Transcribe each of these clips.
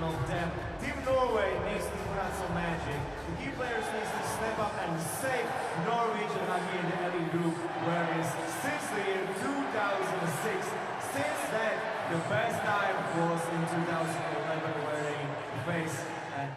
one of them. Team Norway needs to put out some magic. The key players needs to step up and save Norwegian hockey in the elite group, whereas since the year 2006, since then, the best time was in 2011, where they faced an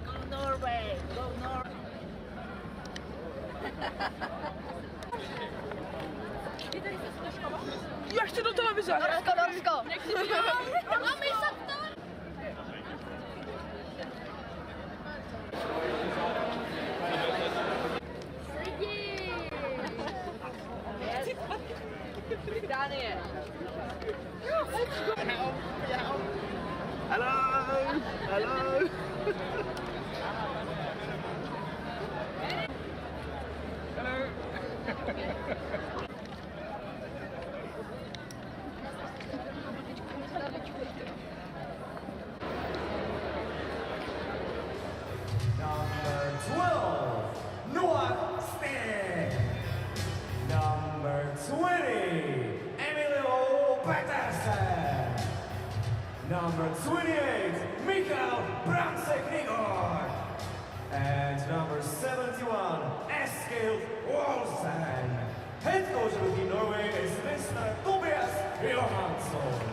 Go Norway! Go Norway! Jak się do telewizora? Norsko! Mamy sakto! Daniel! Hello! Hello! Number 12, Noah Stan. Number 20, Emilio Petersen. Number 28, Mikael Brandseknigor. And number 71, Eskil Olsen. Head coach of Team Norway is Mr. Tobias Johansson.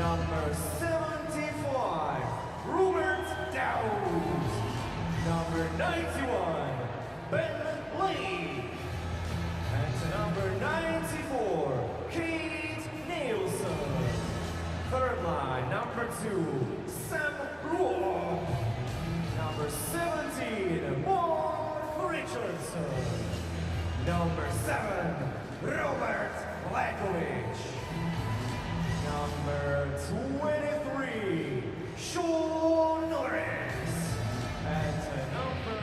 Number 75, Robert Dowd. Number 91, Ben Lee. And to number 94, Kate Nielsen. Third line, number 2, Sam Ruoff. Number 17, Mark Richardson. Number 7, Robert Blakovic. Number 23, Sean Norris. And to number...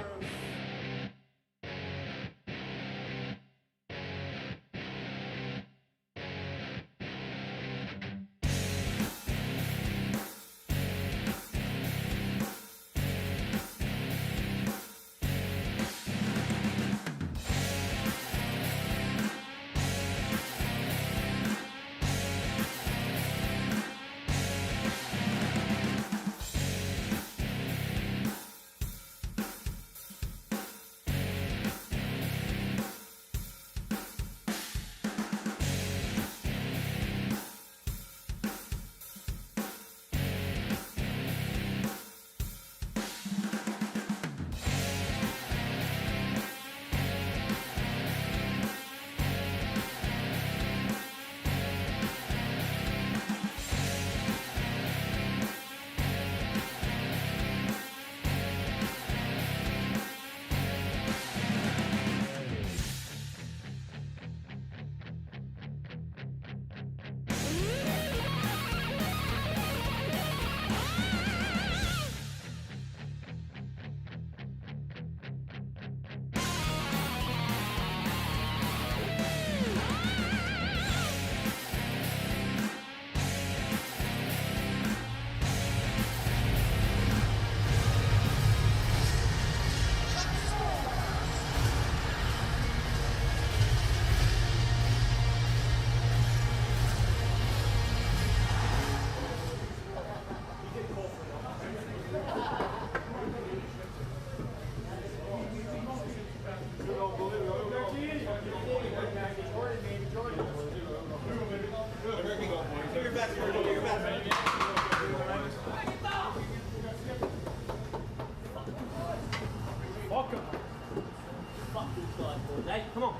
Come on.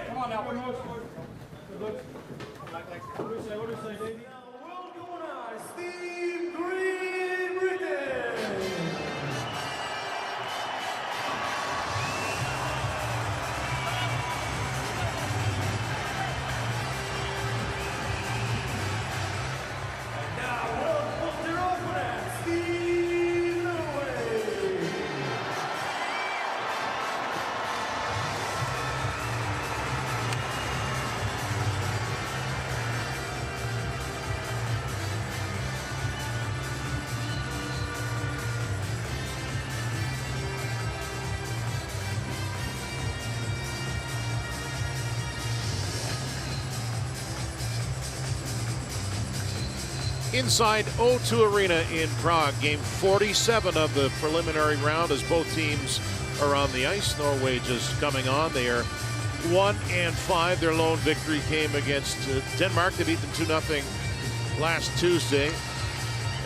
Come on now. What do you say, Davey? World Governor Steve Green Britain. And now World Governor Steve Norway. Inside O2 Arena in Prague, game 47 of the preliminary round as both teams are on the ice. Norway just coming on. They are 1-5. Their lone victory came against Denmark. They beat them 2-0 last Tuesday.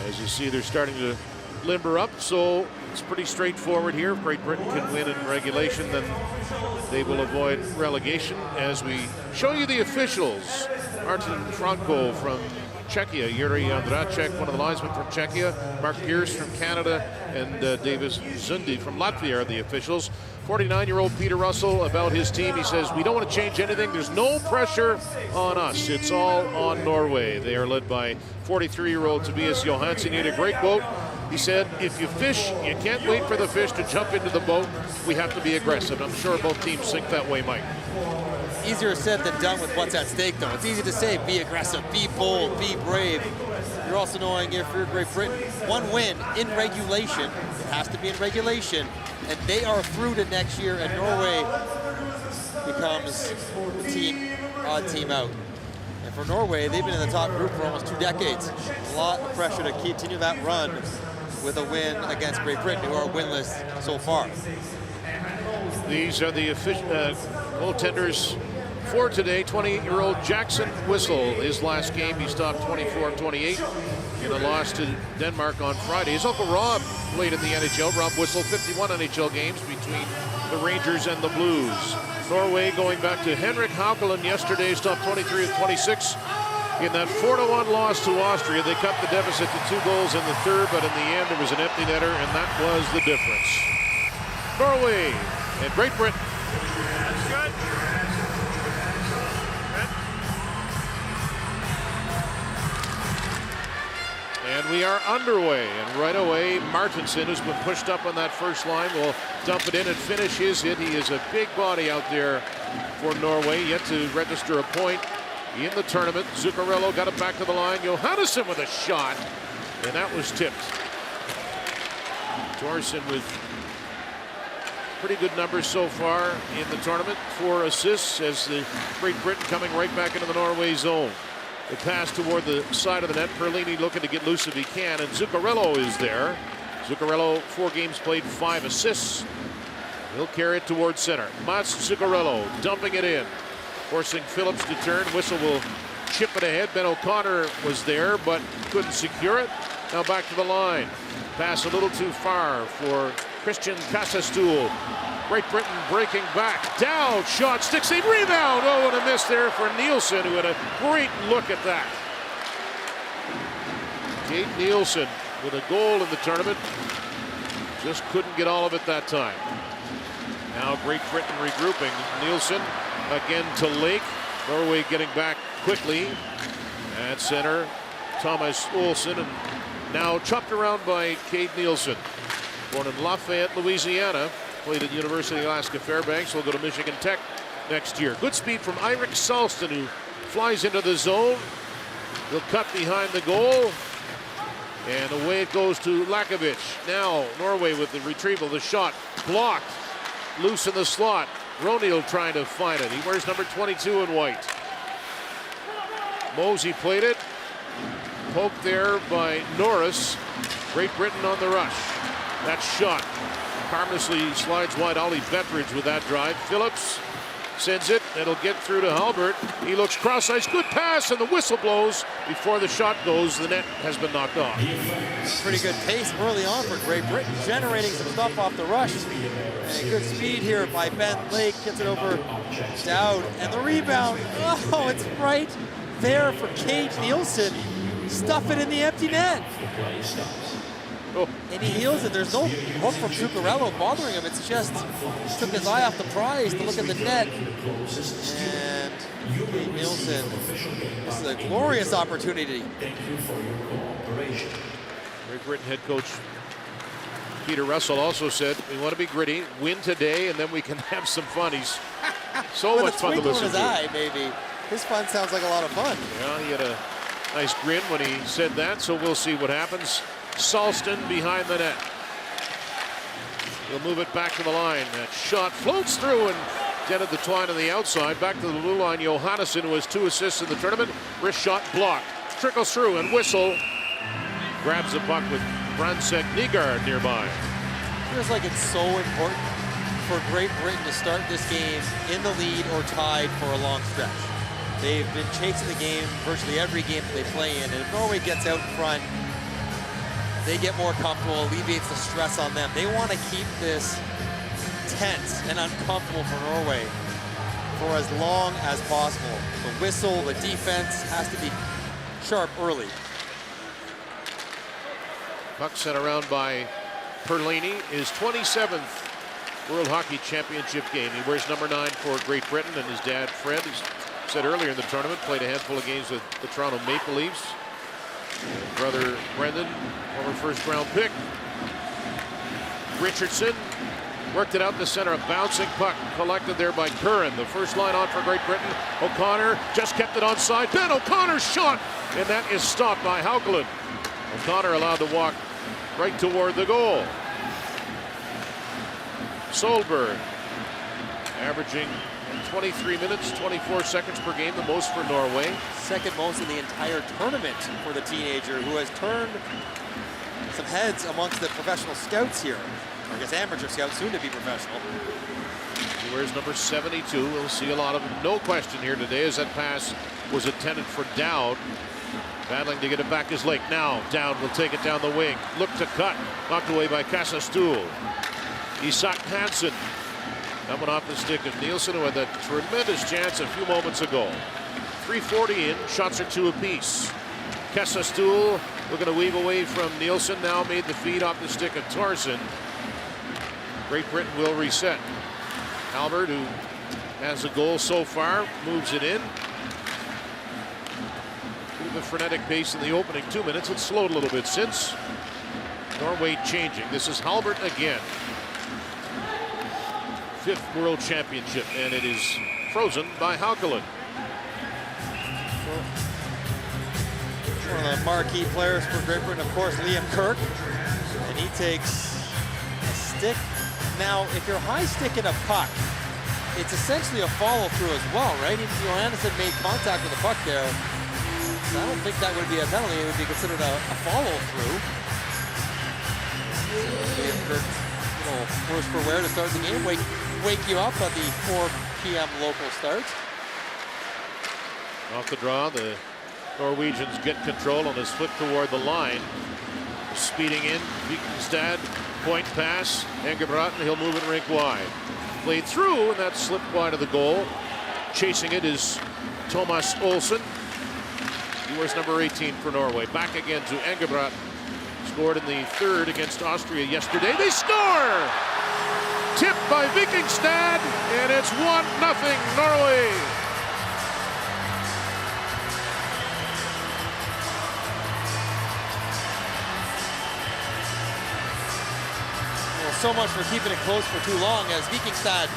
As you see, they're starting to limber up, so it's pretty straightforward here. If Great Britain can win in regulation, then they will avoid relegation. As we show you the officials, Martin Franco from Czechia, Yuri Andracek, one of the linesmen from Czechia, Mark Pierce from Canada, and Davis Zundi from Latvia are the officials. 49-year-old Peter Russell about his team. He says, we don't want to change anything. There's no pressure on us. It's all on Norway. They are led by 43-year-old Tobias Johansson. He had a great quote. He said, if you fish, you can't wait for the fish to jump into the boat. We have to be aggressive. I'm sure both teams think that way, Mike. Easier said than done with what's at stake, though. It's easy to say, be aggressive, be bold, be brave. You're also knowing if you're Great Britain, one win in regulation, it has to be in regulation, and they are through to next year, and Norway becomes the odd team out. And for Norway, they've been in the top group for almost 2 decades. A lot of pressure to continue that run with a win against Great Britain, who are winless so far. These are the official goaltenders for today. 20-year-old Jackson Whistle, his last game, he stopped 24-28 in a loss to Denmark on Friday. His uncle Rob played in the NHL. Rob Whistle, 51 NHL games between the Rangers and the Blues. Norway going back to Henrik Haukelen yesterday, stopped 23-26 in that 4-1 loss to Austria. They cut the deficit to 2 goals in the third, but in the end there was an empty netter, and that was the difference. Norway and Great Britain. That's good. And we are underway, and right away Martinson, who's been pushed up on that first line, will dump it in and finish his hit. He is a big body out there for Norway, yet to register a point in the tournament. Zuccarello got it back to the line. Johannesson with a shot, and that was tipped. Torsen with pretty good numbers so far in the tournament. 4 assists as the Great Britain coming right back into the Norway zone. The pass toward the side of the net. Perlini looking to get loose if he can, and Zuccarello is there. Zuccarello, 4 games played, 5 assists. He'll carry it towards center. Mats Zuccarello dumping it in, forcing Phillips to turn. Whistle will chip it ahead. Ben O'Connor was there but couldn't secure it. Now back to the line. Pass a little too far for Christian Kasastool. Great Britain breaking back. Down, shot, stick save, rebound. Oh, and a miss there for Nielsen, who had a great look at that. Kate Nielsen with a goal in the tournament. Just couldn't get all of it that time. Now Great Britain regrouping. Nielsen again to Lake. Norway getting back quickly. At center, Thomas Olsen, and now chopped around by Kate Nielsen. Born in Lafayette, Louisiana. Played at University of Alaska Fairbanks. Will go to Michigan Tech next year. Good speed from Eirik Salston, who flies into the zone. He'll cut behind the goal. And away it goes to Lakovic. Now Norway with the retrieval. The shot blocked. Loose in the slot. Ronil trying to find it. He wears number 22 in white. Mosey played it. Poked there by Norris. Great Britain on the rush. That shot harmlessly slides wide. Ollie Bettridge with that drive. Phillips sends it. It'll get through to Halbert. He looks cross-ice. Good pass, and the whistle blows before the shot goes. The net has been knocked off. Pretty good pace early on for Great Britain, generating some stuff off the rush. And good speed here by Ben Lake. Gets it over Dowd. And the rebound. Oh, it's right there for Kate Nielsen. Stuff it in the empty net. Oh. And he heals it. There's no hook from Zuccarello bothering him. It's just took his eye off the prize to look at the net. And Kate Nielsen, this is a glorious opportunity. Great Britain head coach Peter Russell also said, we want to be gritty, win today, and then we can have some fun. He's so much fun to listen to. Eye, maybe. His fun sounds like a lot of fun. Yeah, he had a nice grin when he said that, so we'll see what happens. Salston behind the net. He'll move it back to the line. That shot floats through and dented the twine on the outside. Back to the blue line. Johannesson, who has 2 assists in the tournament. Wrist shot blocked. Trickles through, and Whistle grabs the puck with Bransek Nygaard nearby. Feels like it's so important for Great Britain to start this game in the lead or tied for a long stretch. They've been chasing the game virtually every game that they play in, and if Norway gets out in front, they get more comfortable, alleviates the stress on them. They want to keep this tense and uncomfortable for Norway for as long as possible. The whistle, the defense has to be sharp early. Puck sent around by Perlini, his 27th World Hockey Championship game. He wears number 9 for Great Britain, and his dad, Fred, as said earlier in the tournament, played a handful of games with the Toronto Maple Leafs. And brother Brendan, former first-round pick. Richardson worked it out in the center. A bouncing puck collected there by Curran. The first line on for Great Britain. O'Connor just kept it onside. Ben O'Connor's shot, and that is stopped by Haukelen. O'Connor allowed to walk right toward the goal. Solberg averaging 23 minutes, 24 seconds per game, the most for Norway. Second most in the entire tournament for the teenager, who has turned some heads amongst the professional scouts here. Or I guess amateur scouts, soon to be professional. He wears number 72. We'll see a lot of him. No question here today as that pass was intended for Dowd. Battling to get it back his leg. Now Dowd will take it down the wing. Look to cut. Knocked away by Kasastul. Isak Hansen coming off the stick of Nielsen, who had that tremendous chance a few moments ago. 3:40 in. Shots are 2 apiece. Kasastul looking to weave away from Nielsen. Now made the feed off the stick of Torsen. Great Britain will reset. Albert, who has a goal so far, moves it in. Bit of a frenetic pace in the opening 2 minutes. It's slowed a little bit since. Norway changing. This is Halbert again. 5th World Championship, and it is frozen by Haukeland. One of the marquee players for Great Britain, of course, Liam Kirk. And he takes a stick. Now, if you're high sticking a puck, it's essentially a follow-through as well, right? If Johannesson made contact with the puck there, so I don't think that would be a penalty. It would be considered a follow-through. Liam Kirk, worse for wear to start the game. Wake you up at the 4 p.m. local start. Off the draw, the Norwegians get control on his foot toward the line. Speeding in, Vikingstad, point pass, Engebrat, and he'll move it rink wide. Played through, and that slipped wide of the goal. Chasing it is Thomas Olsen. He wears number 18 for Norway. Back again to Engebrat. Scored in the 3rd against Austria yesterday. They score! Tipped by Vikingstad, and it's 1-0 Norway. So much for keeping it close for too long as Vikingstad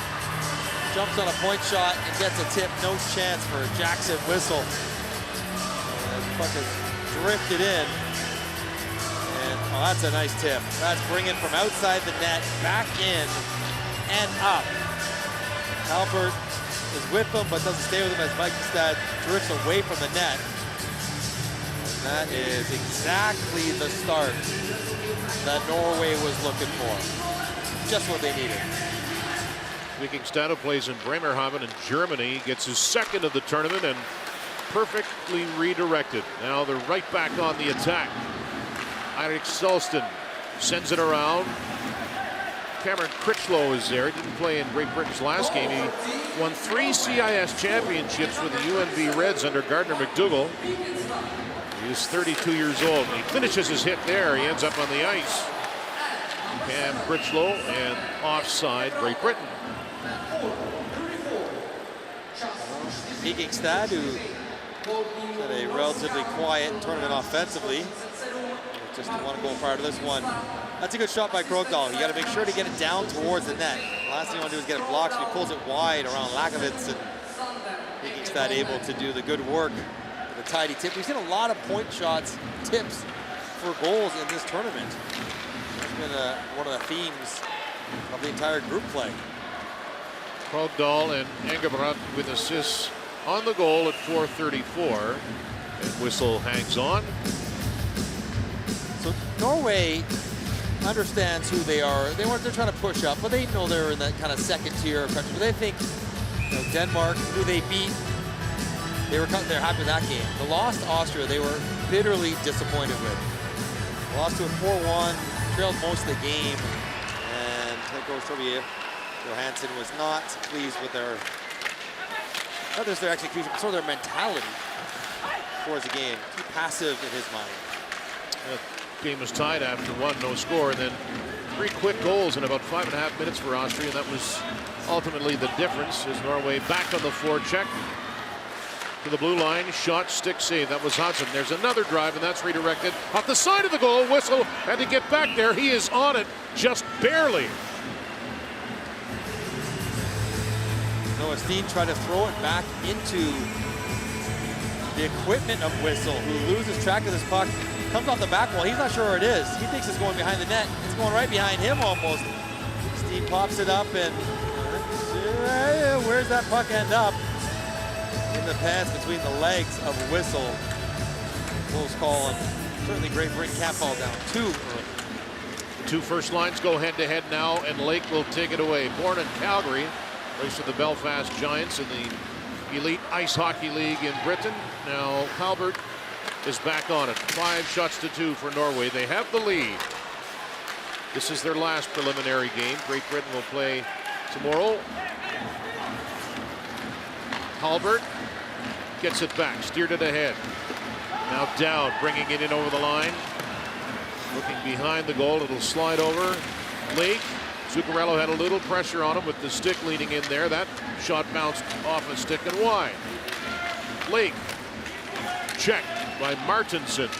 jumps on a point shot and gets a tip. No chance for Jackson Whistle. The puck is drifted in. And oh, that's a nice tip. That's bringing from outside the net, back in and up. Albert is with him but doesn't stay with him as Vikingstad drifts away from the net. And that is exactly the start that Norway was looking for. Just what they needed. Vikingstad, who plays in Bremerhaven in Germany, gets his 2nd of the tournament and perfectly redirected. Now they're right back on the attack. Eirik Selston sends it around. Cameron Critchlow is there. He didn't play in Great Britain's last game. He won 3 CIS championships with the UNB Reds under Gardner McDougall. He is 32 years old. When he finishes his hit there, he ends up on the ice. Cam Critchlow and offside Great Britain. Vikingstad, who had a relatively quiet tournament offensively. Just one goal prior to this one. That's a good shot by Krogdahl. You got to make sure to get it down towards the net. Last thing you want to do is get it blocked, so he pulls it wide around Lakovitz, and Vikingstad able to do the good work with a tidy tip. We've seen a lot of point shots, tips for goals in this tournament. Been one of the themes of the entire group play. Krogdahl and Engebrat with assists on the goal at 4:34. And Whistle hangs on. So Norway understands who they are. They're trying to push up, but they know they're in that kind of 2nd tier of country. But they think, Denmark, who they beat, they're happy with that game. The loss to Austria, they were bitterly disappointed with. Lost to a 4-1. Trailed most of the game, and head coach Toby Johansson was not pleased with not just their execution, but sort of their mentality towards the game. Too passive in his mind. The game was tied after 1, no score, and then 3 quick goals in about 5.5 minutes for Austria, and that was ultimately the difference as Norway back on the forecheck. To the blue line, shot, stick save. That was Hudson. There's another drive, and that's redirected off the side of the goal. Whistle had to get back there. He is on it, just barely. Noah Steen tried to throw it back into the equipment of Whistle, who loses track of this puck. Comes off the back wall. He's not sure where it is. He thinks it's going behind the net. It's going right behind him almost. Steen pops it up, and where's that puck end up? In the pass between the legs of Whistle. Close call on certainly Great Britain can't fall down too early. Two first lines go head-to-head now, and Lake will take it away. Born in Calgary, plays for the Belfast Giants in the Elite Ice Hockey League in Britain. Now Halbert is back on it. 5-2 for Norway. They have the lead. This is their last preliminary game. Great Britain will play tomorrow. Halbert gets it back, steered it ahead. Now Dowd bringing it in over the line. Looking behind the goal, it'll slide over. Lake, Zuccarello had a little pressure on him with the stick leaning in there. That shot bounced off a stick and wide. Lake, checked by Martinson.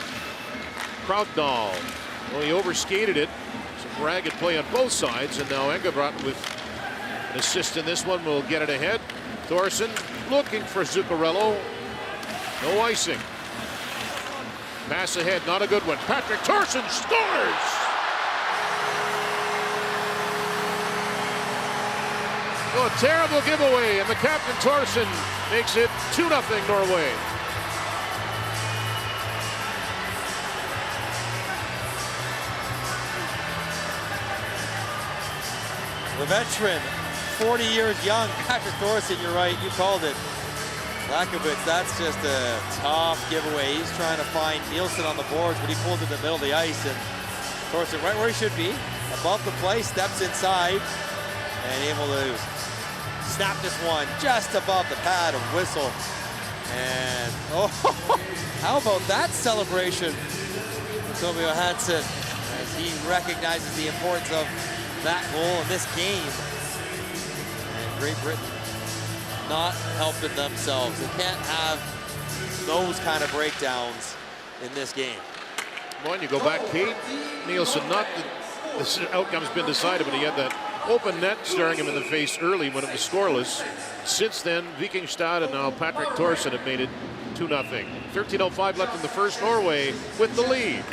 Krautdahl, well, he overskated it. Some ragged play on both sides, and now Engelbrat with an assist in this one will get it ahead. Thorson looking for Zuccarello. No icing. Pass ahead, not a good one. Patrick Thorson scores! Oh, a terrible giveaway, and the captain Thorson makes it 2-0 Norway. The veteran, 40 years young, Patrick Thorson, you're right, you called it. Lakovic, that's just a tough giveaway. He's trying to find Nielsen on the boards, but he pulls in the middle of the ice, and Thorson right where he should be, above the play, steps inside, and able to snap this one just above the pad, a whistle. And, oh, how about that celebration from Tomio Hansen as he recognizes the importance of that goal in this game. And Great Britain not helping themselves. They can't have those kind of breakdowns in this game. Come on, you go back, Kate. Nielsen, not that the outcome's been decided, but he had that open net staring him in the face early when it was scoreless. Since then, Vikingstad and now Patrick Thorson have made it 2-0. 13:05 left in the first. Norway with the lead.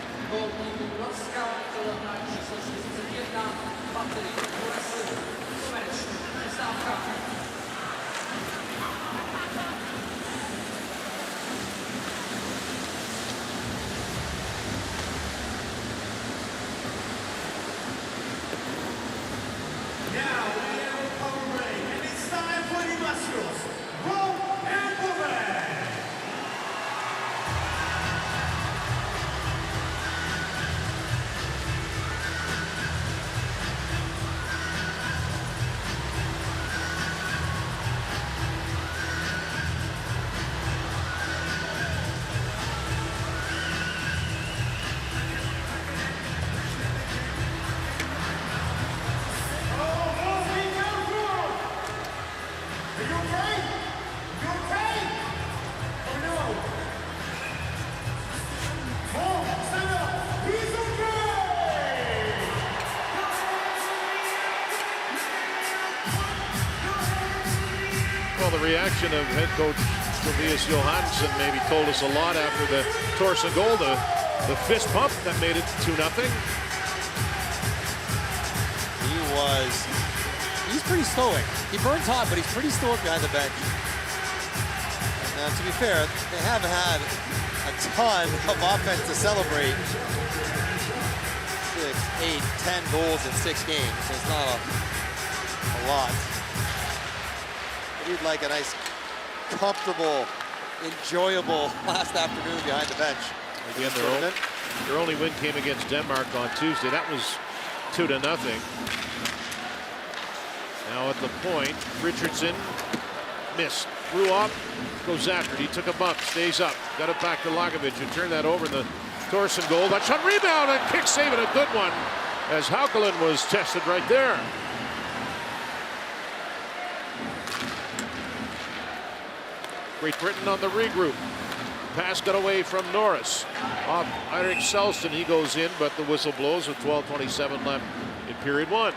Well, the reaction of head coach Tobias Johansson maybe told us a lot after the Thorson goal, the fist pump that made it 2-0. He's pretty stoic. He burns hot, but he's pretty stoic behind the bench. Now, to be fair, they haven't had a ton of offense to celebrate. 6, 8, 10 goals in 6 games, so it's not a lot. You'd like a nice, comfortable, enjoyable last afternoon behind the bench. Again, their only win came against Denmark on Tuesday. That was 2-0. Now at the point, Richardson missed. Ruoff goes after it. He took a bump, stays up. Got it back to Lakovic, who turned that over in the Thorson goal. That shot, rebound, and kick save, and a good one as Haukelin was tested right there. Great Britain on the regroup. Pass got away from Norris. Off Eirik Selston, he goes in, but the whistle blows with 12:27 left in period 1.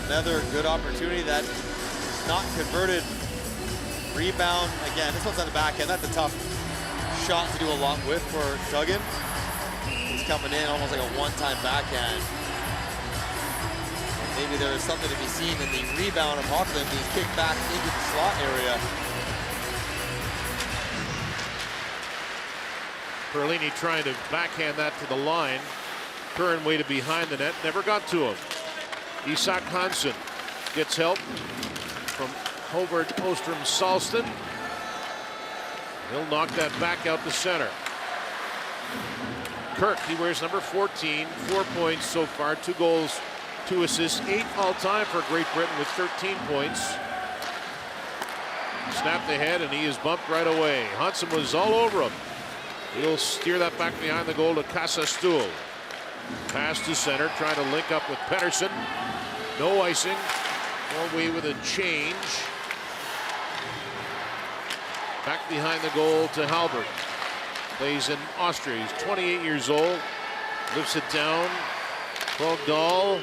Another good opportunity that not converted. Rebound, again, this one's on the back end. That's a tough shot to do a lot with for Duggan. He's coming in almost like a one-time backhand. Maybe there is something to be seen in the rebound of Haukelin being kicked back into the slot area. Perlini trying to backhand that to the line. Curran waited behind the net, never got to him. Isak Hansen gets help from Hobart Ostrom Salston. He'll knock that back out to center. Kirk, he wears number 14, 4 points so far, 2 goals, 2 assists, 8 all-time for Great Britain with 13 points. Snapped ahead and he is bumped right away. Hansen was all over him. He'll steer that back behind the goal to Kasastool. Pass to center, trying to link up with Pettersson. No icing. Norway with a change. Back behind the goal to Halbert. Plays in Austria. He's 28 years old. Lifts it down. Krogdahl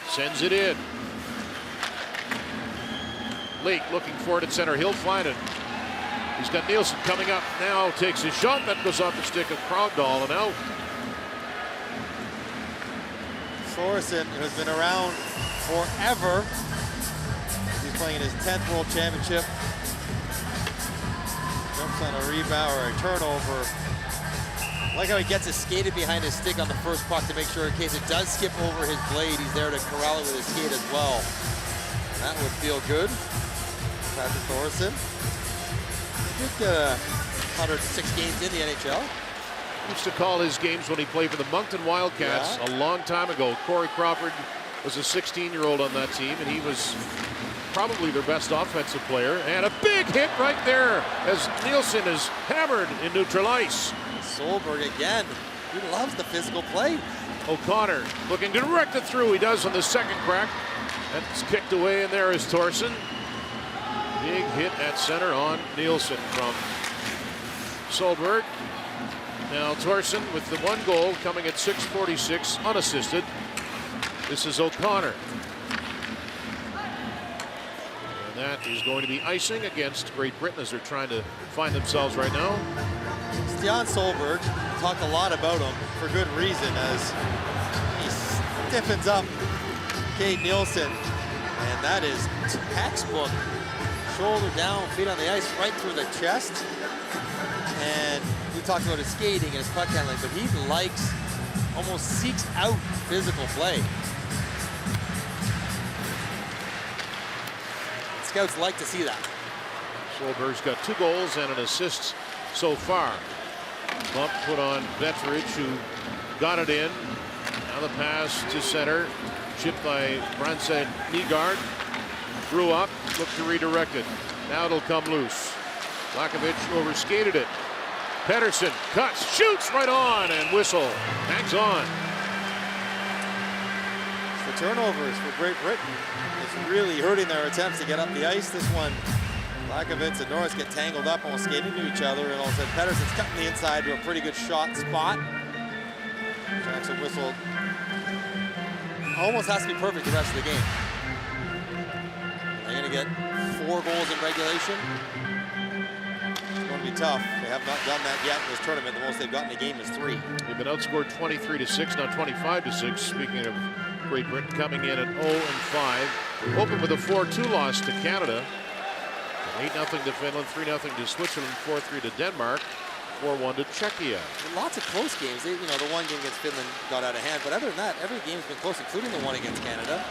sends it in. Lake looking for it at center. He'll find it. He's got Nielsen coming up now. Takes a shot that goes off the stick of Krogdahl and out. Thorsen, who's been around forever. He's playing in his 10th World Championship. Jumps on a rebound or a turnover. I like how he gets it skated behind his stick on the first puck to make sure in case it does skip over his blade, he's there to corral it with his skate as well. That would feel good. Patrick Thorsen. He did get 106 games in the NHL. Used to call his games when he played for the Moncton Wildcats a long time ago. Corey Crawford was a 16-year-old on that team, and he was probably their best offensive player. And a big hit right there as Nielsen is hammered in neutral ice. Solberg again. He loves the physical play. O'Connor looking to direct it through. He does on the second crack. That's kicked away, and there is Thorsen. Big hit at center on Nielsen from Solberg. Now Thorsen with the 1 goal coming at 6:46 unassisted. This is O'Connor. And that is going to be icing against Great Britain as they're trying to find themselves right now. Stian Solberg, talked a lot about him for good reason as he stiffens up Cade Nielsen. And that is textbook. Shoulder down, feet on the ice, right through the chest. And we talked about his skating and his puck handling, but he likes, almost seeks out physical play. Scouts like to see that. Solberg's got 2 goals and an assist so far. Bump put on Betteridge, who got it in. Now the pass to center. Chipped by Branson Nygaard. Drew up, looked to redirect it. Now it'll come loose. Lakovic overskated it. Pettersson cuts, shoots right on, and whistle. Hangs on. The turnovers for Great Britain is really hurting their attempts to get up the ice. This one, Lakovic and Norris get tangled up, almost skating into each other, and all of a sudden Pettersson's cutting the inside to a pretty good shot spot. Jackson whistled. Almost has to be perfect the rest of the game. They're going to get 4 goals in regulation. It's going to be tough. They have not done that yet in this tournament. The most they've gotten in a game is 3. They've been outscored 23-6, now 25-6. Speaking of Great Britain coming in at 0-5. Open with a 4-2 loss to Canada. 8-0 to Finland, 3-0 to Switzerland, 4-3 to Denmark, 4-1 to Czechia. Lots of close games. You know, the one game against Finland got out of hand, but other than that, every game's been close, including the one against Canada.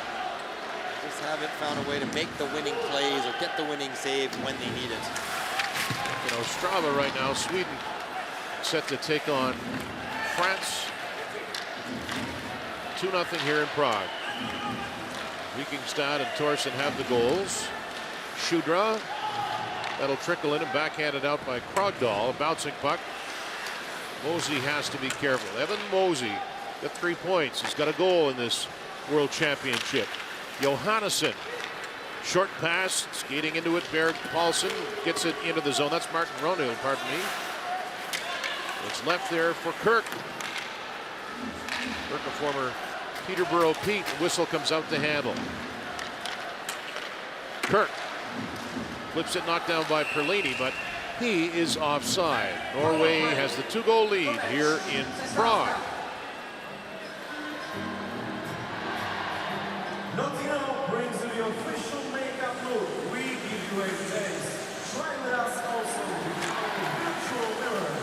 Just haven't found a way to make the winning plays or get the winning save when they need it. You know, Strava right now, Sweden set to take on France. 2-0 here in Prague. Vikingstad and Thorsen have the goals. Shudra, that'll trickle in and backhanded out by Krogdahl. A bouncing puck. Mosey has to be careful. Evan Mosey got 3 points. He's got a goal in this World Championship. Johannesson, short pass, skating into it. Berg Paulson gets it into the zone. That's Martin Ronhill, pardon me. It's left there for Kirk. Kirk, a former Peterborough Pete. The whistle comes out to handle. Kirk flips it, knocked down by Perlini, but he is offside. Norway has the 2-goal lead here in Prague. Nottingham brings you the official makeup look. We give you a taste. Try with us also with our virtual mirror.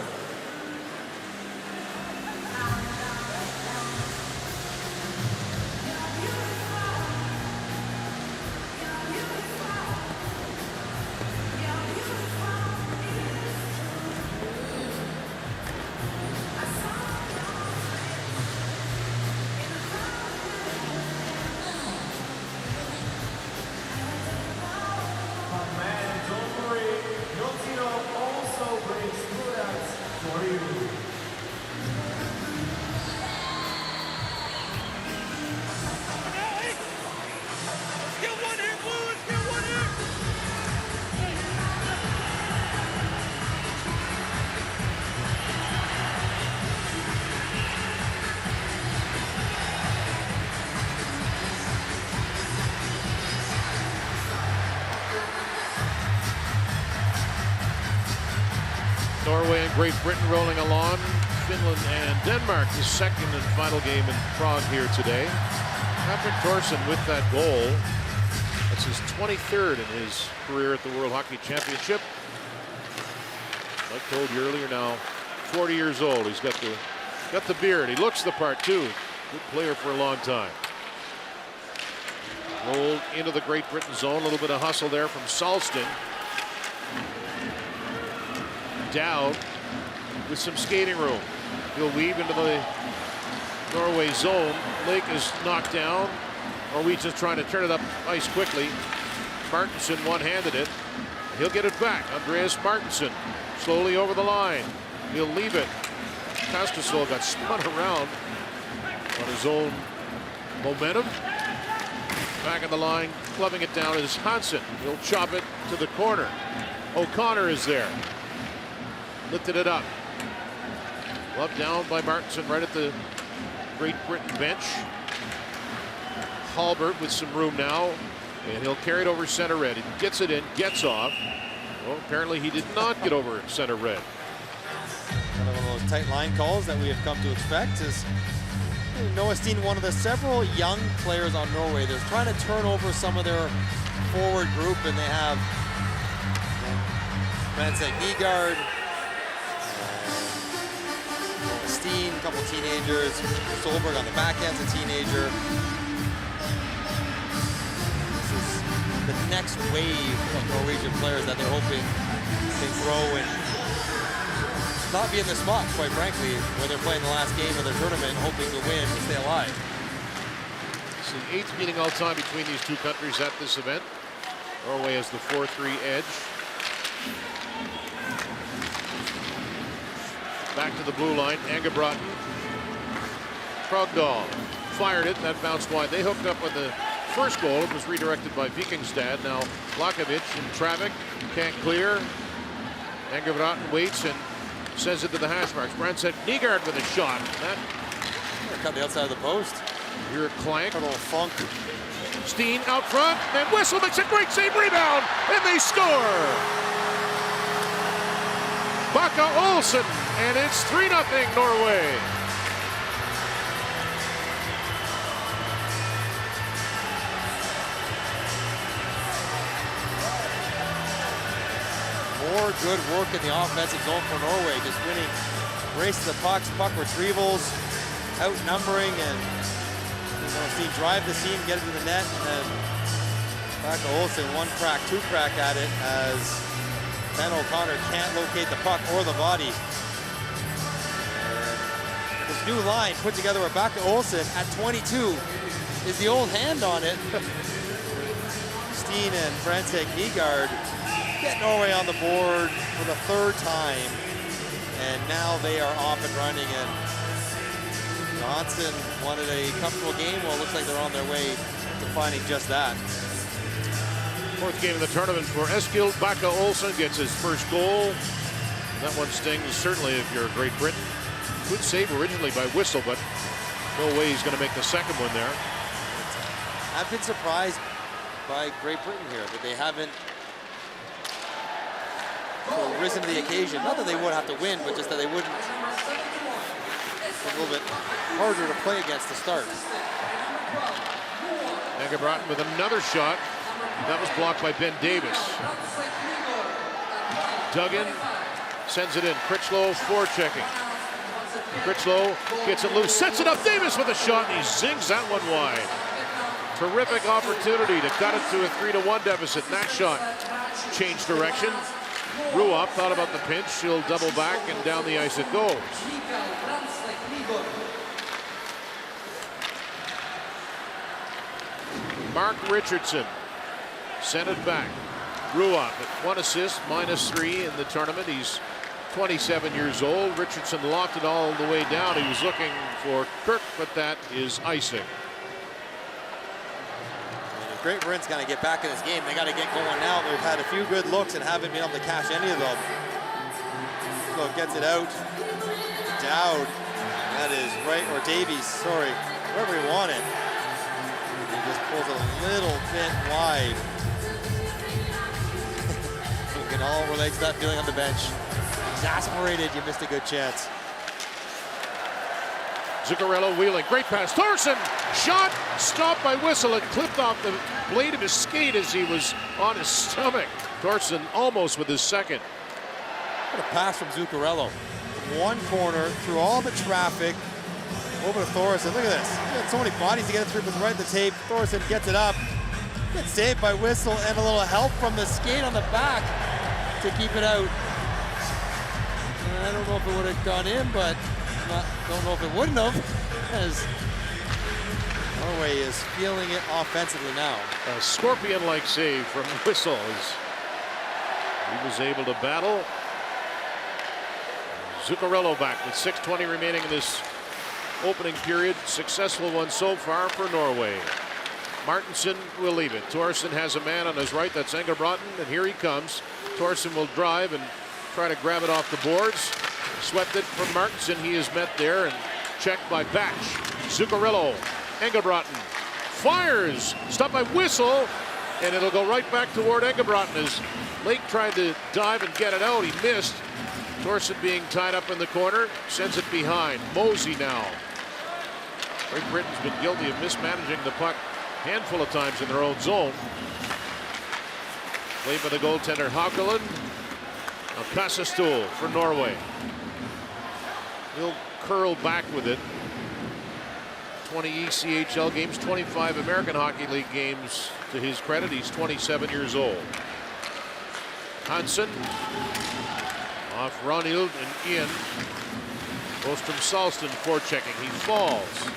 Great Britain rolling along. Finland and Denmark, the second and final game in Prague here today. Patrick Thorsen with that goal. That's his 23rd in his career at the World Hockey Championship. Like I told you earlier, now 40 years old. He's got the beard. He looks the part too. Good player for a long time. Rolled into the Great Britain zone. A little bit of hustle there from Salston. Dowd with some skating room. He'll weave into the Norway zone. Lake is knocked down. Norwegians trying to turn it up ice quickly. Martinson one-handed it. He'll get it back. Andreas Martinson slowly over the line. He'll leave it. Kastasol got spun around on his own momentum. Back in the line, clubbing it down is Hansen. He'll chop it to the corner. O'Connor is there. Lifted it up. Gloved down by Martinson right at the Great Britain bench. Halbert with some room now, and he'll carry it over center red. He gets it in, gets off. Well, apparently he did not get over center red. One of those tight line calls that we have come to expect is Noah Steen, one of the several young players on Norway. They're trying to turn over some of their forward group, and they have Franzek Nygaard, Steen, a couple teenagers. Solberg on the back end's a teenager. This is the next wave of Norwegian players that they're hoping can grow and not be in the spot, quite frankly, where they're playing the last game of their tournament, hoping to win to stay alive. It's the 8th meeting all time between these two countries at this event. Norway has the 4-3 edge. Back to the blue line, Angerbrotten. Krogdahl fired it, that bounced wide. They hooked up with the first goal. It was redirected by Vikingstad. Now Lakovic and Travik can't clear. Angerbrotten waits and sends it to the hash marks. Franzek Nygaard with a shot. That cut the outside of the post. Hear a clank. A little funk. Steen out front, and Whistle makes a great save, rebound, and they score. Bakke Olsen, and it's 3-0 Norway. More good work in the offensive zone for Norway, just winning race to the pucks, puck retrievals, outnumbering, and see drive the seam, get it to the net, and then Bakke Olsen one crack, two crack at it as Ben O'Connor can't locate the puck or the body. And this new line put together with Bakke Olsen at 22 is the old hand on it. Steen and Franzek Nygaard get Norway on the board for the 3rd time, and now they are off and running, and Johansson wanted a comfortable game. Well, it looks like they're on their way to finding just that. 4th game of the tournament for Eskil. Bakke Olsen gets his first goal. That one stings, certainly, if you're Great Britain. Good save originally by Whistle, but no way he's going to make the second one there. I've been surprised by Great Britain here, that they haven't risen to the occasion. Not that they would have to win, but just that they wouldn't. It's a little bit harder to play against to start. Angerbrotten with another shot. That was blocked by Ben Davis. Duggan sends it in. Critchlow forechecking. Critchlow gets it loose, sets it up. Davis with a shot, and he zings that one wide. Terrific opportunity to cut it to a 3-1 deficit. And that shot changed direction. Ruoff thought about the pinch. She'll double back, and down the ice it goes. Mark Richardson sent it back. Ruoff at 1 assist, -3 in the tournament. He's 27 years old. Richardson locked it all the way down. He was looking for Kirk, but that is icing. If Great Britain's got to get back in this game, they got to get going now. They've had a few good looks and haven't been able to cash any of them. So gets it out. Dowd. That is right, or Davies, sorry, wherever he wanted. He just pulls it a little bit wide. We can all relate to that feeling on the bench. exasperated, you missed a good chance. Zuccarello wheeling, great pass. Thorson, shot, stopped by whistle. It clipped off the blade of his skate as he was on his stomach. Thorson almost with his second. What a pass from Zuccarello. One corner, through all the traffic, over to Thorson. Look at this. He had so many bodies to get it through, but right at the tape. Thorson gets it up. Gets saved by whistle and a little help from the skate on the back to keep it out. And I don't know if it would have gone in, but don't know if it wouldn't have, as Norway is feeling it offensively now. A scorpion-like save from Whistle as he was able to battle. Zuccarello back with 6:20 remaining in this opening period. Successful one so far for Norway. Martinson will leave it. Thorson has a man on his right. That's Engelbrandt, and here he comes. Thorson will drive and try to grab it off the boards. Swept it from Martinson. He is met there and checked by Batch. Zuccarello, Engelbrandt fires. Stopped by Whistle, and it'll go right back toward Engelbrandt as Lake tried to dive and get it out. He missed. Thorson being tied up in the corner, sends it behind. Mosey now. Great Britain's been guilty of mismanaging the puck a handful of times in their own zone. Played by the goaltender Haukeland. Now Kassastool for Norway. He'll curl back with it. 20 ECHL games, 25 American Hockey League games to his credit. He's 27 years old. Hansen off Ronhild and in. Goes from Salston forechecking. He falls.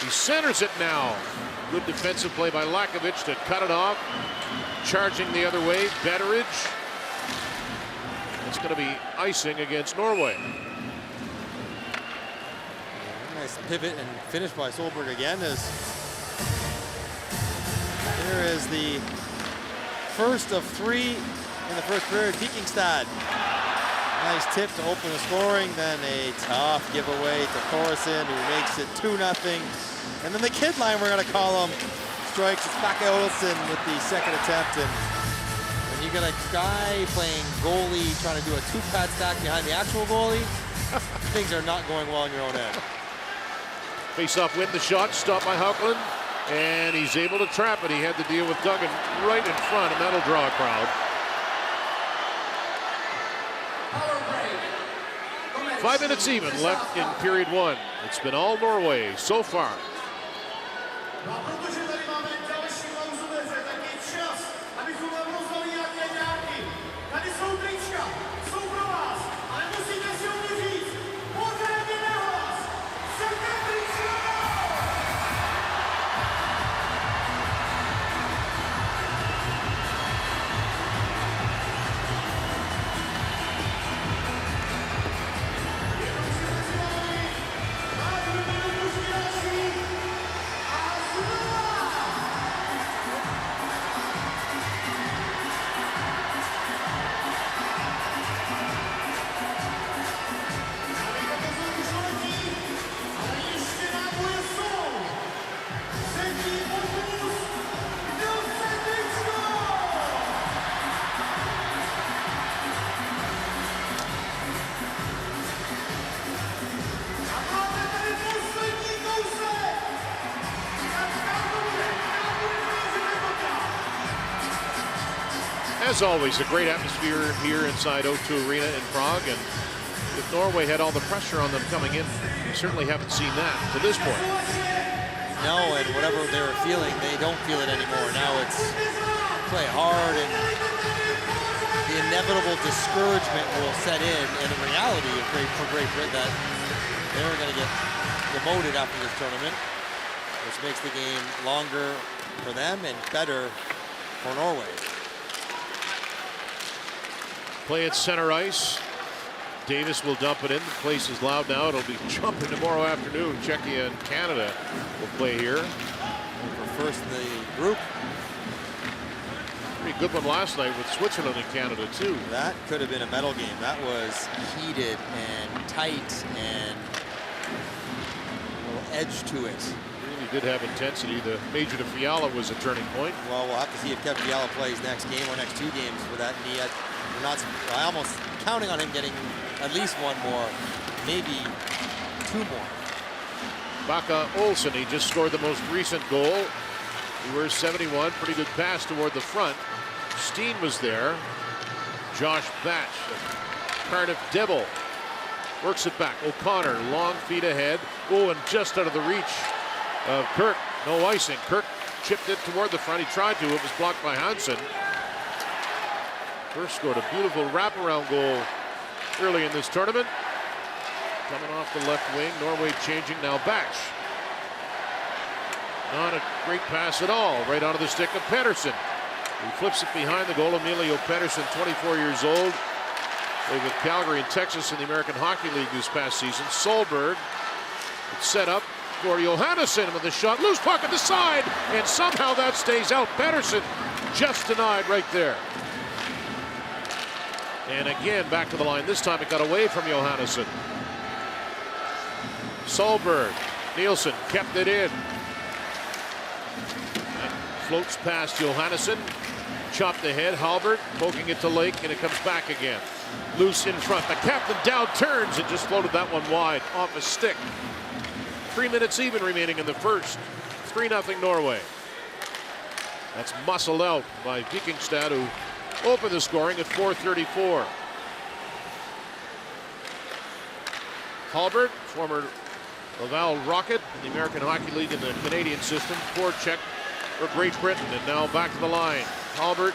He centers it now. Good defensive play by Lakovic to cut it off. Charging the other way, Betteridge. It's going to be icing against Norway. Nice pivot and finish by Solberg again. As here is the first of 3 in the first period. Vikingstad. Nice tip to open the scoring. Then a tough giveaway to Thorson, who makes it 2-0. And then the kid line, we're going to call him, strikes. It's Backe Olsen with the second attempt. And when you got a guy playing goalie trying to do a 2-pad stack behind the actual goalie, things are not going well on your own end. Face-off win the shot, stopped by Haukeland, and he's able to trap it. He had to deal with Duggan right in front, and that'll draw a crowd. 5 minutes even left in period 1. It's been all Norway so far. As always, a great atmosphere here inside O2 Arena in Prague, and if Norway had all the pressure on them coming in, we certainly haven't seen that to this point. No, and whatever they were feeling, they don't feel it anymore. Now it's play hard, and the inevitable discouragement will set in, and the reality for Great Britain that they're going to get demoted after this tournament, which makes the game longer for them and better for Norway. Play at center ice. Davis will dump it in. The place is loud now. It'll be jumping tomorrow afternoon. Czechia and Canada will play here. For first in the group. Pretty good one last night with Switzerland and Canada too. That could have been a medal game. That was heated and tight and a little edge to it. Really did have intensity. The Major de Fiala was a turning point. Well, we'll have to see if Kevin Fiala plays next game or next 2 games for that knee. You're not, I almost counting on him getting at least one more, maybe two more. Baka Olsen, he just scored the most recent goal. He wears 71, pretty good pass toward the front. Steen was there. Josh Batch, Cardiff Devil, works it back. O'Connor, long feet ahead. Oh, and just out of the reach of Kirk. No icing. Kirk chipped it toward the front. He tried to. It was blocked by Hansen. Kirk scored a beautiful wraparound goal early in this tournament. Coming off the left wing. Norway changing now. Batch. Not a great pass at all. Right onto the stick of Pedersen. He flips it behind the goal. Emilio Pedersen, 24 years old. Played with Calgary and Texas in the American Hockey League this past season. Solberg. It's set up for Johannesson with a shot. Loose puck at the side. And somehow that stays out. Pedersen just denied right there. And again back to the line. This time it got away from Johannesson. Solberg. Nielsen kept it in. And floats past Johannesson. Chopped ahead. Halbert poking it to Lake, and it comes back again. Loose in front. The captain down, turns, and just floated that one wide off a stick. 3 minutes even remaining in the first. 3-0 Norway. That's muscled out by Vikingstad, who opened the scoring at 4:34. Halbert, former Laval Rocket in the American Hockey League in the Canadian system. Forecheck for Great Britain, and now back to the line. Halbert,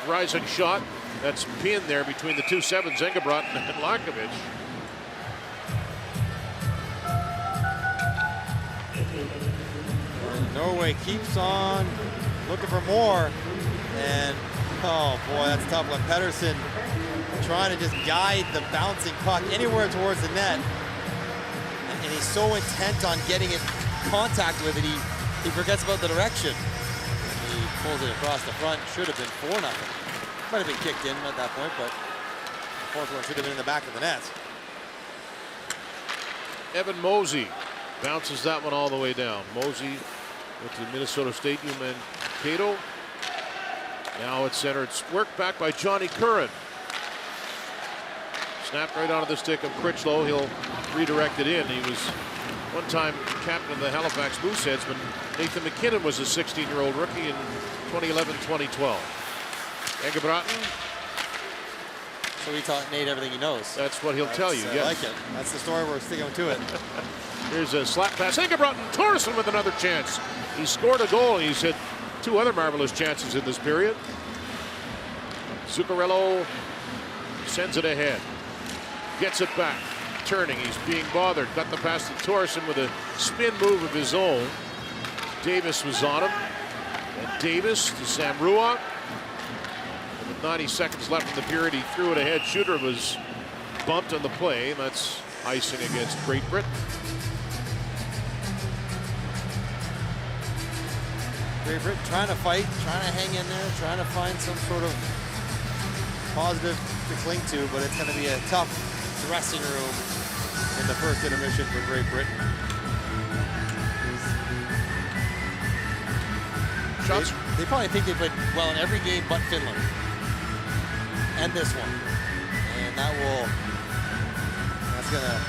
rising shot. That's pinned there between the 2-7s, Engebrot and Lakovic. Norway keeps on looking for more, and oh boy, that's tough when Pedersen trying to just guide the bouncing puck anywhere towards the net, and he's so intent on getting it contact with it, he forgets about the direction. He pulls it across the front. Should have been 4-0. Might have been kicked in at that point, but the fourth one should have been in the back of the net. Evan Mosey bounces that one all the way down. Mosey went to Minnesota State U Mankato. Now it's centered. It's worked back by Johnny Curran. Snapped right onto the stick of Critchlow. He'll redirect it in. He was one-time captain of the Halifax Mooseheads when Nathan McKinnon was a 16-year-old rookie in 2011-2012. Engebrotten. So he taught Nate everything he knows. That's what he'll tell you. I Yes. like it. That's the story. We're sticking to it. Here's a slap pass. Engebrotten. Torresson with another chance. He scored a goal. He's had two other marvelous chances in this period. Zuccarello sends it ahead. Gets it back. Turning. He's being bothered. Got the pass to Torresson with a spin move of his own. Davis was on him. And Davis to Sam Ruoff. With 90 seconds left in the period, he threw it ahead. Shooter was bumped on the play. That's icing against Great Britain. Great Britain trying to fight, trying to hang in there, trying to find some sort of positive to cling to, but it's going to be a tough dressing room in the first intermission for Great Britain. Shots. They probably think they played well in every game but Finland. And this one. And that's gonna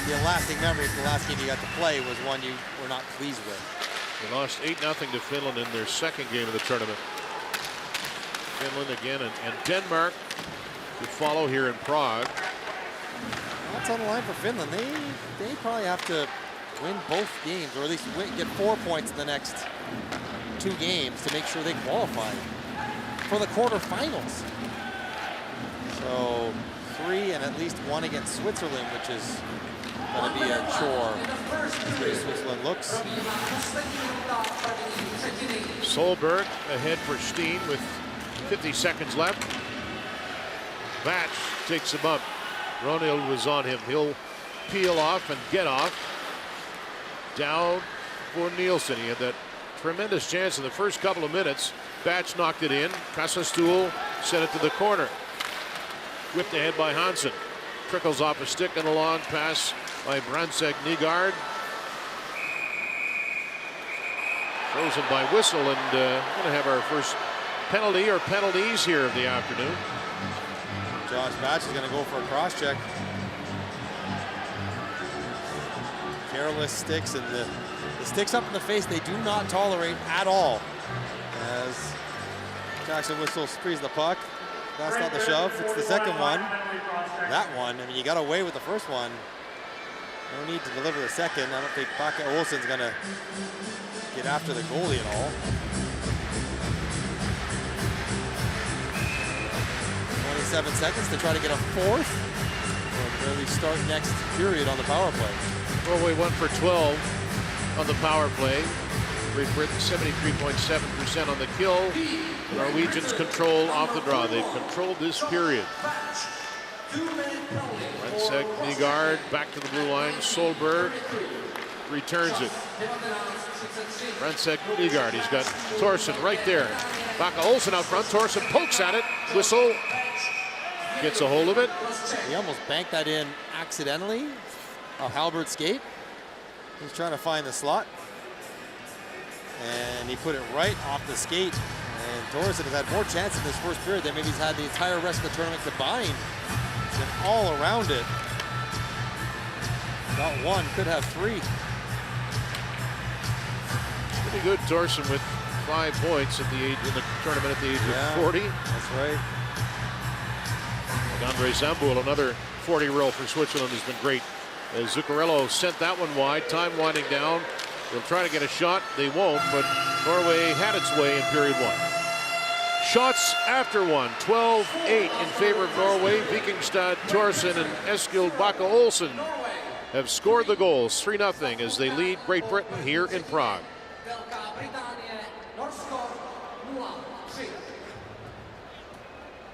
be a lasting memory. The last game you got to play was one you were not pleased with. They lost 8-0 to Finland in their second game of the tournament. Finland again, and Denmark to follow here in Prague. That's on the line for Finland. They probably have to win both games, or at least get 4 points in the next 2 games to make sure they qualify for the quarterfinals. So 3 and at least 1 against Switzerland, which is going to be a chore as good as Switzerland looks. Solberg ahead for Steen with 50 seconds left. Batch takes a bump. Ronald was on him. He'll peel off and get off. Down for Nielsen. He had that tremendous chance in the first couple of minutes. Batch knocked it in. Kassastuhl sent it to the corner. Whipped ahead by Hansen. Trickles off a stick and a long pass by Bransek Nygaard. Frozen by whistle, and we're going to have our first penalty or penalties here of the afternoon. Josh Batch is going to go for a cross check. Careless sticks, and the sticks up in the face they do not tolerate at all. As Jackson Whistle frees the puck. That's not the shove, it's the second one. That one, I mean, you got away with the first one. No need to deliver the second. I don't think Baca Olsen's going to get after the goalie at all. 27 seconds to try to get a fourth, or really start next period on the power play. Norway went for 12 on the power play. Great Britain 73.7% on the kill. The Norwegians control off the draw. They've controlled this period. Rensek, Nygaard, back to the blue line. Solberg returns it. Rensek, Nygaard. He's got Thorson right there. Baca Olsen out front. Thorson pokes at it. Whistle gets a hold of it. He almost banked that in accidentally off Halbert's skate. He's trying to find the slot. And he put it right off the skate. And Thorson has had more chances in this first period than maybe he's had the entire rest of the tournament combined. He's been all around it. Got one, could have three. Pretty good Thorson with 5 points at the age in the tournament at the age of 40. That's right. Andre Zambul, another 40-year-old for Switzerland, has been great. As Zuccarello sent that one wide, time winding down. They'll try to get a shot. They won't, but Norway had its way in period 1. Shots after one, 12-8 in favor of Norway. Vikingstad, Thorson, and Eskil Baca Olsen have scored the goals, 3-0, as they lead Great Britain here in Prague.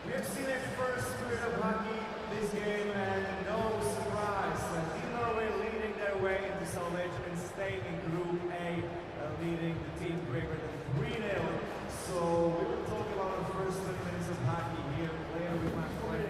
We have seen a first period of hockey this game, and no surprise. Team Norway leading their way into salvation and staying in Group A, leading the team Great Britain 3-0. So we will talk about the first 20 minutes of hockey here later with my friend.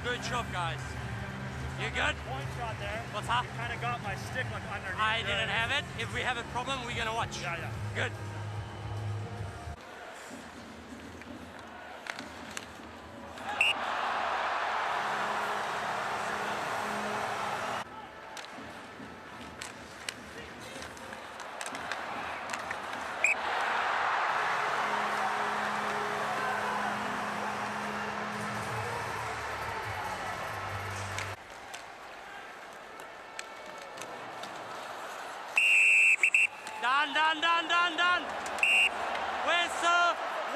Good job, guys. You good? Point shot there. What's that? Kind of got my stick like underneath. I didn't have it. If we have a problem, we're gonna watch. Yeah. Good. Done.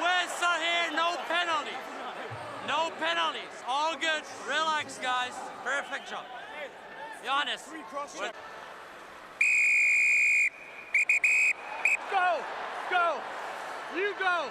Whistle here, no penalty. No penalties, all good. Relax, guys. Perfect job. Be honest. Go! You go!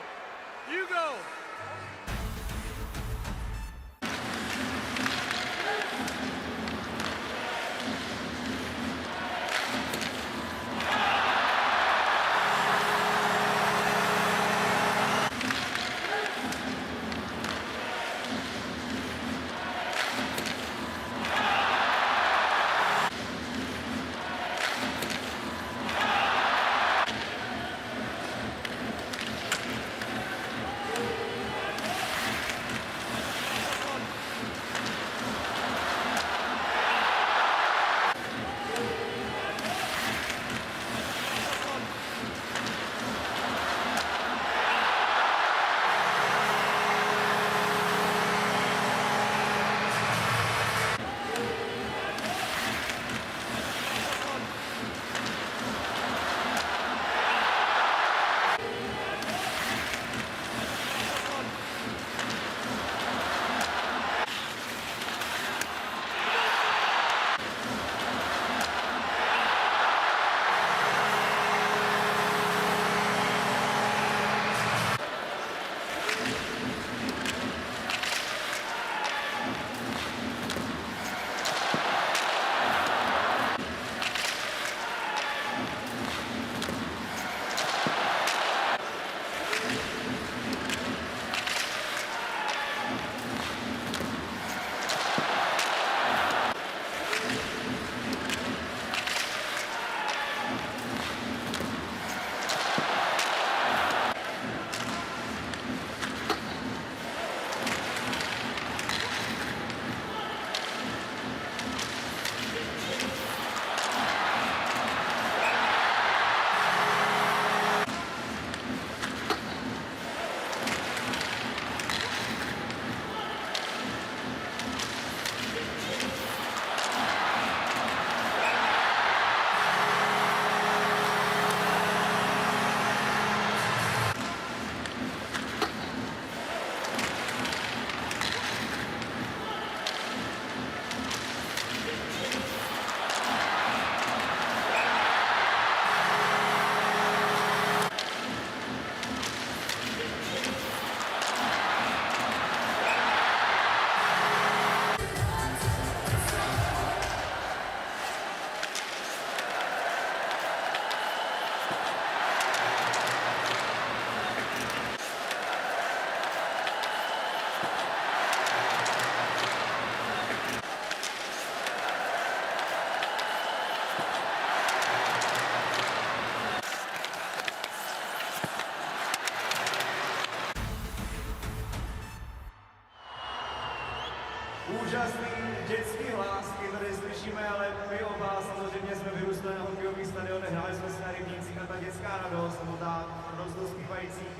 Úžasný dětský hlásky tady slyšíme, ale my oba samozřejmě jsme vyrůstali na hokejových stadionech, hráli jsme si na rybnících a ta dětská radost, nebo ta radost dospívajících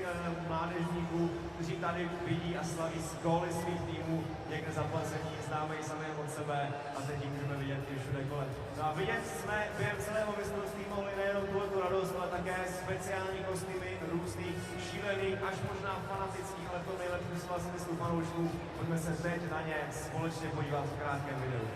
mládežníků, kteří tady vidí a slaví góly svých týmů, jak nezaplacení, známe ji sami od sebe a teď ji můžeme vidět i všude kolem. No a vidět jsme během celého mistrovství mohli nejenom tu radost, ale také speciální kostýmy různých šílených, až možná fanatických, ale v tom nejlepším slova smyslu fanoušků. Pojďme se teď na ně společně podívat v krátkém videu.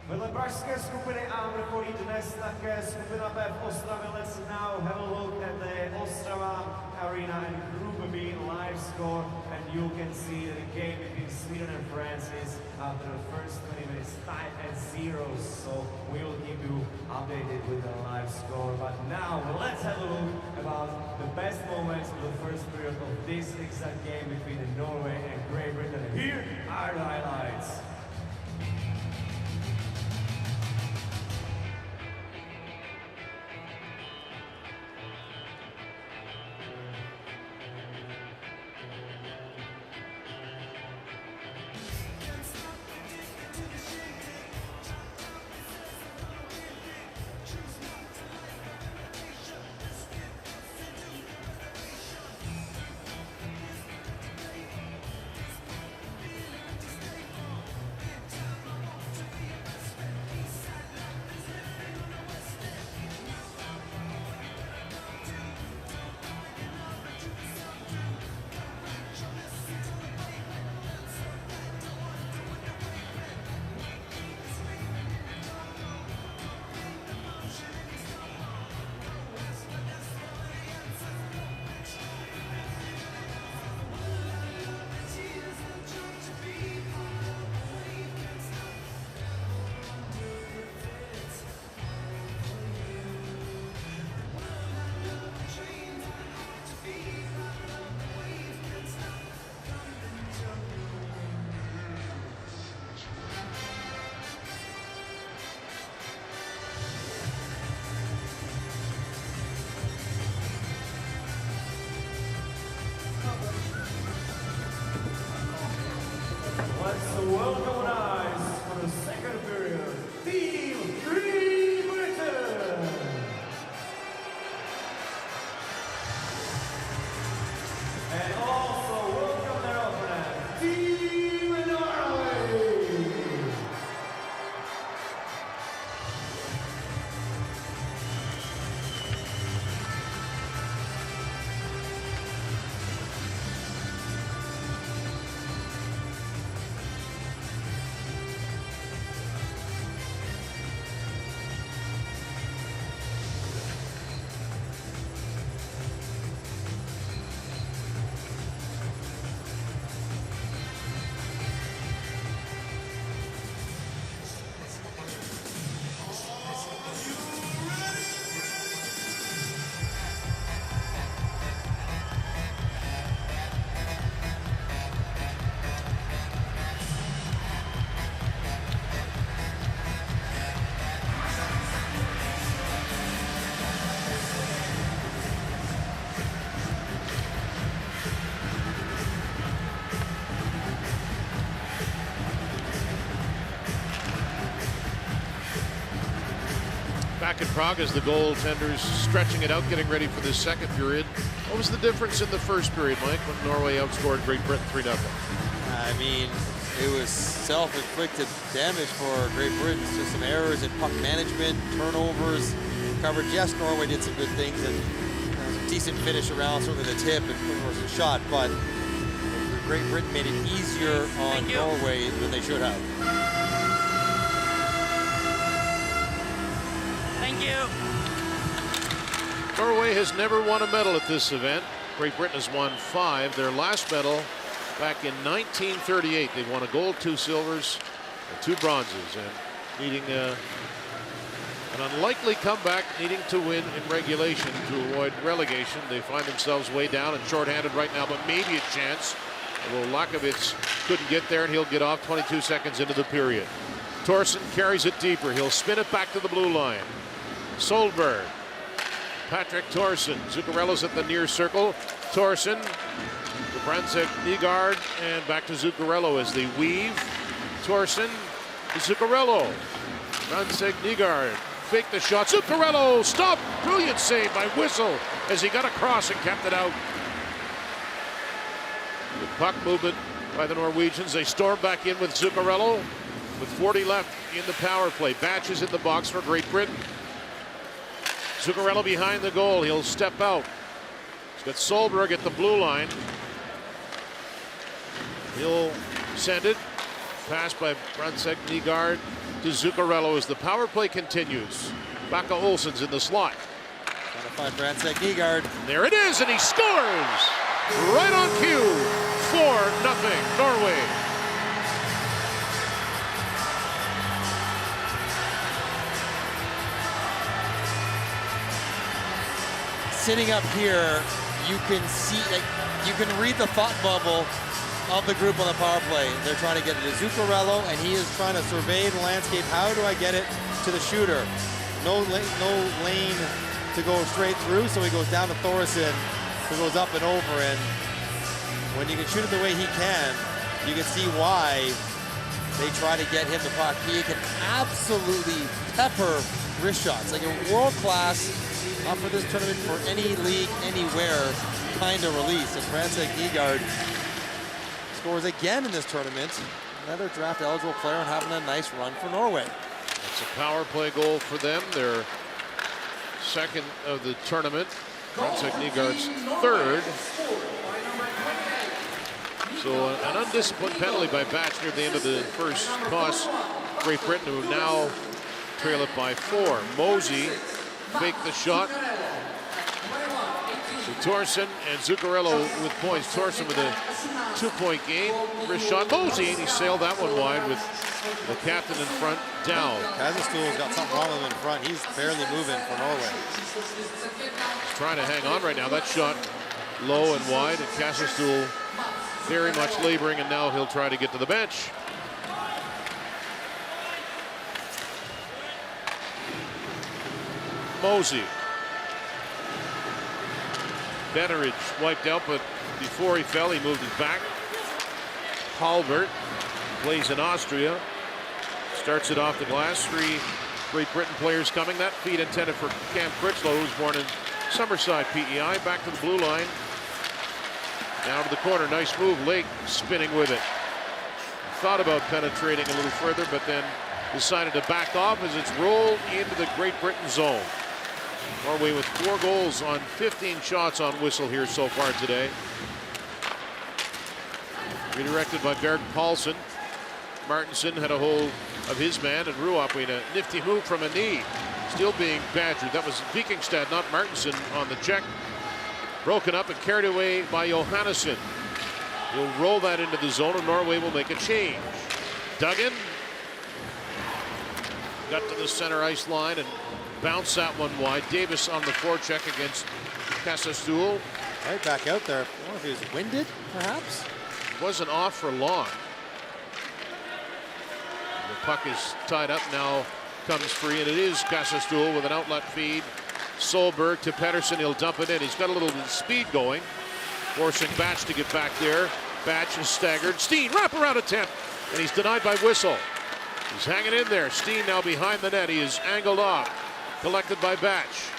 Vedle pražské skupiny A vrcholí dnes také skupina B v Ostravě. Let's now have a look at the Ostrava Arena and Group B live score, and you can see that the game between Sweden and France is after the first 20 minutes tied at 0. So we will keep you updated with the live score. But now let's have a look about the best moments of the first period of this exact game between Norway and Great Britain. Here are the highlights. Let's welcome eyes for the second period, Team Great Britain! And also welcome their opponent, Team Norway! Back in Prague as the goaltenders stretching it out, getting ready for this second period. What was the difference in the first period, Mike, when Norway outscored Great Britain 3-0? I mean, it was self-inflicted damage for Great Britain. Just some errors in puck management, turnovers, coverage. Yes, Norway did some good things and some decent finish around, certainly the tip and the shot, but Great Britain made it easier on Norway than they should have. Thank you. Norway has never won a medal at this event. Great Britain has won 5. Their last medal back in 1938. They won a gold, 2 silvers, and 2 bronzes, and needing an unlikely comeback, needing to win in regulation to avoid relegation. They find themselves way down and shorthanded right now, but maybe a chance. Although Lakovitz couldn't get there, and he'll get off 22 seconds into the period. Thorsen carries it deeper. He'll spin it back to the blue line. Solberg. Patrick Thorsen. Zuccarello's at the near circle. Thorsen to Brandtzæk Nygaard, and back to Zuccarello as they weave. Thorsen to Zuccarello. Brandtzæk Nygaard. Fake the shot. Zuccarello stop. Brilliant save by Whistle as he got across and kept it out. Good puck movement by the Norwegians. They storm back in with Zuccarello with 40 left in the power play. Batch is in the box for Great Britain. Zuccarello behind the goal. He'll step out. He's got Solberg at the blue line. He'll send it. Pass by Brandtzæk Nygaard to Zuccarello as the power play continues. Baka Olsen's in the slot. Trying to find Brandtzæk Nygaard. There it is, and he scores! Right on cue. 4-0 Norway. Sitting up here, you can see, you can read the thought bubble of the group on the power play. They're trying to get it to Zuccarello, and he is trying to survey the landscape. How do I get it to the shooter? No lane to go straight through, so he goes down to Thorsen, who goes up and over, and when you can shoot it the way he can, you can see why they try to get him the puck. He can absolutely pepper wrist shots, like a world-class, not for this tournament, for any league, anywhere kind of release. And Brandtzæk Nygaard scores again in this tournament. Another draft-eligible player and having a nice run for Norway. It's a power play goal for them. Their second of the tournament. Brandtzæk Nygaard's third. So an undisciplined penalty by Batch near the end of the first cost Great Britain, who now trail it by 4. Mosey faked the shot. So Thorsen and Zuccarello with points. Thorsen with a 2-point game. Wrist shot. Mosey, and he sailed that one wide with the captain in front down. Kazastool's got something wrong with him in front. He's barely moving for Norway. He's trying to hang on right now. That shot low and wide, and Kazastool very much laboring, and now he'll try to get to the bench. Mosey. Betteridge wiped out, but before he fell, he moved it back. Halbert plays in Austria. Starts it off the glass. 3 Great Britain players coming. That feed intended for Cam Critchlow, who's born in Summerside, PEI. Back to the blue line. Down to the corner. Nice move. Lake spinning with it. Thought about penetrating a little further, but then decided to back off as it's rolled into the Great Britain zone. Norway with 4 goals on 15 shots on Whistle here so far today. Redirected by Berg Paulsen. Martinson had a hold of his man, and Ruop made a nifty move from a knee. Still being badgered. That was Vikingstad, not Martinson, on the check. Broken up and carried away by Johannesson. He'll roll that into the zone, and Norway will make a change. Duggan got to the center ice line and bounced that one wide. Davis on the forecheck against Kazastool. Right back out there. I don't know if he was winded, perhaps. Wasn't off for long. The puck is tied up now, comes free, and it is Kazastool with an outlet feed. Solberg to Pettersson. He'll dump it in. He's got a little bit of speed going, forcing Batch to get back there. Batch is staggered. Steen wraparound attempt, and he's denied by Whistle. He's hanging in there. Steen now behind the net. He is angled off. Collected by Batch.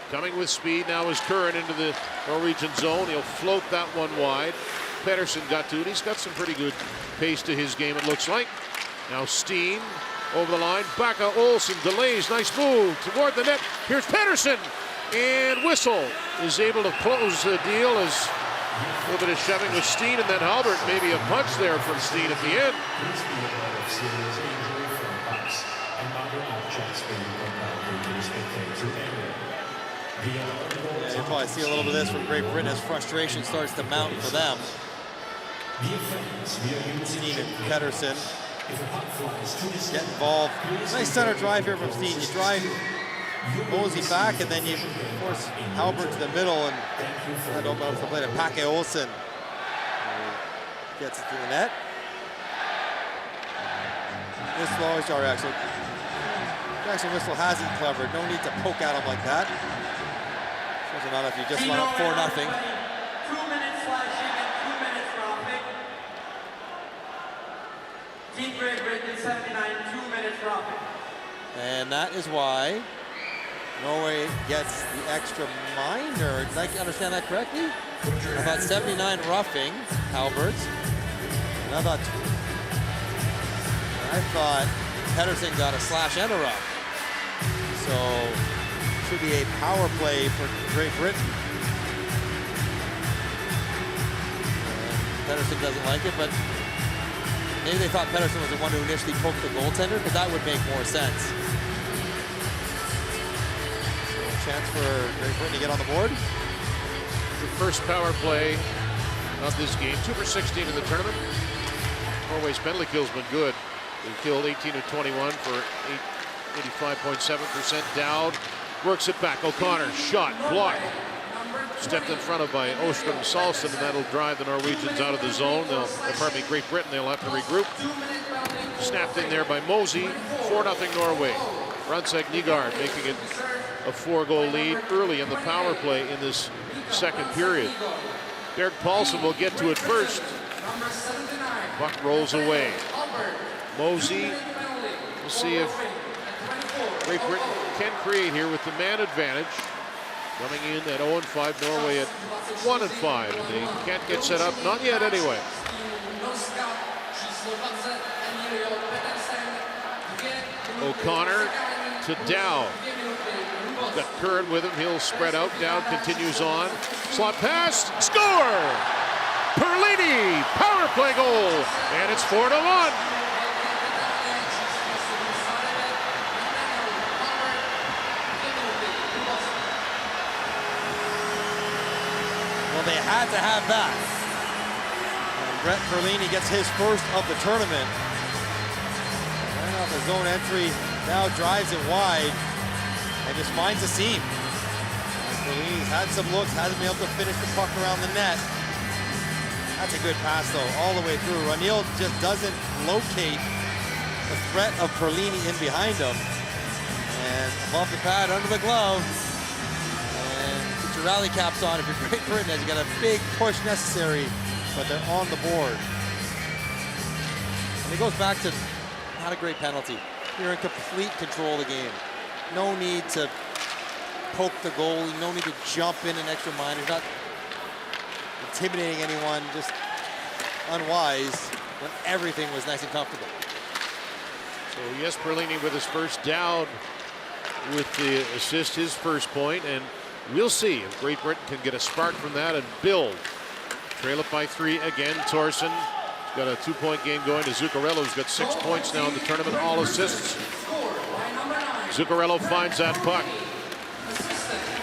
Coming with speed now is Curran into the Norwegian zone. He'll float that one wide. Pedersen got to it. He's got some pretty good pace to his game, it looks like. Now Steen over the line. Backa Olsen delays. Nice move toward the net. Here's Pedersen. And Whistle is able to close the deal as a little bit of shoving with Steen, and then Halbert, maybe a punch there from Steen at the end. Yeah, you'll probably see a little bit of this from Great Britain as frustration starts to mount for them. Steen and Pedersen get involved. Nice center drive here from Steen. You drive Mosey back, and then you force Halbert to the middle, and I don't know if the play to Pake Olsen gets it to the net. Whistle always our actually. Jackson Whistle hasn't covered. No need to poke at him like that. Doesn't matter if you just went up 4-0. 2 minutes slashing and 2 minutes dropping. Team Great Britain 79, 2 minutes dropping. And that is why Norway gets the extra minor. Did I understand that correctly? I thought 79 roughing Halberts. And I thought Pedersen got a slash and a rough. So should be a power play for Great Britain. Pedersen doesn't like it, but maybe they thought Pedersen was the one who initially poked the goaltender, because that would make more sense. So a chance for Great Britain to get on the board. The first power play of this game, 2 for 16 in the tournament. Norway's penalty kill's been good. They killed 18 of 21 for 85.7%. Dowd works it back. O'Connor shot blocked. Stepped in front of by Ostrom Salson, and that'll drive the Norwegians out of the zone. Great Britain, they'll have to regroup. Snapped in there by Mosey. 4-0 Norway. Ransek Nygaard making it a 4-goal lead early in the power play in this second period. Derek Paulson will get to it first. Puck rolls away. Mosey, we'll see if Great Britain can create here with the man advantage. Coming in at 0-5, Norway at 1-5. They can't get set up, not yet anyway. O'Connor to Dowd. Got Curran with him, he'll spread out. Dowd continues on. Slot pass, score! Perlini, power play goal, and it's 4-1. Well, they had to have that. And Brett Perlini gets his first of the tournament. Right off the zone entry, now drives it wide and just finds a seam. Perlini's had some looks, hasn't been able to finish the puck around the net. That's a good pass though, all the way through. O'Neill just doesn't locate the threat of Perlini in behind him. And above the pad, under the glove. Get your rally caps on if you're Great Britain, as you got a big push necessary, but they're on the board. And it goes back to not a great penalty. You're in complete control of the game. No need to poke the goalie, no need to jump in an extra minor. You're not intimidating anyone, just unwise when everything was nice and comfortable. So yes, Perlini with his first. Dowd with the assist, his first point, and we'll see if Great Britain can get a spark from that and build. Trail it by 3 again. Thorson got a 2-point game going to Zuccarello, who's got 6 points now in the tournament, all assists. Zuccarello finds that puck.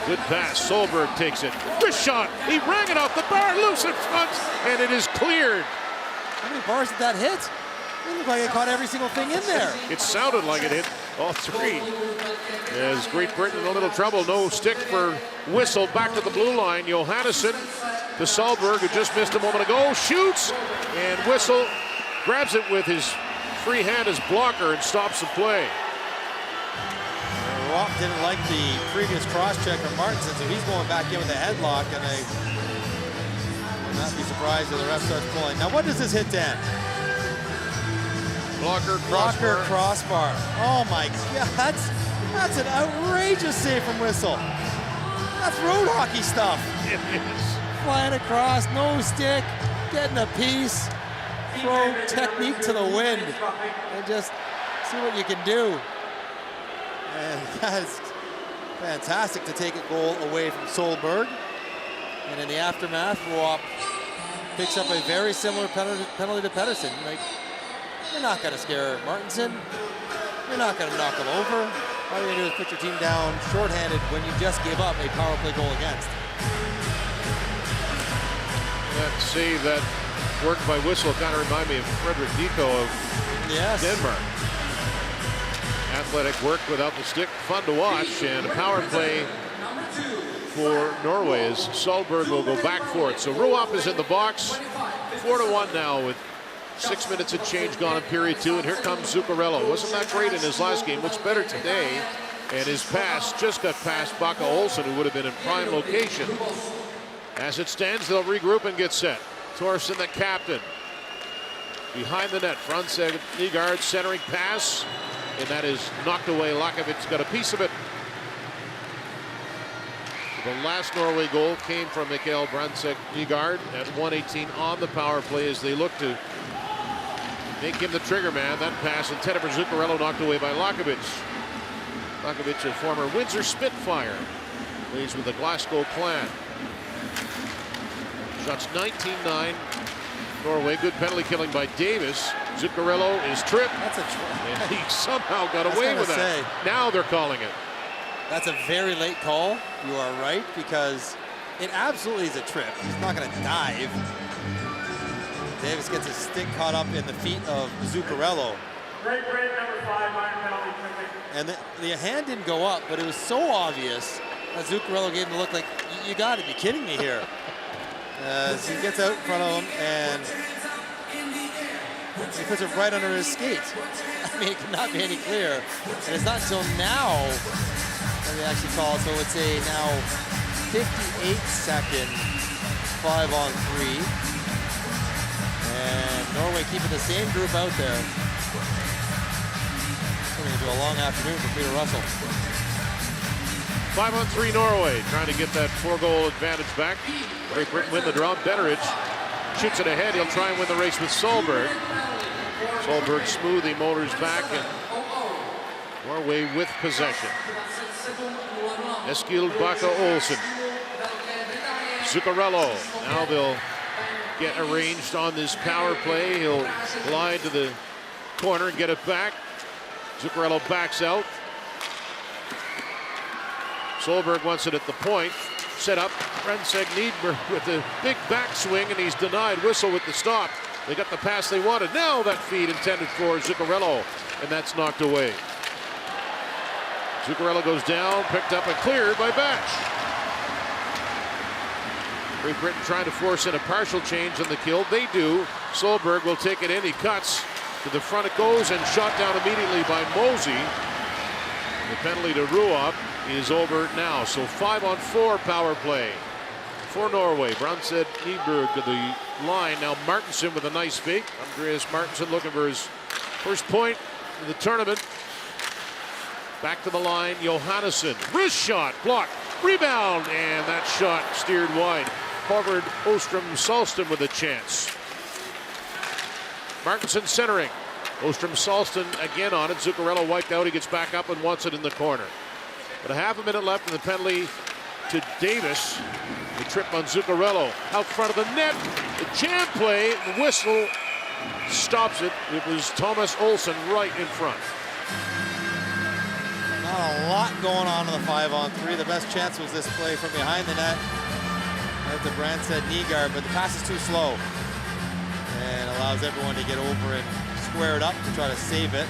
Good pass. Solberg takes it. Wrist shot. He rang it off the bar, loose in front, and it is cleared. How many bars did that hit? It looked like it caught every single thing in there. It sounded like it hit all 3. As Great Britain in a little trouble. No stick for Whistle. Back to the blue line. Johannesson to Solberg, who just missed a moment ago. Shoots, and Whistle grabs it with his free hand as blocker and stops the play. Rock didn't like the previous cross-check from Martinson, so he's going back in with a headlock, and I will not be surprised if the ref starts pulling. Now, what does this hit, Dan? Blocker, crossbar. Oh my God, that's an outrageous save from Whistle. That's road hockey stuff. It is. Flying across, no stick. Get in a piece, throw technique to the wind, and just see what you can do. And that's fantastic to take a goal away from Solberg. And in the aftermath, Roop picks up a very similar penalty to Pedersen. Like, you're not going to scare Martinson. You're not going to knock him over. All you're going to do is put your team down shorthanded when you just gave up a power play goal against. That save, that work by Whistle, kind of remind me of Frederick Nico of Denmark. Athletic work without the stick, fun to watch, and a power play for Norway as Solberg will go back for it. So Ruop is in the box, 4-1 now with 6 minutes and change gone in period 2, and here comes Zuccarello. Wasn't that great in his last game? Looks better today, and his pass just got past Baka Olsen, who would have been in prime location. As it stands, they'll regroup and get set. Thorsen, the captain, behind the net. Franz Nygaard centering pass, and that is knocked away. Lakovic got a piece of it. The last Norway goal came from Mikael Brandtzæk Nygaard at 1:18 on the power play as they look to make him the trigger man. That pass intended for Zuccarello, knocked away by Lakovic. Lakovic, a former Windsor Spitfire, plays with the Glasgow Clan. Shots 19-9. Norway, good penalty killing by Davis. Zuccarello is tripped. That's a trip. And he somehow got away with that. Now they're calling it. That's a very late call. You are right, because it absolutely is a trip. He's not going to dive. Davis gets his stick caught up in the feet of Zuccarello. Great number 5, minor penalty. And the hand didn't go up, but it was so obvious that Zuccarello gave him the look like, you got to be kidding me here. As he gets out in front of him and he puts it right under his skate. I mean, it cannot be any clearer. And it's not until now that they actually call it. So it's a now 58-second 5-on-3. And Norway keeping the same group out there. We're going to do a long afternoon for Peter Russell. 5-on-3 Norway, trying to get that 4-goal advantage back. Great Britain win the draw. Betteridge shoots it ahead. He'll try and win the race with Solberg. Solberg smoothly motors back, and Norway with possession. Eskil Baka Olsen. Zuccarello. Now they'll get arranged on this power play. He'll glide to the corner and get it back. Zuccarello backs out. Solberg wants it at the point. Set up. Brandtzæk Nygaard with the big backswing, and he's denied. Whistle with the stop. They got the pass they wanted. Now that feed intended for Zuccarello, and that's knocked away. Zuccarello goes down, picked up and cleared by Batch. Great Britain trying to force in a partial change on the kill. They do. Solberg will take it in. He cuts to the front. It goes and shot down immediately by Mosey. The penalty to Ruop is over now. So 5-on-4 power play for Norway. Brandtzæk Nygaard to the line. Now Martinson with a nice fake. Andreas Martinson looking for his first point in the tournament. Back to the line. Johannesson. Wrist shot. Blocked. Rebound. And that shot steered wide. Forward Ostrom Salston with a chance. Martinson centering. Ostrom Salston again on it. Zuccarello wiped out. He gets back up and wants it in the corner. But a half a minute left in the penalty to Davis. The trip on Zuccarello out front of the net. The jam play. The whistle stops it. It was Thomas Olsen right in front. Not a lot going on in the 5-on-3. The best chance was this play from behind the net. Right to Brandtzæk Nygaard, but the pass is too slow. And allows everyone to get over and square it up to try to save it.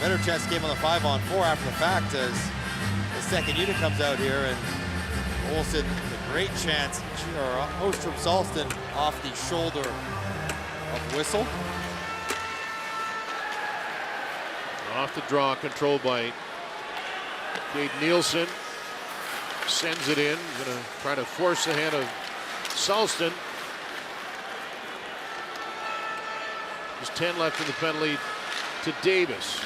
Better chance came on the 5-on-4 after the fact as the second unit comes out here, and Olsen with a great chance. Ostrom Salston off the shoulder of Whistle. Off the draw, controlled by Cade Nielsen. Sends it in. Going to try to force the hand of Salston. There's 10 left in the penalty to Davis.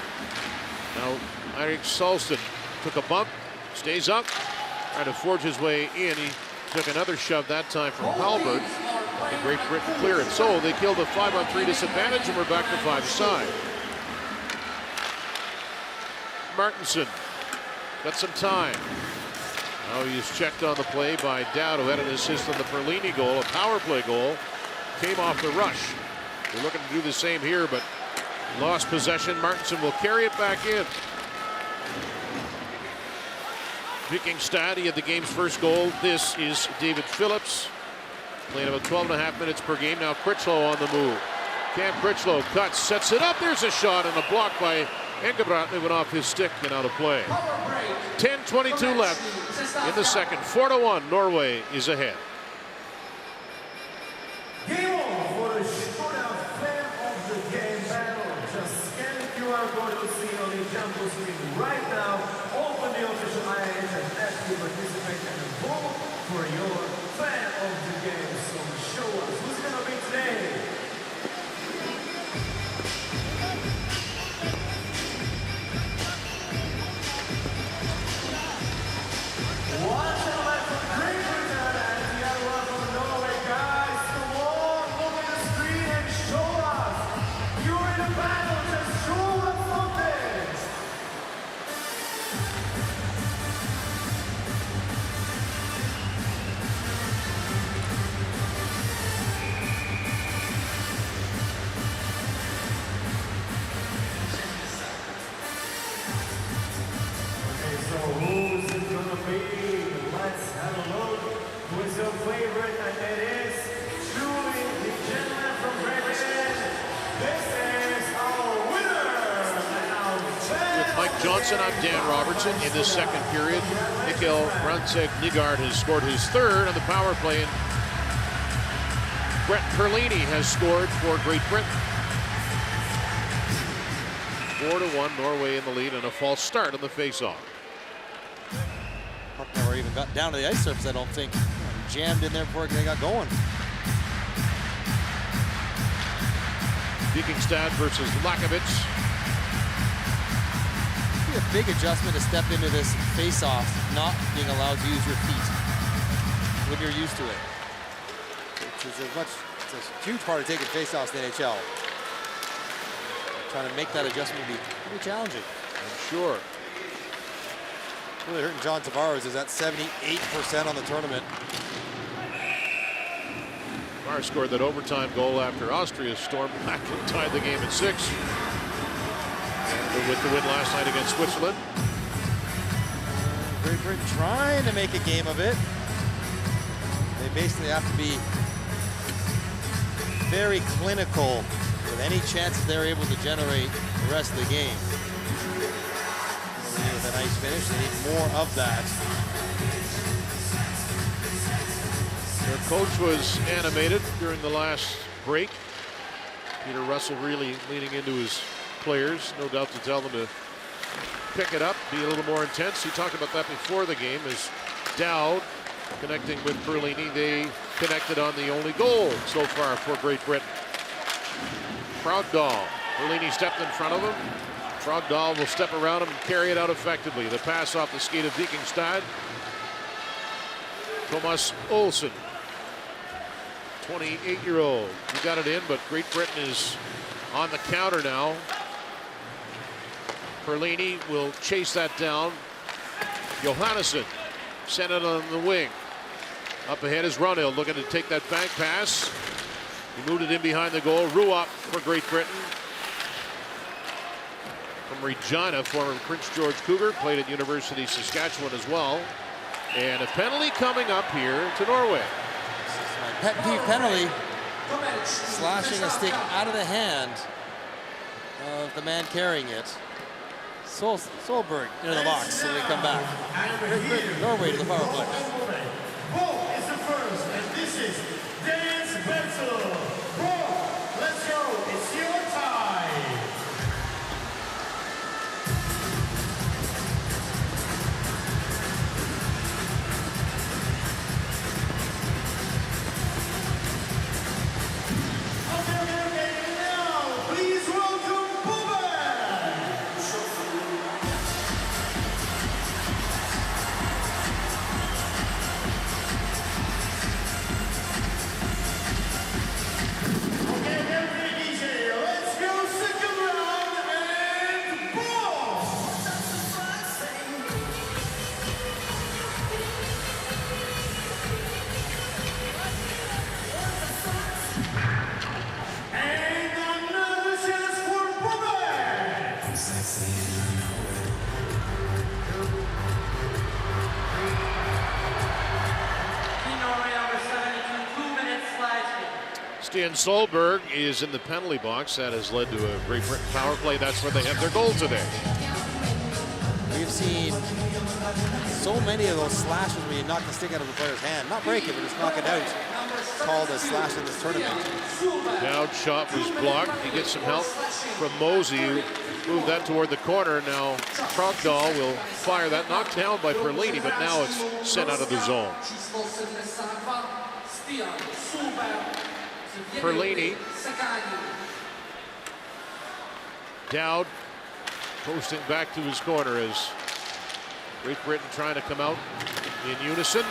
Now Eirik Salston took a bump, stays up, trying to forge his way in. He took another shove that time from Halbert. And Great Britain clear it. So they killed a 5-on-3 disadvantage, and we're back to 5-a-side. Martinson got some time. Now he's checked on the play by Dowd, who had an assist on the Perlini goal, a power play goal. Came off the rush. They're looking to do the same here, but lost possession. Martinson will carry it back in. Vikingstad, he had the game's first goal. This is David Phillips, playing about 12.5 minutes per game. Now Critchlow on the move. Cam Critchlow cuts, sets it up. There's a shot and a block by Engebrat. It went off his stick and out of play. 10:22 left in the second. 4-1, Norway is ahead. Game on for the shootout fan of the game battle. Just scan the QR code to see on the jumbo screen right now. Open the official IIHF to participate and vote for your fan of the game. So show us who's going to be today. One to the left from Great Britain and the other one from Norway, guys. Come on, look at the screen and show us. You're in a battle, just show us something. Okay, so who's it gonna be? Let's have a look. Who is your favorite? And it is truly the gentleman from Great Britain. This is our winner. And our With Mike Johnson, I'm Dan Robertson. In this second period, Mikkel Brandtzæg-Nygaard has scored his third on the power play, and Brett Perlini has scored for Great Britain. 4-1, Norway in the lead, and a false start on the face-off. Puck never even got down to the ice surface, I don't think. Jammed in there before they got going. Vikingstad versus Lakovic. Be a big adjustment to step into this face-off, not being allowed to use your feet when you're used to it. It's a huge part of taking face-offs in the NHL. Trying to make that adjustment would be pretty challenging. I'm sure. Really hurting John Tavares is at 78% on the tournament. Tavares scored that overtime goal after Austria stormed back and tied the game at 6. And with the win last night against Switzerland. Great Britain trying to make a game of it. They basically have to be very clinical with any chances they're able to generate the rest of the game. With a nice finish, they need more of that. Their coach was animated during the last break. Peter Russell really leaning into his players, no doubt to tell them to pick it up, be a little more intense. He talked about that before the game as Dowd connecting with Perlini. They connected on the only goal so far for Great Britain. Prague. Perlini stepped in front of him. Prague will step around him and carry it out effectively. The pass off the skate of Vikingstad. Thomas Olsen, 28-year-old. He got it in, but Great Britain is on the counter now. Perlini will chase that down. Johannesson sent it on the wing. Up ahead is Runhill looking to take that bank pass. He moved it in behind the goal. Ruop for Great Britain. From Regina, former Prince George Cougar, played at University of Saskatchewan as well. And a penalty coming up here to Norway. Pet peeve penalty. Slashing a stick out of the hand of the man carrying it. Solberg into the box, so they come back. Norway to the power play. Ball is the first, and this is Dan Spencer. Ball, let's go. It's your time. Okay. Now, please welcome Boomer. Christian Solberg is in the penalty box. That has led to a Great Britain power play. That's where they have their goal today. We've seen so many of those slashes where you knock the stick out of the player's hand. Not break it, but just knock it out. Called a slash in this tournament. Dowd shot was blocked. He gets some help from Mosey, who moved that toward the corner. Now Krogdahl will fire that. Knocked down by Perlini, but now it's sent out of the zone. Perlini. Dowd posting back to his corner as Great Britain trying to come out in unison.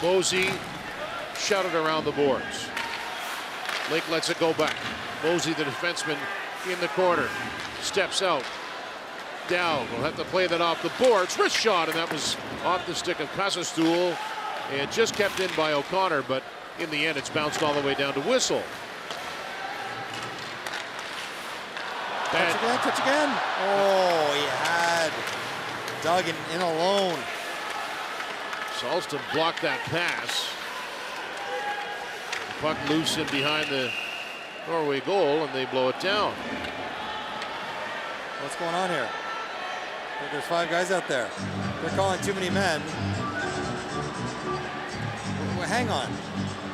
Mosey shouted around the boards. Lake lets it go back. Mosey, the defenseman, in the corner, steps out. Dowd will have to play that off the boards. Wrist shot, and that was off the stick of Kasastool and just kept in by O'Connor, but in the end it's bounced all the way down to Whistle. Touch again, touch again. Oh, he had Duggan in alone. Salston blocked that pass. The puck loose in behind the Norway goal, and they blow it down. What's going on here? There's 5 guys out there. They're calling too many men. Well, hang on.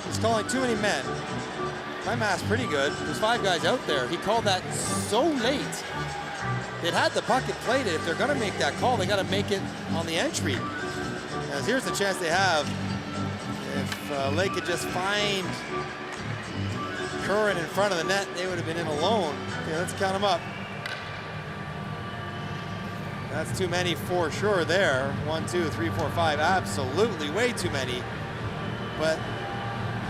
He's calling too many men. My math's pretty good. There's 5 guys out there. He called that so late. They'd had the puck and played it. If they're going to make that call, they got to make it on the entry. As here's the chance they have. If Lake could just find Curran in front of the net, they would have been in alone. Okay, let's count them up. That's too many for sure there. 1, 2, 3, 4, 5. Absolutely way too many. But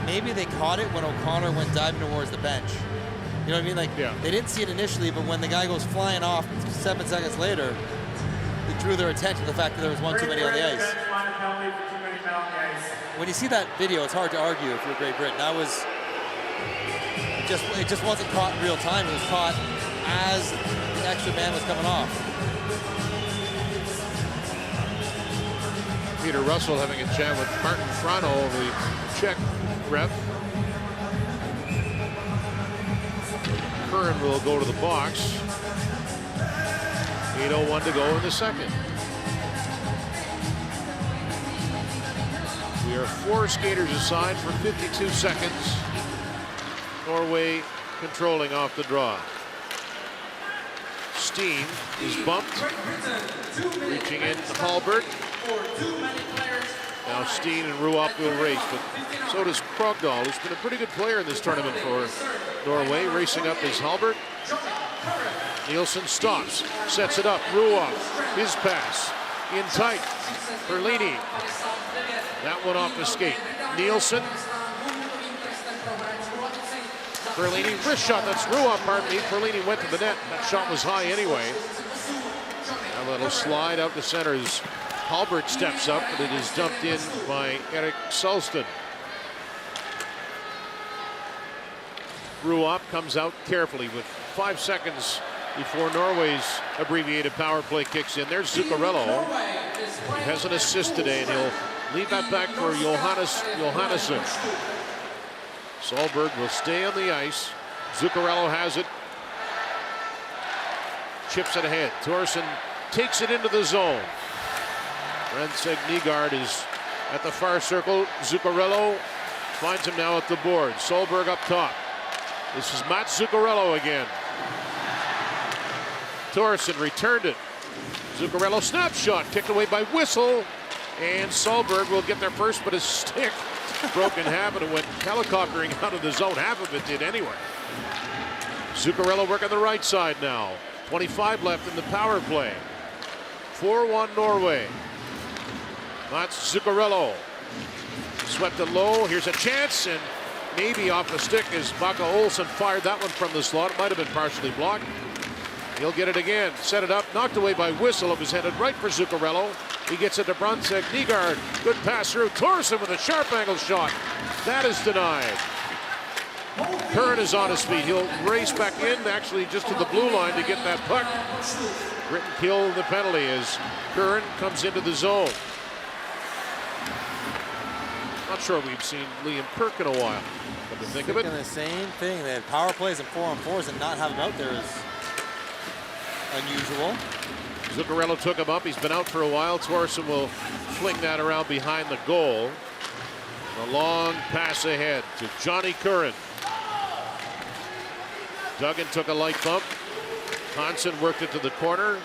maybe they caught it when O'Connor went diving towards the bench. You know what I mean? Like, they didn't see it initially, but when the guy goes flying off 7 seconds later, it drew their attention to the fact that there was 1 too many on the ice. When you see that video, it's hard to argue if you're Great Britain. That was it just wasn't caught in real time. It was caught as the extra man was coming off. Peter Russell having a chat with Martin Frano, the Czech ref. Curran will go to the box. 8:01 to go in the second. We are 4 skaters aside for 52 seconds. Norway controlling off the draw. Steen is bumped. Reaching in Hallberg. Now Steen and Ruop will race, but so does Krogdahl, who's been a pretty good player in this tournament for Norway. Racing up is Hallberg. Nielsen stops, sets it up. Ruop, his pass, in tight. Perlini, that one off the skate. Nielsen. Perlini, wrist shot, that's Ruop, pardon me. Perlini went to the net. That shot was high anyway. A little slide out to center as Hallberg steps up, but it is dumped in by Erik Salston. Ruop comes out carefully with 5 seconds before Norway's abbreviated power play kicks in. There's Zuccarello. He has an assist today, and he'll leave that back for Johannesson. Solberg will stay on the ice. Zuccarello has it. Chips it ahead. Thorson takes it into the zone. Renseg Nygaard is at the far circle. Zuccarello finds him now at the board. Solberg up top. This is Mats Zuccarello again. Thorson returned it. Zuccarello snapshot kicked away by Whistle. And Solberg will get there first, but his stick broke in half and it went helicoptering out of the zone. Half of it did anyway. Zuccarello working the right side now. 25 left in the power play. 4-1 Norway. Mats Zuccarello swept it low. Here's a chance, and maybe off the stick as Baka Olsen fired that one from the slot. It might have been partially blocked. He'll get it again. Set it up. Knocked away by Whistle. It was headed right for Zuccarello. He gets it to Brunswick. Nygaard. Good pass through. Thorson with a sharp angle shot. That is denied. Curran is on his feet. He'll race back in, actually just to the blue line to get that puck. Britain killed the penalty as Curran comes into the zone. Not Not sure we've seen Liam Kirk in a while. But to think of it, the same thing. They had power plays and 4-on-4s, and not have him out there is unusual. Zuccarello took him up. He's been out for a while. Torsen will fling that around behind the goal. A long pass ahead to Johnny Curran. Duggan took a light bump. Hansen worked it to the corner.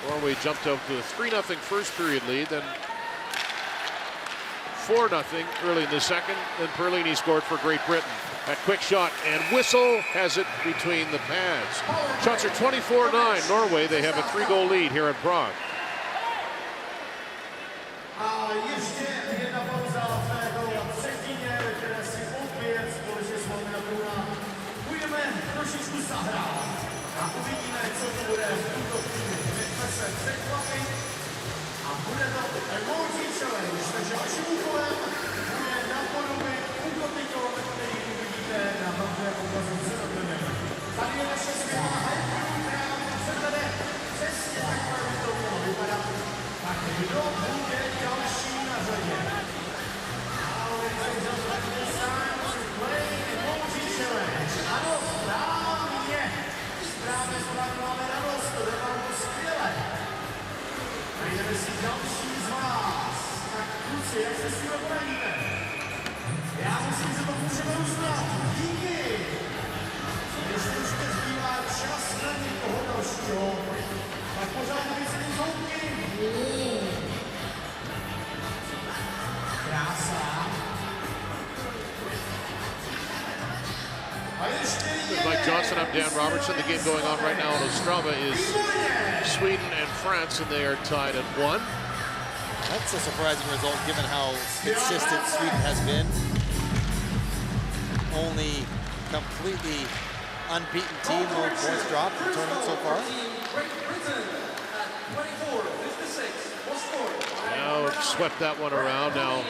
Norway jumped out to a 3-0 first period lead, then 4-0 early in the second. Then Perlini scored for Great Britain. A quick shot, and Whistle has it between the pads. Shots are 24-9. Norway, they have a 3-goal lead here in Prague. A ještě jedna pauza v třetině, ve které si opět společně s vámi na trůna půjdeme trošičku zahrát a uvidíme, co to bude v tuto chvíli. Nechme se překvapit a bude to emoji challenge, takže vaším úkolem bude napodobit útočníkov, který uvidíte na velkém obrazu před očima. Tady je naše skvělá hype, která se vede přesně takhle, by to mohlo vypadat. Tak kdo bude další na řadě? Ano, správně. Správně máme radost, to jde vám to skvěle. Najdeme si další z vás. Tak kluci, jak se s tím poradíte? Já myslím, že to můžeme uznat. Díky. Ještě zbývá čas na někoho dalšího. Tak pořád vysedí zoubky. Krása. With Mike Johnson, I'm Dan Robertson. The game going on right now on Ostrava is Sweden and France, and they are tied at 1. That's a surprising result given how consistent Sweden has been. Only completely unbeaten team, no points dropped in the tournament so far. Now swept that one around. Now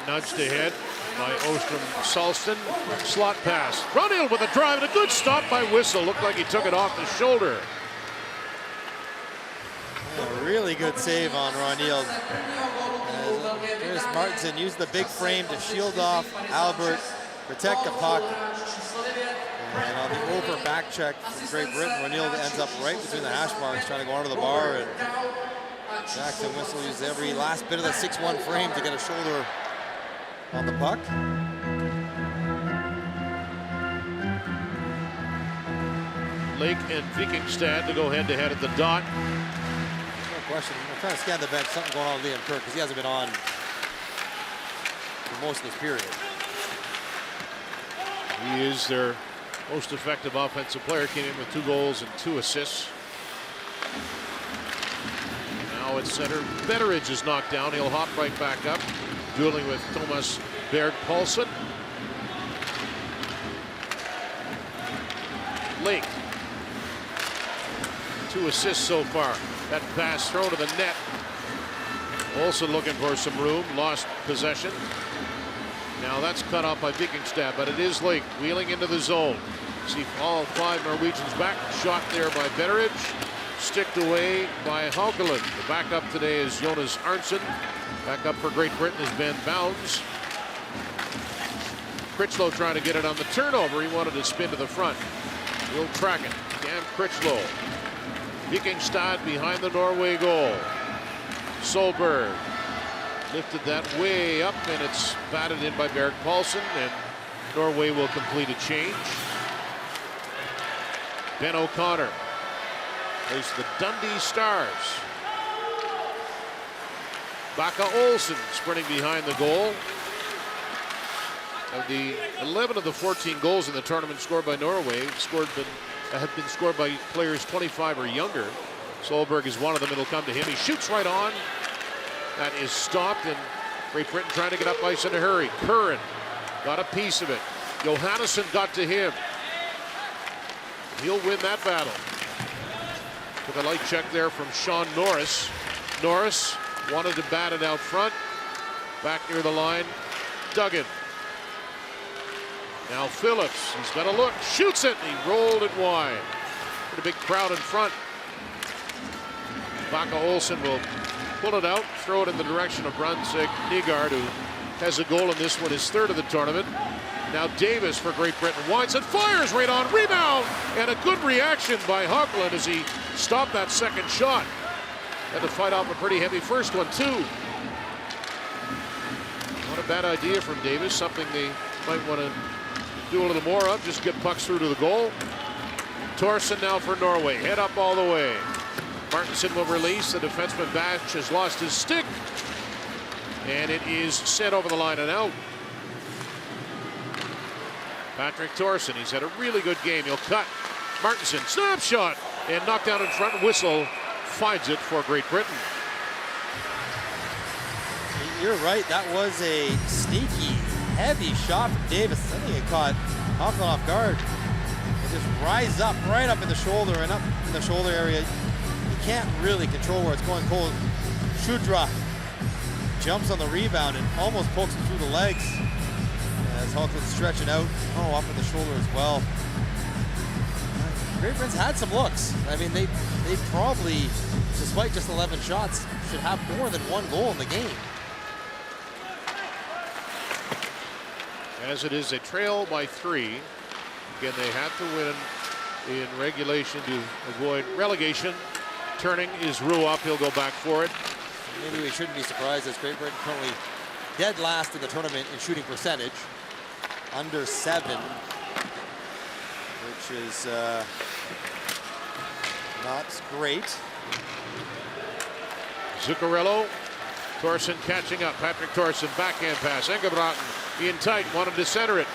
nudged ahead by Ostrom Salston. Slot pass. Ronil with a drive and a good stop by Whistle. Looked like he took it off the shoulder. A really good save on Ronil. Chris Martinson used the big frame to shield off Albert, protect the puck. And on the over back check from Great Britain, Ronil ends up right between the hash marks trying to go onto the bar. And Jackson Whistle used every last bit of the 6-1 frame to get a shoulder on the puck. Lake and Vikingstad to go head-to-head at the dot. No question. I'm trying to scan the bench. Something going on with Liam Kirk because he hasn't been on for most of this period. He is their most effective offensive player. Came in with 2 goals and 2 assists. Now at center, Betteridge is knocked down. He'll hop right back up, dueling with Thomas Berg-Paulsen. Lake. 2 assists so far. That pass thrown to the net. Also looking for some room. Lost possession. Now that's cut off by Vikingstad, but it is Lake wheeling into the zone. See all 5 Norwegians back. Shot there by Betteridge. Sticked away by Haukeland. The backup today is Jonas Arntzen. Backup for Great Britain is Ben Bounds. Critchlow trying to get it on the turnover. He wanted to spin to the front. We'll track it. Dan Critchlow. Vikingstad behind the Norway goal. Solberg lifted that way up, and it's batted in by Berg-Paulsen, and Norway will complete a change. Ben O'Connor plays the Dundee Stars. Baka Olsen sprinting behind the goal. Of the 11 of the 14 goals in the tournament scored by Norway have been scored by players 25 or younger. Solberg is one of them. It'll come to him. He shoots right on. That is stopped, and Great Britain trying to get up ice in a hurry. Curran got a piece of it. Johannesson got to him. He'll win that battle. With a light check there from Sean Norris. Norris wanted to bat it out front. Back near the line. Duggan. Now Phillips, he's got a look, shoots it, and he rolled it wide. With a big crowd in front. Baka Olsen will pull it out, throw it in the direction of Brunswick. Nygaard, who has a goal in this one, his third of the tournament. Now Davis for Great Britain winds and fires right on. Rebound! And a good reaction by Hockland as he stopped that second shot. Had to fight off a pretty heavy first one, too. Not a bad idea from Davis. Something they might want to do a little more of. Just get pucks through to the goal. Thorsen now for Norway. Head up all the way. Martinson will release. The defenseman Batch has lost his stick. And it is sent over the line and out. Patrick Thorsen, he's had a really good game. He'll cut. Martinson, snapshot, and knocked down in front. Whistle finds it for Great Britain. You're right, that was a sneaky, heavy shot from Davis. I think it caught Hockland off guard. It just rises up, right up in the shoulder, and up in the shoulder area. You can't really control where it's going cold. Shudra jumps on the rebound and almost pokes him through the legs. As Hockland's stretching out, up in the shoulder as well. Great Britain's had some looks. I mean, they probably, despite just 11 shots, should have more than one goal in the game. As it is, they trail by 3. Again, they have to win in regulation to avoid relegation. Turning is Rue up. He'll go back for it. Maybe we shouldn't be surprised as Great Britain currently dead last in the tournament in shooting percentage. Under 7, which is not great. Zuccarello. Thorsen catching up. Patrick Thorsen, backhand pass. Engebrotten in tight, wanted to center it.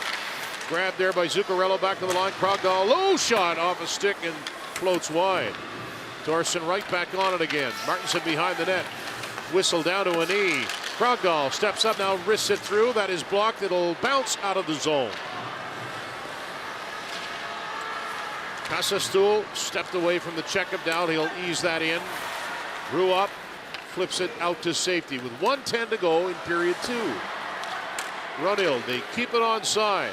Grabbed there by Zuccarello, back to the line. Prague, low shot off a stick and floats wide. Thorsen right back on it again. Martinson behind the net. Whistle down to a knee. Prague steps up now, wrists it through. That is blocked. It'll bounce out of the zone. Kasastul stepped away from the checkup down. He'll ease that in. Rue up, flips it out to safety with 1:10 to go in period 2. Runhild, they keep it onside.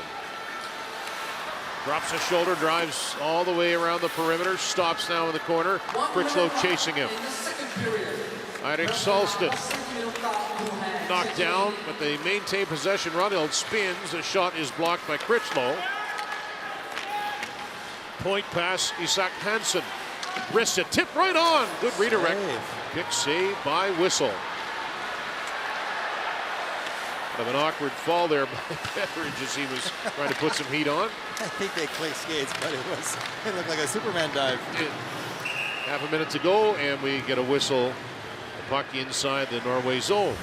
Drops a shoulder, drives all the way around the perimeter, stops now in the corner. Critchlow chasing him. Eirik Solston knocked down, but they maintain possession. Runhild spins. The shot is blocked by Critchlow. Point pass, Isak Hansen. Wrists it, tipped right on. Good redirect. Big save by Whistle. Kind of an awkward fall there by Beveridge as he was trying to put some heat on. I think they clicked skates, but it looked like a Superman dive. Half a minute to go, and we get a whistle. The puck inside the Norway zone.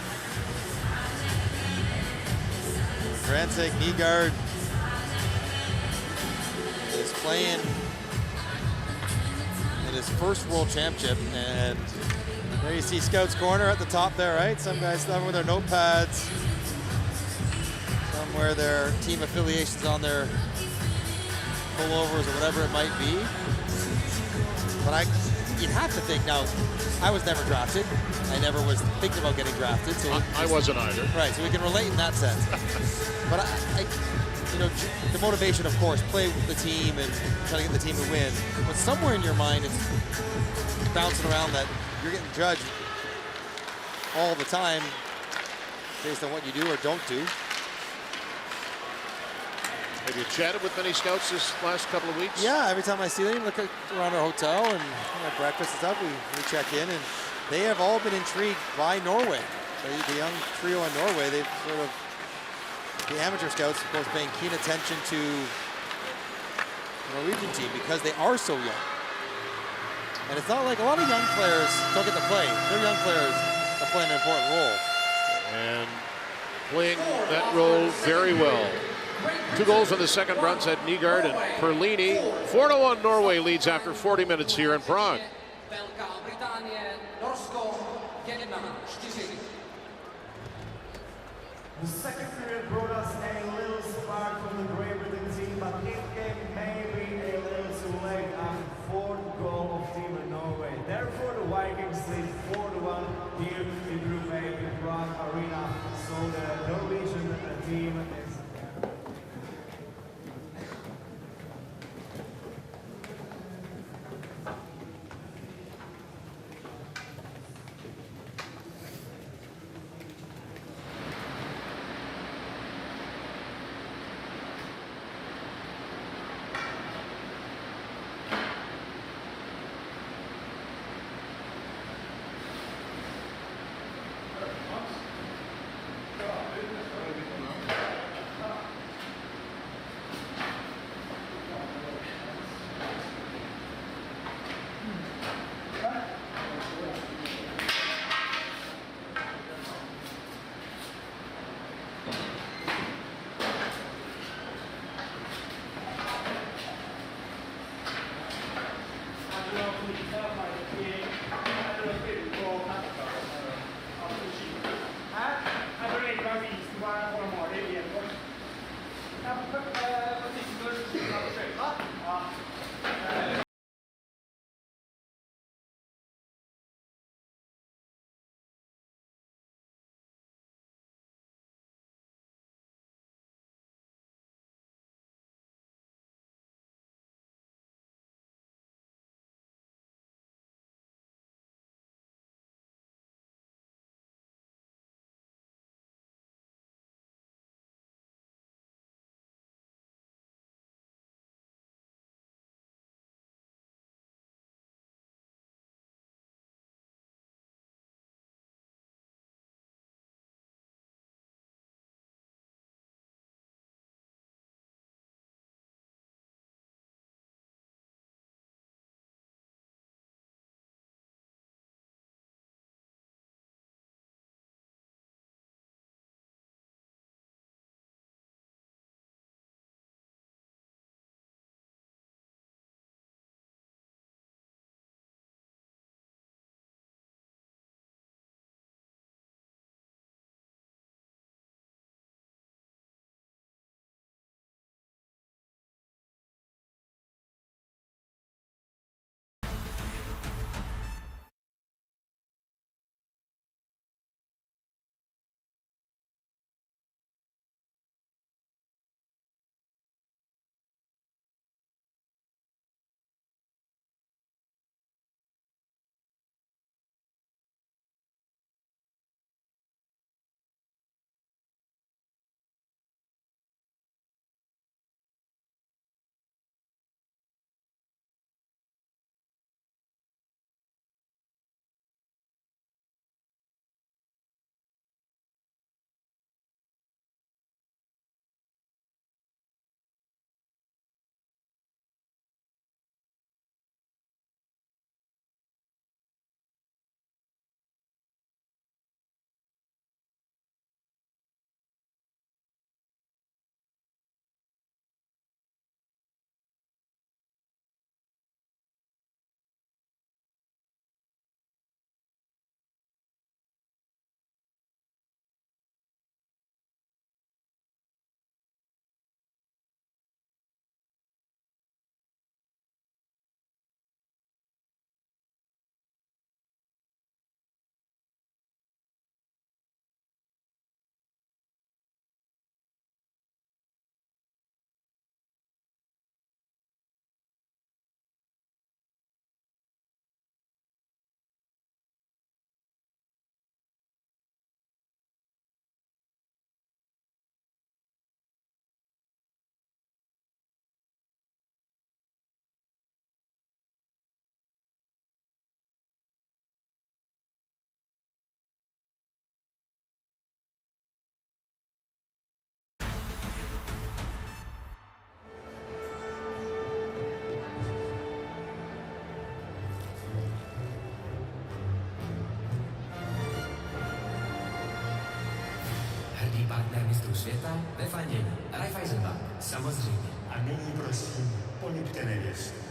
Brunswick Nygaard is playing in his first World Championship, and there you see Scouts Corner at the top there, right? Some guys still with their notepads. Somewhere their team affiliations on their pullovers or whatever it might be. But you'd have to think, now, I was never drafted. I never was thinking about getting drafted. So I wasn't either. Right, so we can relate in that sense. But the motivation, of course, play with the team and try to get the team to win. But somewhere in your mind, it's bouncing around that you're getting judged all the time based on what you do or don't do. Have you chatted with many scouts this last couple of weeks? Yeah, every time I see them, look around our hotel and breakfast and stuff, we check in, and they have all been intrigued by Norway. The young trio in Norway, they've sort of, the amateur scouts, of course, paying keen attention to the Norwegian team because they are so young. And it's not like a lot of young players don't get to play. Their young players are playing an important role. And playing that role very well. 2 goals in the second runs at Nygaard and Perlini. 4-1 Norway leads after 40 minutes here in Prague. The second period brought us a little spark from the Great Britain team, but it came maybe a little too late after 4th goal of Team Norway. Therefore, the Vikings lead 4-1 here in Group A in Prague Arena. So the Norwegian team is. partner mistrů světa ve fandění. Raiffeisenbank, samozřejmě. A nyní prosím, polipte nevěstu.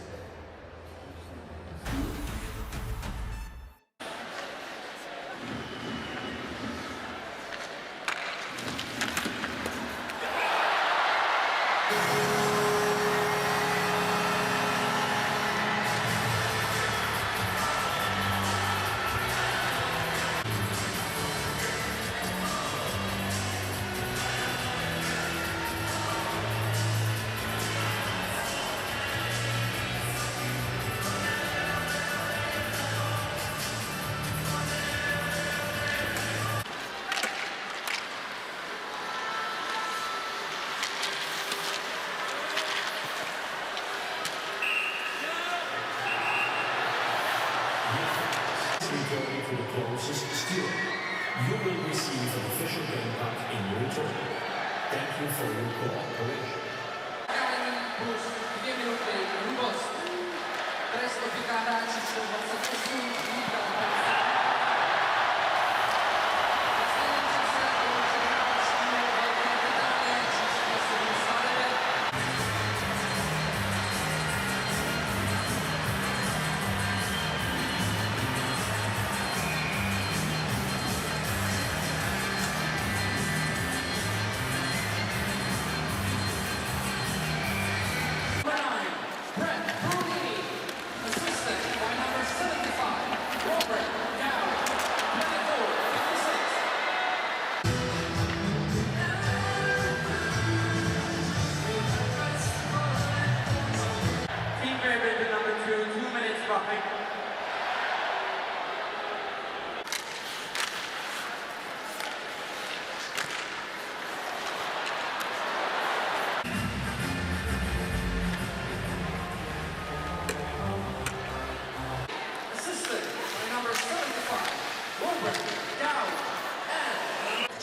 For the closest steal. You will receive an official game pack in return. Thank you for your cooperation. Plus 2 minuty, hrubost. Trest opěká hráči 128, Vítal. V stejném čase doručil hráč týmu Velké Británie číslo 79.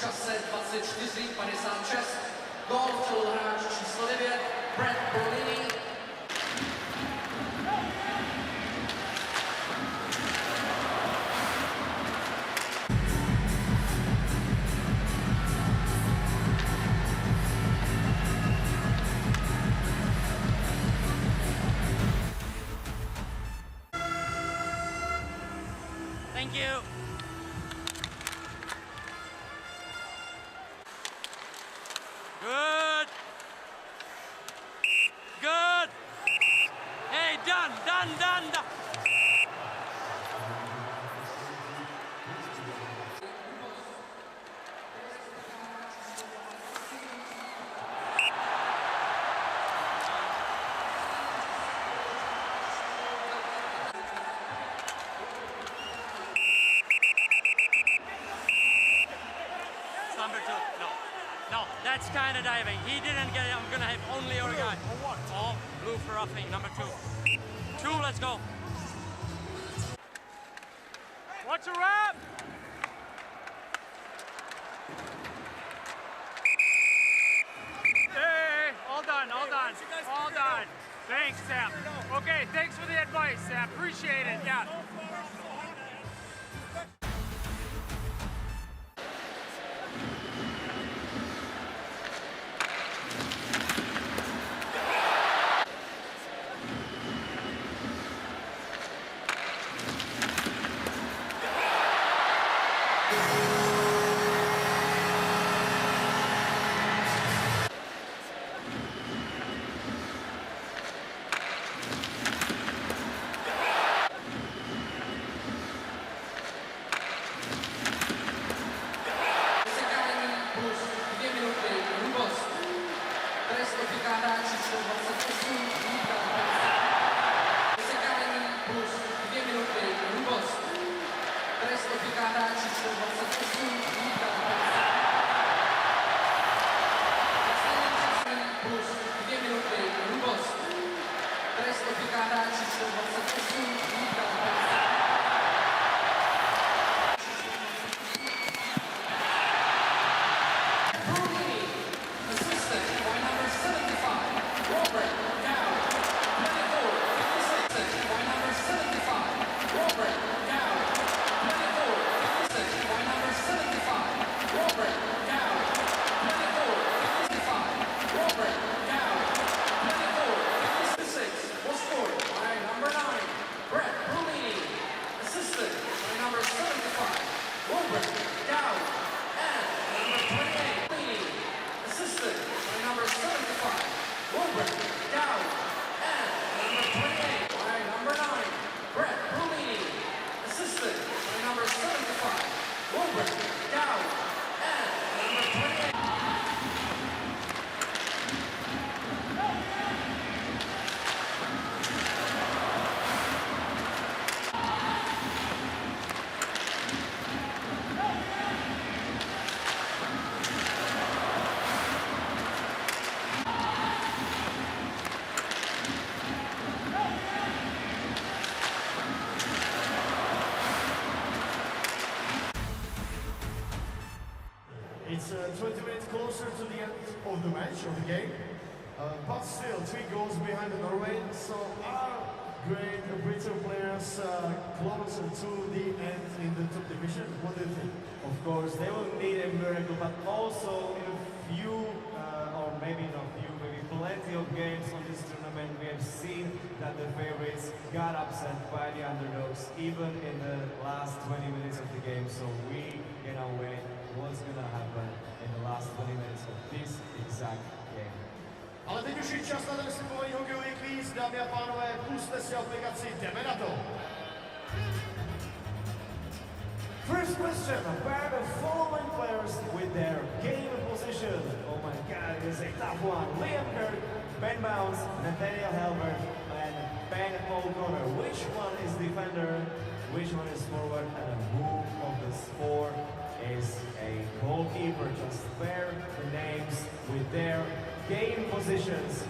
Čase 24:56. Gól včel hráč číslo 9, Brett Berlini. Thank you. Good. Good. Hey, done. Number 2. No, that's kind of diving. He didn't get it. I'm gonna have only your guy. Oh, blue for roughing. Number 2. 2, let's go. Watch a wrap. Hey, all done. Thanks, Sam. Okay, thanks for the advice, Sam. Appreciate it. Yeah. By number 74, 20 minutes closer to the end of the match, of the game. But still, 3 goals behind Norway. So our great Britain players closer to the end in the top division. What do you think? Of course, they will need a miracle, but also in a few, or maybe not few, maybe plenty of games on this tournament, we have seen that the favorites got upset by the underdogs, even in the last 20 minutes of the game. So we cannot wait what's gonna happen in the last 20 minutes of this exact game. Ale teď už je čas na ten slimbovaný hokejový kvíz, dámy a pánové, puste si aplikaci, jdeme na to! First question, pair the following players with their game position. Oh my god, it is a tough one. Liam Kirk, Ben Bounce, Nathaniel Halbert, and Ben O'Connor. Which one is defender, which one is forward, and who of the 4 is a goalkeeper? Just pair the names with their game positions.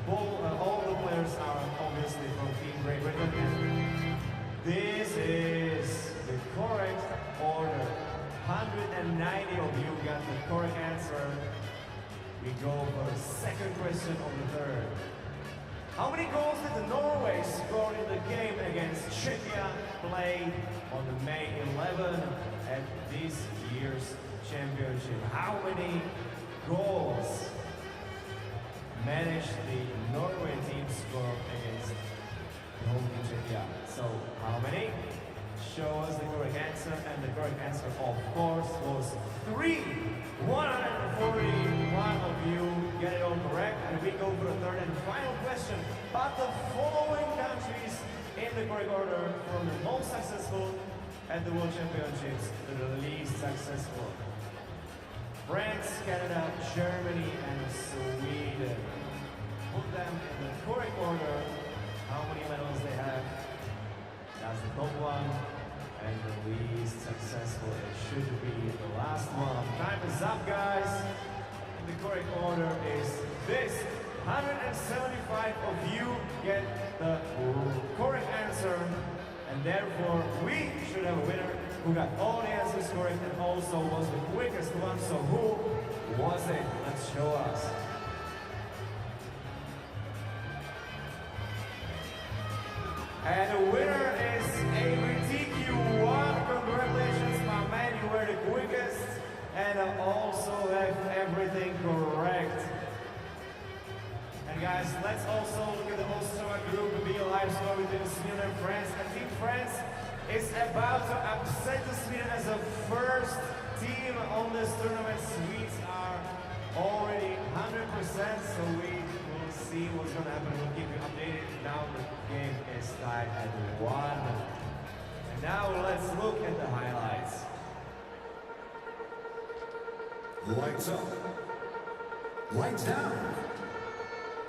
All the players are obviously from Team Great Britain. This is the correct order. 190 of you got the correct answer. We go for the second question of the third. How many goals did Norway score in the game against Czechia played on the May 11 at this year's championship? How many goals managed the Norway team score against home team Czechia? So how many? Show us the correct answer, and the correct answer, of course, was 3. 141 of you get it all correct, and we go for the third and final question. But the following countries in the correct order, from the most successful at the World Championships to the least successful. France, Canada, Germany, and Sweden. Put them in the correct order. How many medals they have? That's the top one. And the least successful, it should be the last one. Time is up, guys. The correct order is this. 175 of you get the correct answer, and therefore we should have a winner who got all the answers correct and also was the quickest one. So who was it? Let's show us. And the winner is Avery TQ1. Congratulations, my man, you were the quickest and also have everything correct. And guys, let's also look at the Austria group B live score between Sweden and France. I think France is about to upset the Sweden as a first team on this tournament. Swedes are already 100%, so we will see what's going to happen. We'll keep you updated. Now the game is tied at 1. And now let's look at the highlights. Lights up. Lights down.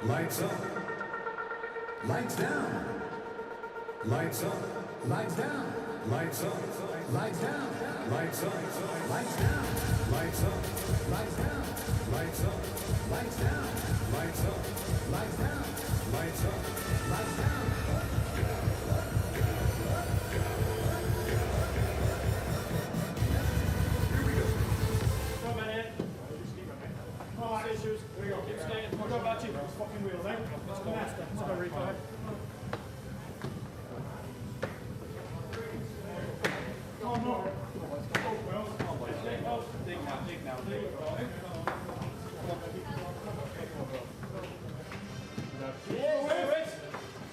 Lights up. Lights down. Lights up. Lights down. Lights up. Lights down. Lights up. Lights down. Lights up. Lights down. Lights up. Lights down. Lights up. Lights down. Lights up. Lights down. Here we go. Come on in. Come on, issues. Here we go. Keep staying. What about you? Fucking wheels, eh? Let's go. Let's go, Rico. Come on. Dig now, dig now. There you go. Wait.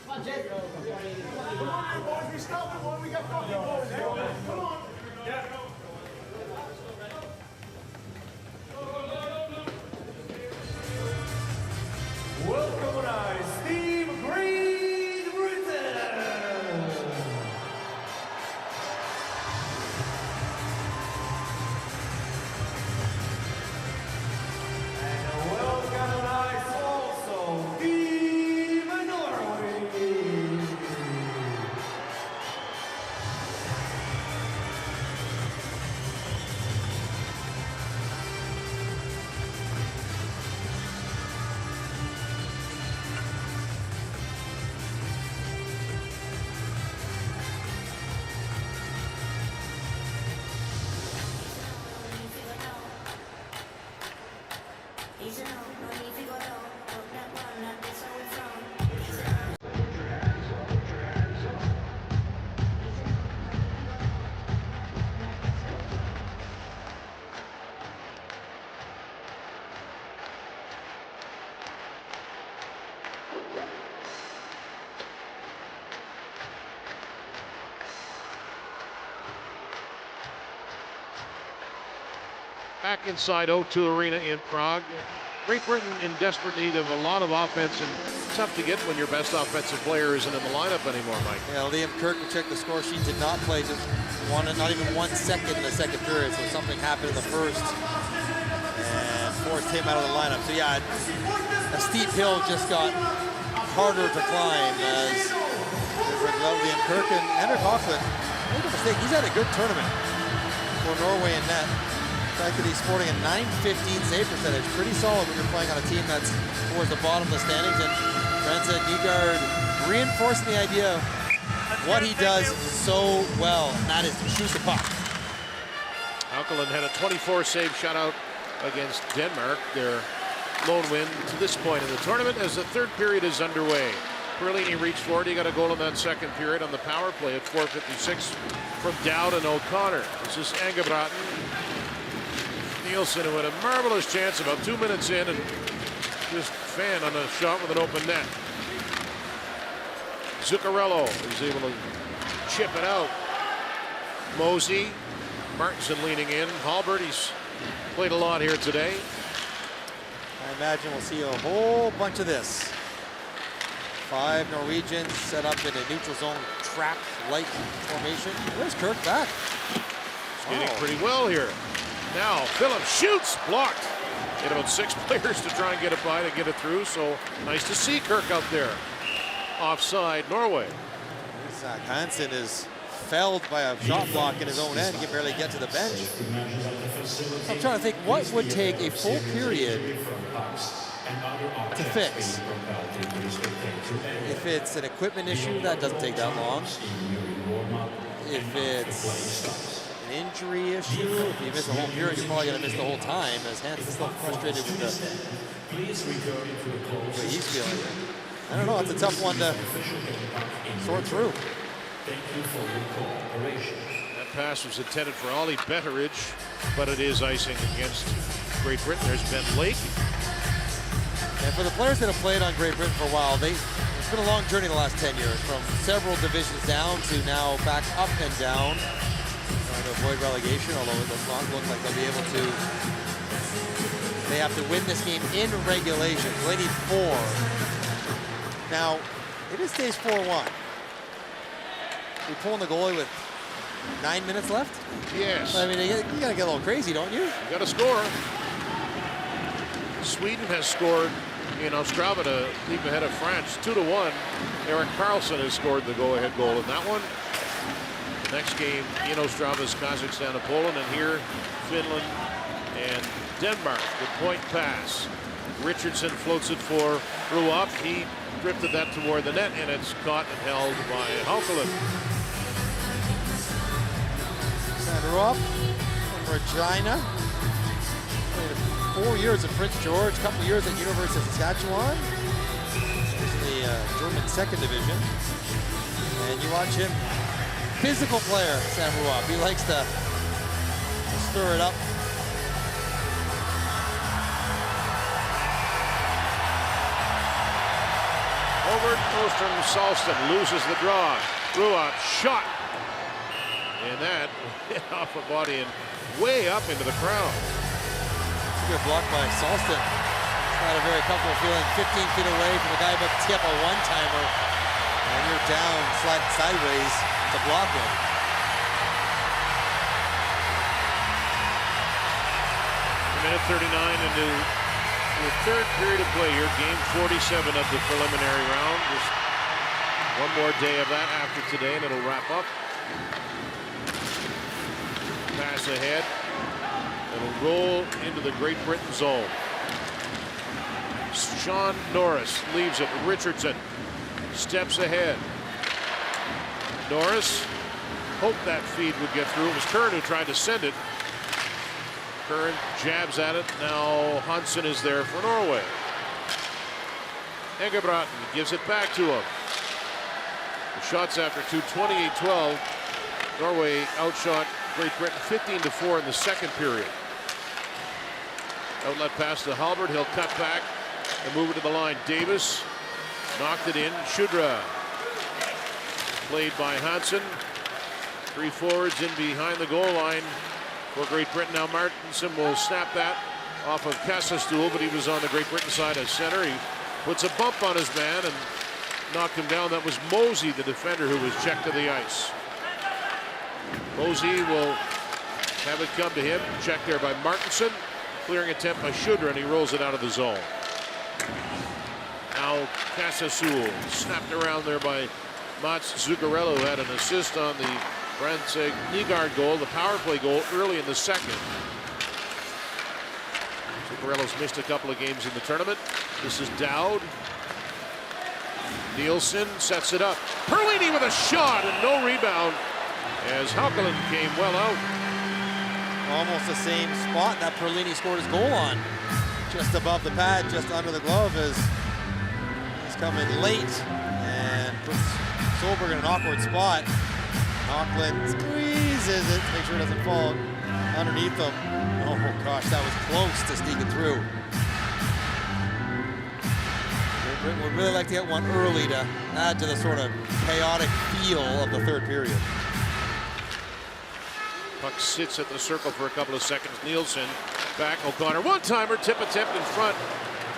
Come on, Jed. Come on, boys. We start with one. We got fucking balls. Come on. Yeah. Welcome, guys. Team Green Back inside O2 Arena in Prague. Great Britain in desperate need of a lot of offense, and tough to get when your best offensive player isn't in the lineup anymore, Mike. Yeah, Liam Kirk, we checked the score sheet, did not play just not even 1 second in the second period, so something happened in the first and forced him out of the lineup. So yeah, a steep hill just got harder to climb as Liam Kirk and Henrik Hoffman. Make no mistake, he's had a good tournament for Norway in net. The fact that he's sporting a .915 save percentage, pretty solid when you're playing on a team that's towards the bottom of the standings. And Franza Nygaard reinforcing the idea of what he does so well, and that is to shoot the puck. Alkaland had a 24 save shutout against Denmark, their lone win to this point in the tournament as the third period is underway. Perlini reached forward. He got a goal in that second period on the power play at 4:56 from Dowd and O'Connor. This is Angebraten. Nielsen, who had a marvelous chance about 2 minutes in and just fanned on a shot with an open net. Zuccarello is able to chip it out. Mosey, Martinson leaning in. Halbert, he's played a lot here today. I imagine we'll see a whole bunch of this. 5 Norwegians set up in a neutral zone trap-like formation. Where's Kirk back? Skating pretty well here. Now Phillips shoots, blocked. Get about 6 players to try and get it by to get it through. So nice to see Kirk out there. Offside, Norway. Zach Hansen is felled by a shot block in his own end. He can barely get to the bench. I'm trying to think what would take a full period to fix. If it's an equipment issue, that doesn't take that long. If it's an injury issue, if you miss a whole period, you're probably going to miss the whole time, as Hansen's still frustrated with the way he's feeling. I don't know, it's a tough one to sort through. That pass was intended for Ollie Betteridge, but it is icing against Great Britain. There's Ben Lake. And for the players that have played on Great Britain for a while, it's been a long journey the last 10 years, from several divisions down to now back up and down, trying to avoid relegation, although it does not look like they'll be able to. They have to win this game in regulation. They need 4. Now, if it stays 4-1, we pulling the goalie with 9 minutes left? Yes. I mean, you gotta get a little crazy, don't you? You gotta score. Sweden has scored in Ostrava to leap ahead of France 2-1. Erik Karlsson has scored the go-ahead goal in that one. The next game in Ostrava is Kazakhstan and Poland, and here Finland and Denmark. The point pass. Richardson floats it for Ruoff. He drifted that toward the net, and it's caught and held by Haukeland. Ruoff from Regina. 4 years at Prince George, a couple years at University of Saskatchewan. He's in the German second division. And you watch him, physical player, Sam Ruoff. He likes to stir it up. Over Ostrom Salston loses the draw. Ruoff shot. And that hit off a body and way up into the crowd. Good block by Salston. It's not a very comfortable feeling. 15 feet away from the guy about to tip a one-timer. And you're down, sliding sideways to block it. A minute 39 into the third period of play here. Game 47 of the preliminary round. Just one more day of that after today, and it'll wrap up. Pass ahead. It'll roll into the Great Britain zone. Sean Norris leaves it. Richardson steps ahead. Norris hoped that feed would get through. It was Kern who tried to send it. Curran jabs at it. Now Hansen is there for Norway. Engebråten gives it back to him. The shots after two, 28-12. Norway outshot Great Britain 15-4 in the second period. Outlet pass to Halbert. He'll cut back and move it to the line. Davis knocked it in. Shudra played by Hansen. Three forwards in behind the goal line for Great Britain. Now Martinson will snap that off of Kassastool, but he was on the Great Britain side as center. He puts a bump on his man and knocked him down. That was Mosey, the defender, who was checked to the ice. Mosey will have it come to him. Checked there by Martinson. Clearing attempt by Shudra, and he rolls it out of the zone. Now Kassastool snapped around there by Mats Zuccarello, who had an assist on the Brandtseg Nygaard goal, the power play goal early in the second. Zuccarello's missed a couple of games in the tournament. This is Dowd. Nielsen sets it up. Perlini with a shot and no rebound as Haukeland came well out. Almost the same spot that Perlini scored his goal on. Just above the pad, just under the glove, as he's coming late and puts Solberg in an awkward spot. Haukeland squeezes it to make sure it doesn't fall underneath him. Oh gosh, that was close to sneaking through. Great Britain would really like to get one early to add to the sort of chaotic feel of the third period. Puck sits at the circle for a couple of seconds. Nielsen back. O'Connor one-timer, tip attempt in front.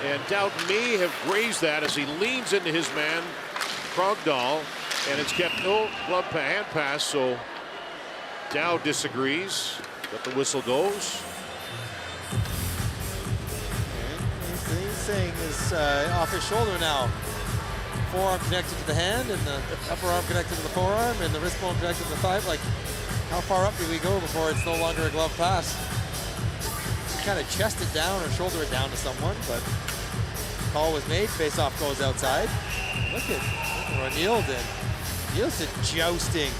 And Dowd may have grazed that as he leans into his man, Krogdahl. And it's kept no glove hand pass, so Dowd disagrees, but the whistle goes. And he's saying is off his shoulder now. Forearm connected to the hand, and the upper arm connected to the forearm, and the wrist bone connected to the thigh. Like, how far up do we go before it's no longer a glove pass? You kind of chest it down or shoulder it down to someone, but call was made. Face-off goes outside. Look at Ronilde. Nielsen jousting.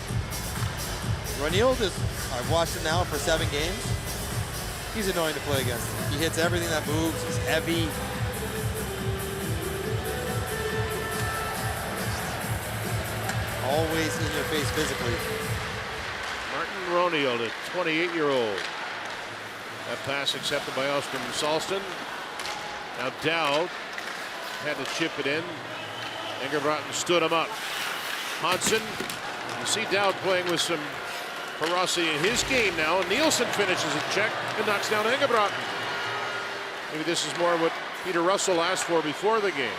Ronilde is, I've watched him now for 7 games. He's annoying to play against. He hits everything that moves. He's heavy. Always in your face physically. Martin Ronilde, a 28-year-old. That pass accepted by Oscar Salston. Now Dowd had to chip it in. Engebråten stood him up. Hansen, you see Dowd playing with some ferocity in his game now. Nielsen finishes a check and knocks down Engebråten. Maybe this is more what Peter Russell asked for before the game.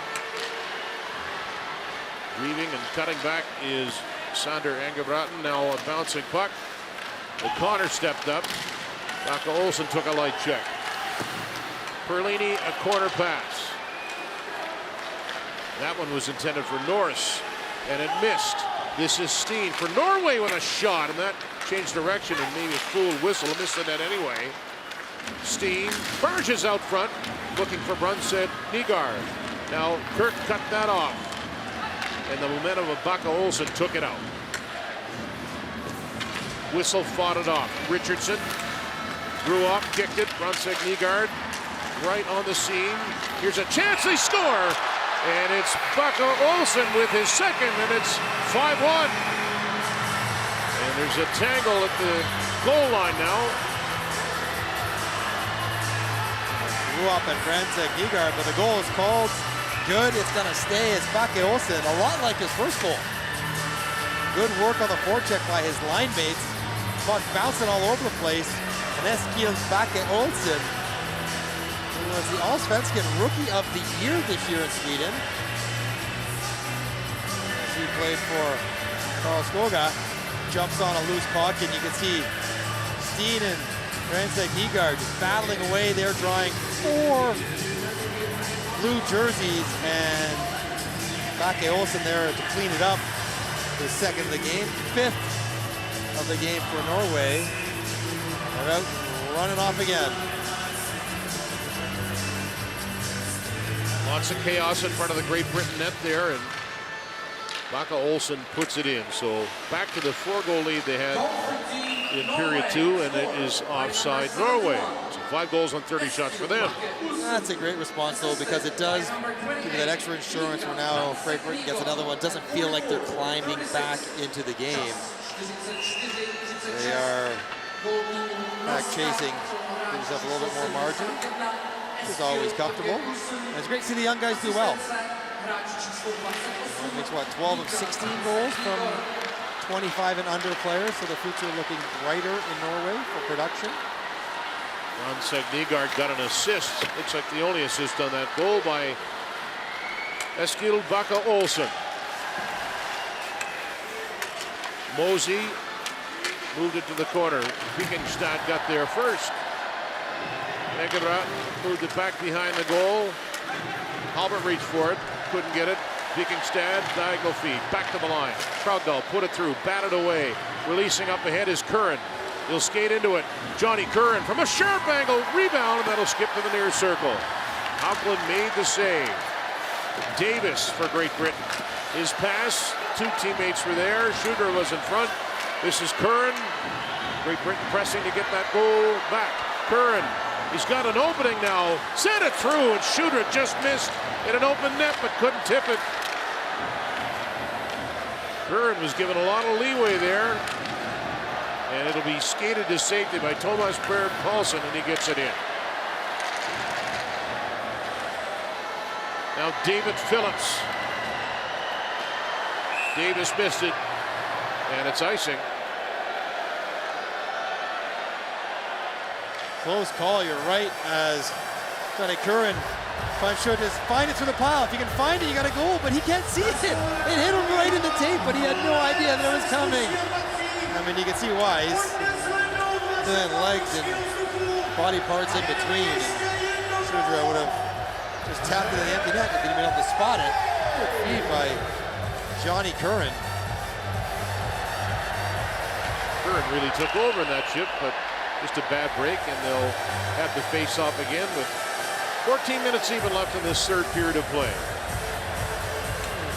Weaving and cutting back is Sander Engebråten. Now a bouncing puck. O'Connor stepped up. Dr. Olsen took a light check. Perlini, a corner pass. That one was intended for Norris, and it missed. This is Steen for Norway with a shot, and that changed direction and maybe a fool whistle. Missed the net anyway. Steen barges out front, looking for Brandtseg Nygaard. Now Kirk cut that off, and the momentum of Backe Olsen took it out. Whistle fought it off. Richardson drew off, kicked it. Brandtseg Nygaard right on the seam. Here's a chance, they score! And it's Backe Olsen with his second, and it's 5-1. And there's a tangle at the goal line now. Drew up at Brandtseg Nygaard, but the goal is called good. It's going to stay as Backe Olsen, a lot like his first goal. Good work on the forecheck by his line mates. Puck bouncing all over the place. And Eskil Backe Olsen, who was the Allsvenskan Rookie of the Year this year in Sweden. As he played for Karlskoga, jumps on a loose puck, and you can see Steen and Brandtseg Nygaard just battling away. They're drawing 4 blue jerseys, and Backe Olsen there to clean it up. His second of the game, 5th of the game for Norway. They're out running off again. Lots of chaos in front of the Great Britain net there, and Baca Olsen puts it in. So back to the 4-goal lead they had in period 2, and it is offside Norway. So 5 goals on 30 shots for them. That's a great response, though, because it does give you that extra insurance where now Great Britain gets another one. It doesn't feel like they're climbing back into the game. They are back chasing, give themselves a little bit more margin. It's always comfortable. And it's great to see the young guys do well. It makes, what, 12 of 16 goals from 25 and under players, so the future looking brighter in Norway for production. Ron Segnegaard got an assist. Looks like the only assist on that goal by Eskil Baca Olsen. Mosey moved it to the corner. Vikingstad got there first. Egerrat moved it back behind the goal. Halbert reached for it, couldn't get it. Vikingstad, diagonal feed, back to the line. Krogdahl put it through, batted away. Releasing up ahead is Curran. He'll skate into it. Johnny Curran from a sharp angle, rebound, and that'll skip to the near circle. Hauckland made the save. Davis for Great Britain. His pass, 2 teammates were there. Shooter was in front. This is Curran. Great Britain pressing to get that goal back. Curran, he's got an opening now. Sent it through, and Shooter just missed in an open net, but couldn't tip it. Curran was given a lot of leeway there. And it'll be skated to safety by Thomas Berg Paulsen, and he gets it in. Now David Phillips. Davis missed it, and it's icing. Close call, you're right, as Johnny Curran should just find it through the pile. If you can find it, you got a goal, but he can't see it. It hit him right in the tape, but he had no idea that it was coming. I mean, you can see why. He's doing legs and body parts in between. Shudra would have just tapped it in the empty net if he'd been able to spot it. Good feed by Johnny Curran. Curran really took over in that shift, but just a bad break, and they'll have to face off again with 14 minutes even left in this third period of play.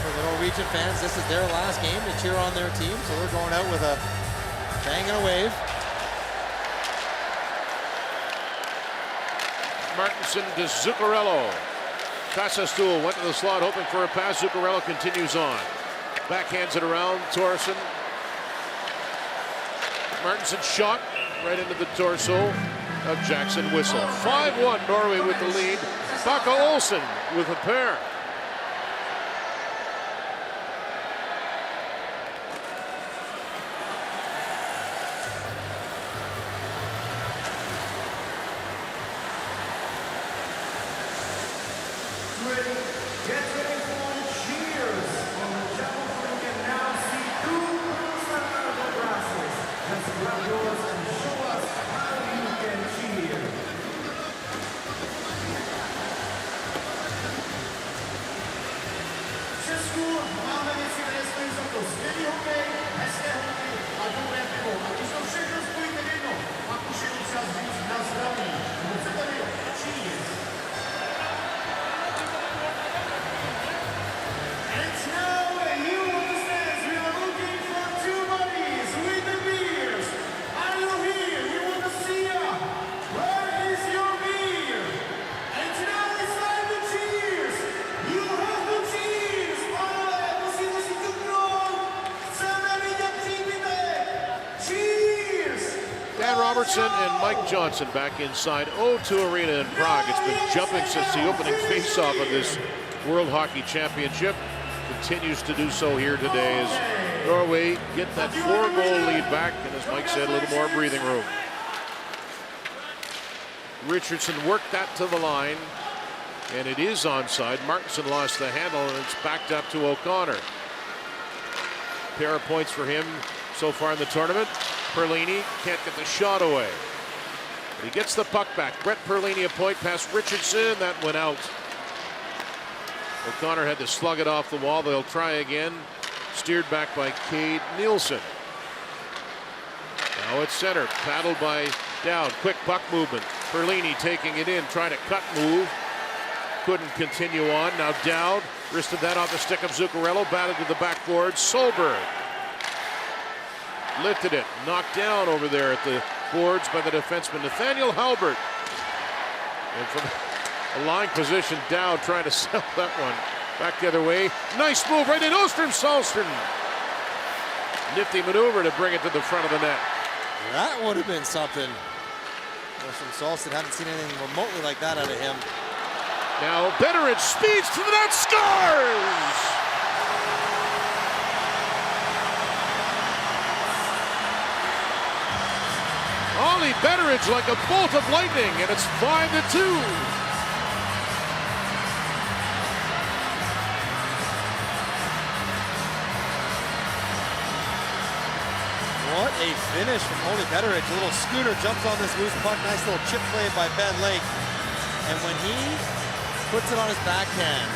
For the Norwegian fans, this is their last game to cheer on their team, so they're going out with a bang and a wave. Martinson to Zuccarello. Casastool went to the slot hoping for a pass. Zuccarello continues on. Backhands it around. Thorson. Martinson shot right into the torso of Jackson Whistle. 5-1 Norway with the lead. Baca Olsen with a pair. Get ready for cheers on the channel so you can now see 2 Saturday grasses. Let's grab yours and show us how you can cheer. Česku máme věci, které stojí za to. Skvělý hokej, hezké hokej a dobré pivo. A když to všechno spojíte v jedno, pak už je čas říct na zdraví. Chcete-li cheers. Robertson and Mike Johnson back inside O2 Arena in Prague. It's been jumping since the opening face-off of this World Hockey Championship. Continues to do so here today as Norway get that 4-goal lead back, and as Mike said, a little more breathing room. Richardson worked that to the line, and it is onside. Martinson lost the handle, and it's backed up to O'Connor. Pair of points for him so far in the tournament. Perlini can't get the shot away. But he gets the puck back. Brett Perlini a point past Richardson. That went out. O'Connor had to slug it off the wall. They'll try again. Steered back by Cade Nielsen. Now it's center. Paddled by Dowd. Quick puck movement. Perlini taking it in. Trying to cut move. couldn't continue on. Now Dowd wristed that off the stick of Zuccarello, batted to the backboard. Solberg lifted it, knocked down over there at the boards by the defenseman Nathaniel Halbert. And from a line position, Dowd trying to sell that one back the other way. Nice move right in Ostrom Salstrom. Nifty maneuver to bring it to the front of the net. That would have been something. Ostrom Salstrom, haven't seen anything remotely like that out of him. Now Betteridge speeds to the net, scores! Ollie Betteridge like a bolt of lightning, and it's 5-2. What a finish from Ollie Betteridge. A little scooter jumps on this loose puck. Nice little chip play by Ben Lake. And when he puts it on his backhand,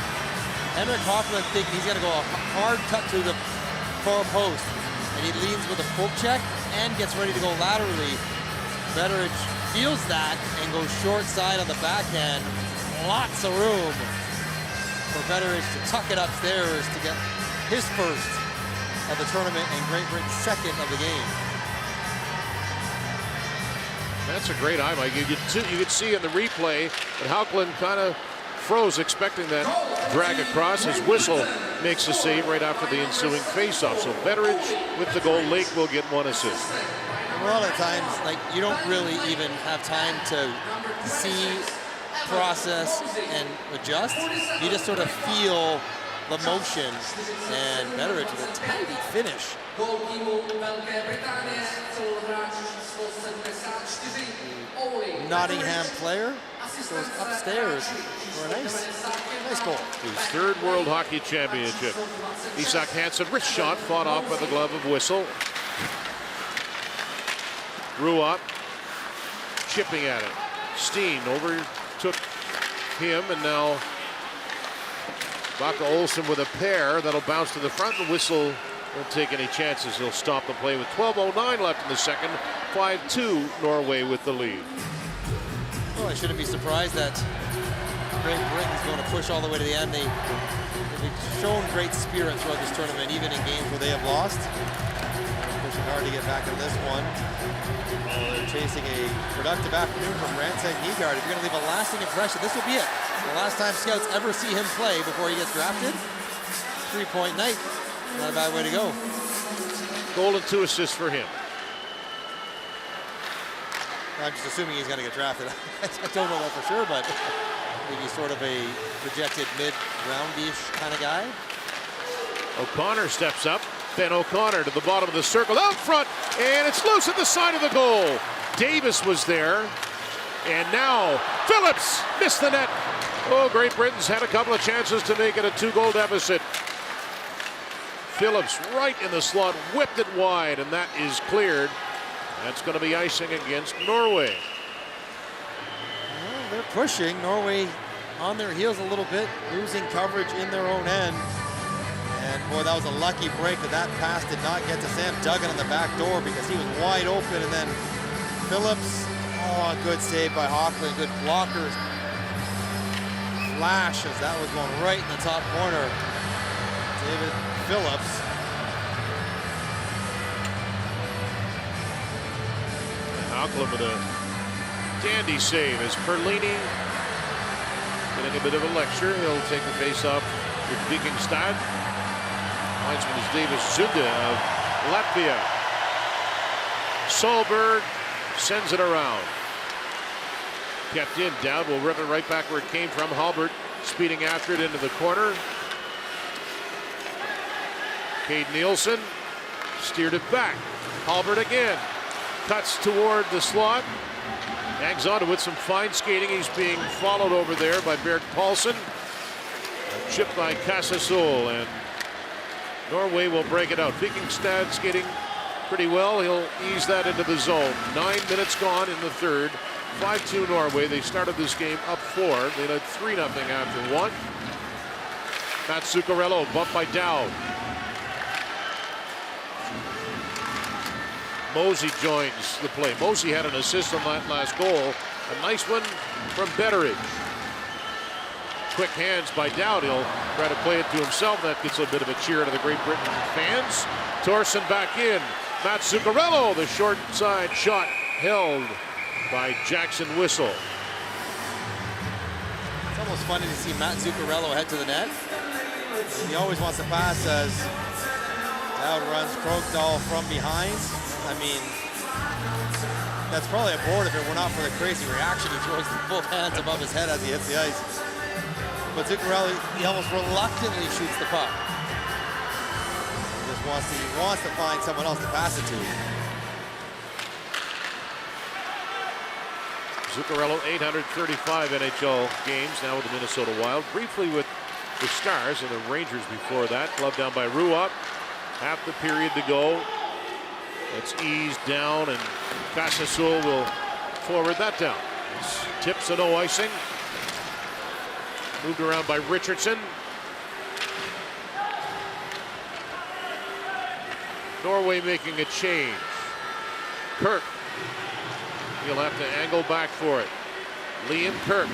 Henrik Hoffman thinking he's going to go a hard cut to the far post. And he leans with a poke check and gets ready to go laterally. Betteridge feels that and goes short side on the backhand. Lots of room for Betteridge to tuck it upstairs to get his first of the tournament and Great Britain's second of the game. That's a great eye, Mike. You could see in the replay that Hauckland kind of froze, expecting that drag across. His whistle makes the save right after the ensuing faceoff. So Betteridge with the goal. Lake will get one assist. A lot of times, like, you don't really even have time to see, process, and adjust. You just sort of feel the motion, and Betteridge with a tidy finish. Nottingham player goes upstairs for a nice goal. His third World Hockey Championship. Isak Hansen, wrist shot, fought off by the glove of Whistle. Ruot chipping at it. Steen overtook him, and now Baka Olsen with a pair that'll bounce to the front. The Whistle won't take any chances. He'll stop the play with 12:09 left in the second. 5-2 Norway with the lead. Well, I shouldn't be surprised that Great Britain's going to push all the way to the end. They've shown great spirit throughout this tournament, even in games where they have lost. Pushing hard to get back in this one. They're chasing a productive afternoon from Ransak Nygaard. If you're going to leave a lasting impression, this will be it. The last time scouts ever see him play before he gets drafted. 3-point night. Not a bad way to go. Goal and 2 assists for him. I'm just assuming he's going to get drafted. I don't know that for sure, but maybe he's sort of a projected mid-roundish kind of guy. O'Connor steps up. Ben O'Connor to the bottom of the circle, out front, and it's loose at the side of the goal. Davis was there, and now Phillips missed the net. Oh, Great Britain's had a couple of chances to make it a 2-goal deficit. Phillips right in the slot, whipped it wide, and that is cleared. That's going to be icing against Norway. Well, they're pushing. Norway on their heels a little bit, losing coverage in their own end. And boy, that was a lucky break that pass did not get to Sam Duggan on the back door because he was wide open. And then Phillips, oh, a good save by Hoffman, good blockers. Flash as that was going right in the top corner. David Phillips. Hauckland with a dandy save as Perlini getting a bit of a lecture. He'll take the face-off with Vikingstad. Linesman is Davis Zunda of Latvia. Solberg sends it around. Kept in. Dowd will rip it right back where it came from. Halbert speeding after it into the corner. Cade Nielsen steered it back. Halbert again. Cuts toward the slot. Hangs on to it with some fine skating. He's being followed over there by Bert Paulsen. Chipped by Cassasol, and Norway will break it out. Vikingstad skating pretty well. He'll ease that into the zone. 9 minutes gone in the third. 5-2 Norway. They started this game up 4. They led 3-0 after 1. Matt Zuccarello bumped by Dowd. Mosey joins the play. Mosey had an assist on that last goal. A nice one from Betteridge. quick hands by Dowd. He'll try to play it to himself. That gets a bit of a cheer to the Great Britain fans. Thorson back in. Matt Zuccarello, the short side shot held by Jackson Whistle. It's almost funny to see Matt Zuccarello head to the net. He always wants to pass as Dowd runs Krogdahl from behind. I mean, that's probably a board if it were not for the crazy reaction. He throws both hands above his head as he hits the ice. But Zuccarello, he almost reluctantly shoots the puck. He wants to find someone else to pass it to. Zuccarello, 835 NHL games now with the Minnesota Wild. Briefly with the Stars and the Rangers before that. Gloved down by Ruop. Half the period to go. Let's ease down, and Casasul will forward that down. It's tips and no icing. Moved around by Richardson. Norway making a change. Kirk. He'll have to angle back for it. Liam Kirk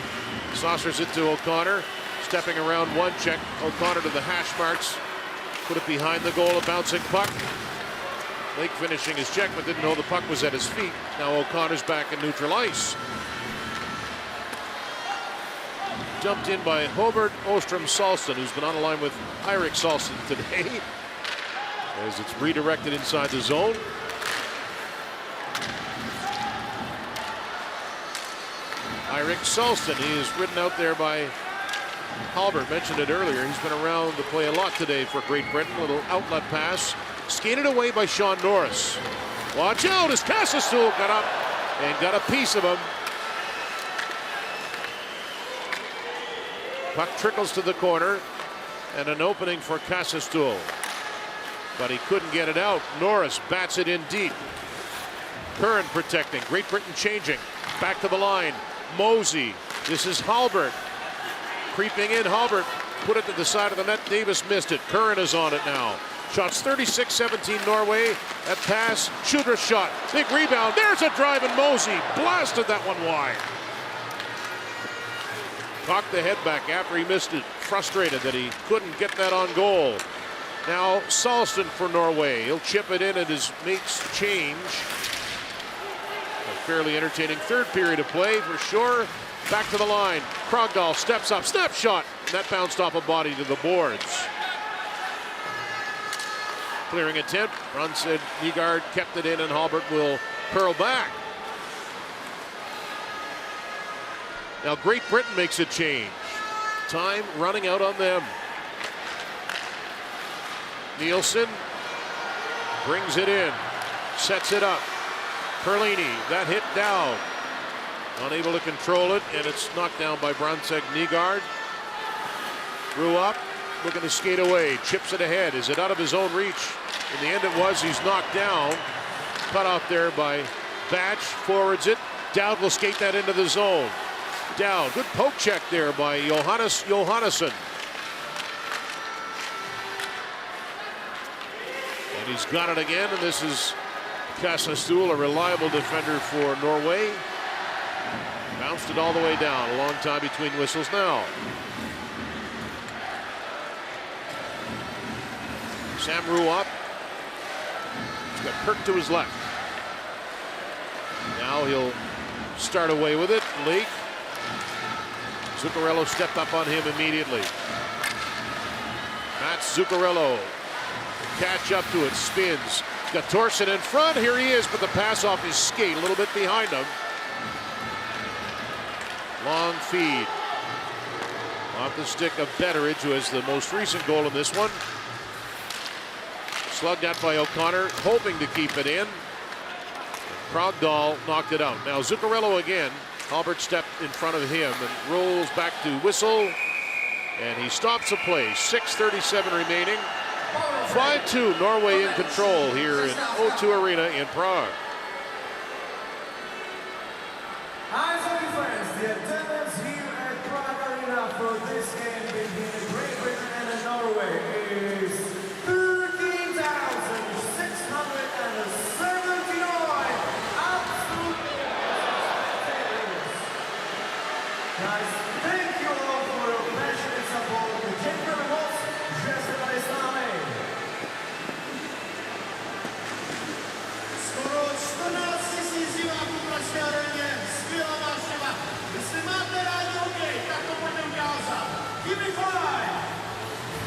saucers it to O'Connor. Stepping around one check. O'Connor to the hash marks. Put it behind the goal, a bouncing puck. Lake finishing his check, but didn't know the puck was at his feet. Now O'Connor's back in neutral ice. Jumped in by Hobart Ostrom Salston, who's been on the line with Eirik Salston today. As it's redirected inside the zone. Eirik Salston, he is ridden out there by Halbert. Mentioned it earlier. He's been around the play a lot today for Great Britain. Little outlet pass. Skated away by Sean Norris. Watch out as Casasul got up and got a piece of him. Puck trickles to the corner and an opening for Casasul. But he couldn't get it out. Norris bats it in deep. Curran protecting. Great Britain changing. Back to the line. Mosey. This is Halbert. Creeping in. Halbert put it to the side of the net. Davis missed it. Curran is on it now. Shots 36-17 Norway. That pass. Shooter shot. Big rebound. There's a drive, and Mosey blasted that one wide. Cocked the head back after he missed it. Frustrated that he couldn't get that on goal. Now Salston for Norway. He'll chip it in, and his mates change. A fairly entertaining third period of play for sure. Back to the line. Krogdahl steps up. Snap shot. And that bounced off a body to the boards. Clearing attempt. Brunson, Nygaard kept it in, and Halbert will curl back. Now Great Britain makes a change. Time running out on them. Nielsen brings it in, sets it up. Perlini, that hit down. Unable to control it, and it's knocked down by Brunson. Nygaard. Grew up, looking to skate away, chips it ahead. Is it out of his own reach? In the end it was. He's knocked down. Cut off there by Batch, forwards it. Dowd will skate that into the zone. Dowd, good poke check there by Johannes Johannesson. And he's got it again, and this is Casasul, a reliable defender for Norway. Bounced it all the way down. A long time between whistles now. Sam Ruop. He's got Kirk to his left. Now he'll start away with it. Lake. Zuccarello stepped up on him immediately. Matt Zuccarello. Catch up to it. Spins. Got Thorson in front. Here he is, but the pass off his skate. A little bit behind him. Long feed. Off the stick of Betteridge, who has the most recent goal in this one. Slugged at by O'Connor, hoping to keep it in. Krogdahl knocked it out. Now Zuccarello again. Halbert stepped in front of him and rolls back to Whistle. And he stops the play. 6:37 remaining. 5-2, Norway in control here in O2 Arena in Prague. Hi, hockey fans. The attendance here at Prague Arena for this game between Great Britain and Norway is 13,679. Absolutely. Guys, thank you all for your passion. Give me 5.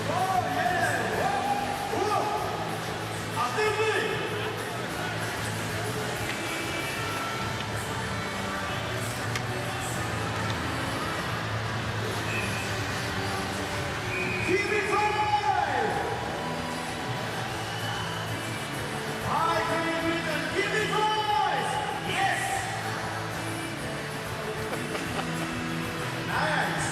Oh, yeah. Whoa. I think it. Give me 5. I can win and give me 5. Yes. Nice.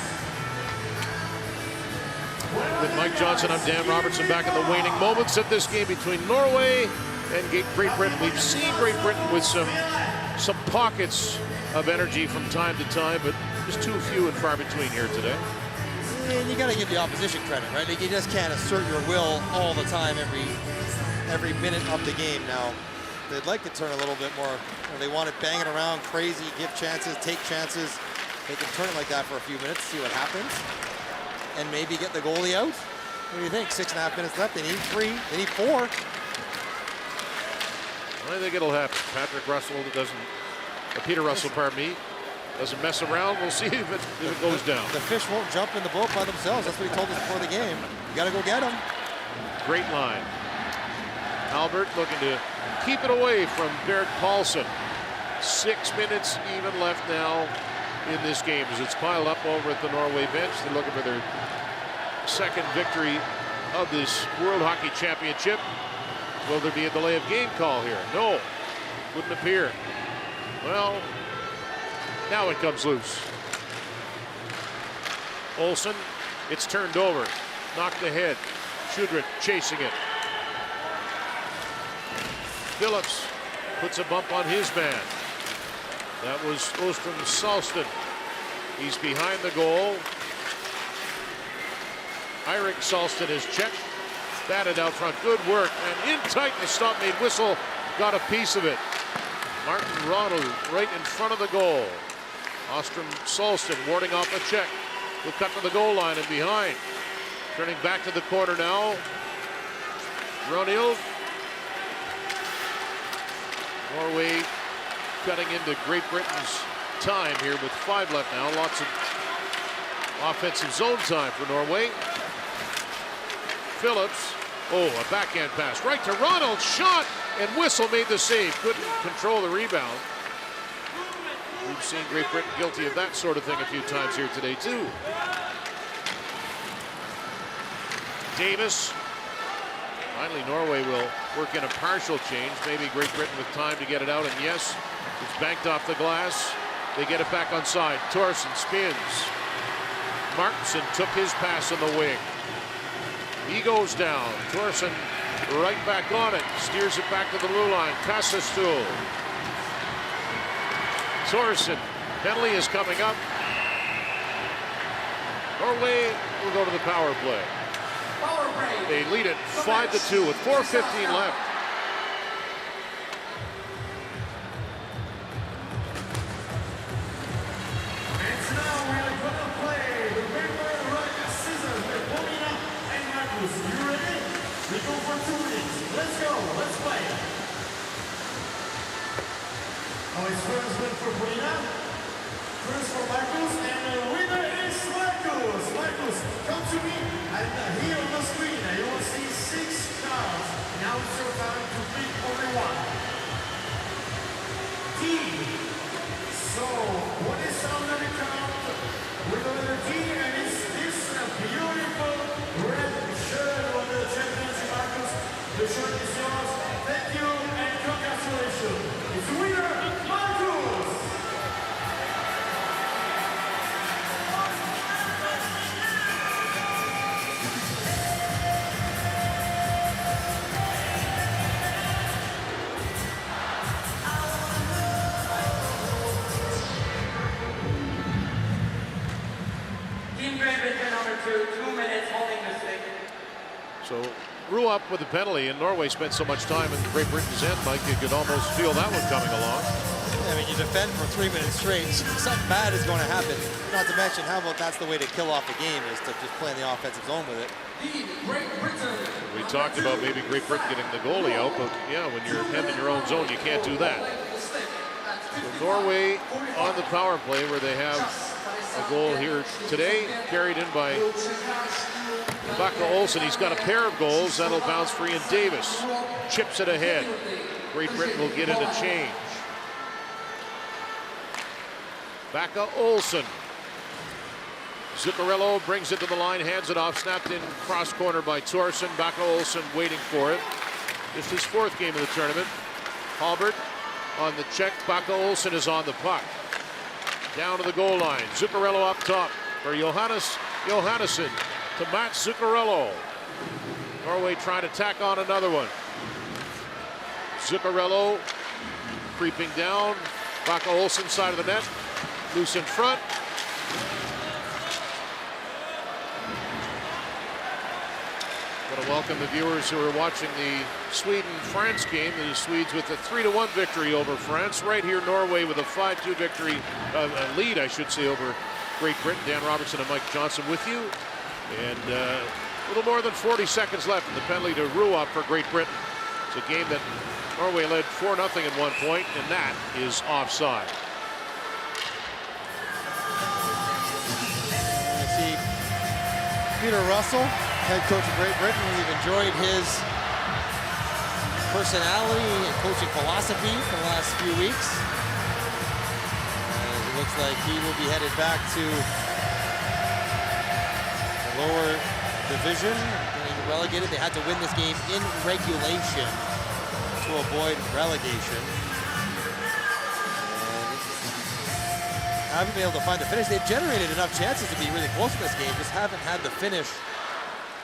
With Mike Johnson, I'm Dan Robertson, back in the waning moments of this game between Norway and Great Britain. We've seen Great Britain with some pockets of energy from time to time, but just too few and far between here today. And you got to give the opposition credit, right? Like, you just can't assert your will all the time, every minute of the game. Now, they'd like to turn a little bit more. They want it banging around, crazy, give chances, take chances. They can turn it like that for a few minutes, see what happens, and maybe get the goalie out. What do you think? 6.5 minutes left. They need 3. They need 4. I think it'll happen. Peter Russell, pardon me, doesn't mess around. We'll see if it goes down. The fish won't jump in the boat by themselves. That's what he told us before the game. You got to go get them. Great line. Albert looking to keep it away from Berit Paulsen. 6 minutes even left now in this game as it's piled up over at the Norway bench. They're looking for their second victory of this World Hockey Championship. Will there be a delay of game call here? No, wouldn't appear. Well, now it comes loose. Olsen, it's turned over, knocked ahead. Shudrit chasing it. Phillips puts a bump on his man. That was Ostrom Salston. He's behind the goal. Eirik Salston is checked. Batted out front. Good work. And in tight, the stop made whistle got a piece of it. Martin Ronald right in front of the goal. Ostrom Salston warding off a check. Will cut to the goal line and behind. Turning back to the corner now. Ronald. Norway cutting into Great Britain's time here with 5 left now. Lots of offensive zone time for Norway. Phillips, a backhand pass right to Ronald, shot, and Whistle made the save. Couldn't control the rebound. We've seen Great Britain guilty of that sort of thing a few times here today too. Davis. Finally, Norway will work in a partial change. Maybe Great Britain with time to get it out. And yes, it's banked off the glass. They get it back on side. Thorson spins. Martinson took his pass in the wing. He goes down. Thorson right back on it. Steers it back to the blue line. Kasastul. Thorson. Penalty is coming up. Norway will go to the power play. They lead it 5-2 with 4:15 left. And now we are going to play. Remember, right, scissors with Paulina and Marcus. You ready? We go for 2 minutes. Let's go. Let's play. Oh, it's first win for Paulina. First for Marcus, and the winner is Marcus. Marcus, come to me. And here on the screen, you will see 6 cards. Now it's your time to pick only one. T. So, what is under the count with the letter T? And it's this beautiful red shirt on the championship, Marcus. The shirt is yours. Thank you and congratulations. It's the winner, Marcus. So Ruop with the penalty, and Norway spent so much time in Great Britain's end, Mike, you could almost feel that one coming along. I mean, you defend for 3 minutes straight, something bad is going to happen. Not to mention, how about that's the way to kill off the game, is to just play in the offensive zone with it. We talked about maybe Great Britain getting the goalie out, but yeah, when you're in your own zone, you can't do that. So Norway on the power play, where they have a goal here today, carried in by Backa Olsen. He's got a pair of goals. That'll bounce free, and Davis chips it ahead. Great Britain will get into change. Backa Olsen. Zuccarello brings it to the line, hands it off, snapped in cross corner by Thorsen. Backa Olsen waiting for it. It's his 4th game of the tournament. Halbert on the check. Backa Olsen is on the puck. Down to the goal line. Zuccarello up top for Johannesson to Mats Zuccarello. Norway trying to tack on another one. Zuccarello creeping down. Backa Olsen side of the net. Loose in front. I want to welcome the viewers who are watching the Sweden-France game. The Swedes with a 3-1 victory over France. Right here, Norway with a 5-2 victory, a lead, I should say, over Great Britain. Dan Robertson and Mike Johnson with you. And a little more than 40 seconds left in the penalty to Ruop for Great Britain. It's a game that Norway led 4-0 at one point, and that is offside. See Peter Russell, head coach of Great Britain. We've enjoyed his personality and coaching philosophy for the last few weeks. It looks like he will be headed back to the lower division, getting relegated. They had to win this game in regulation to avoid relegation. Haven't been able to find the finish. They've generated enough chances to be really close in this game, just haven't had the finish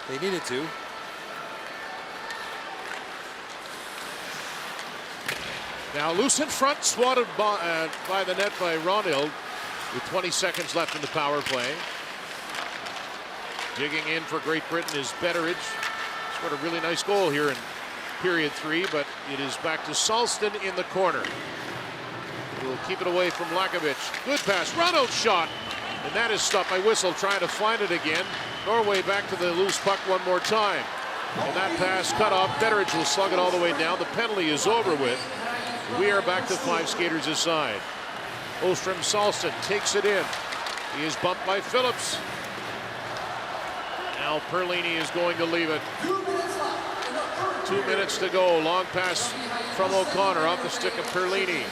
they needed to. Now loose in front, swatted by the net by Ronhild with 20 seconds left in the power play. Digging in for Great Britain is Betteridge. Scored a really nice goal here in period 3, but it is back to Salston in the corner. We'll keep it away from Lakovic. Good pass, Ronald's shot, and that is stopped by Whistle trying to find it again. Norway back to the loose puck one more time. And that pass cut off. Betteridge will slug it all the way down. The penalty is over with. We are back to 5 skaters aside. Ostrom Salston takes it in. He is bumped by Phillips. Now Perlini is going to leave it. 2 minutes to go. Long pass from O'Connor off the stick of Perlini.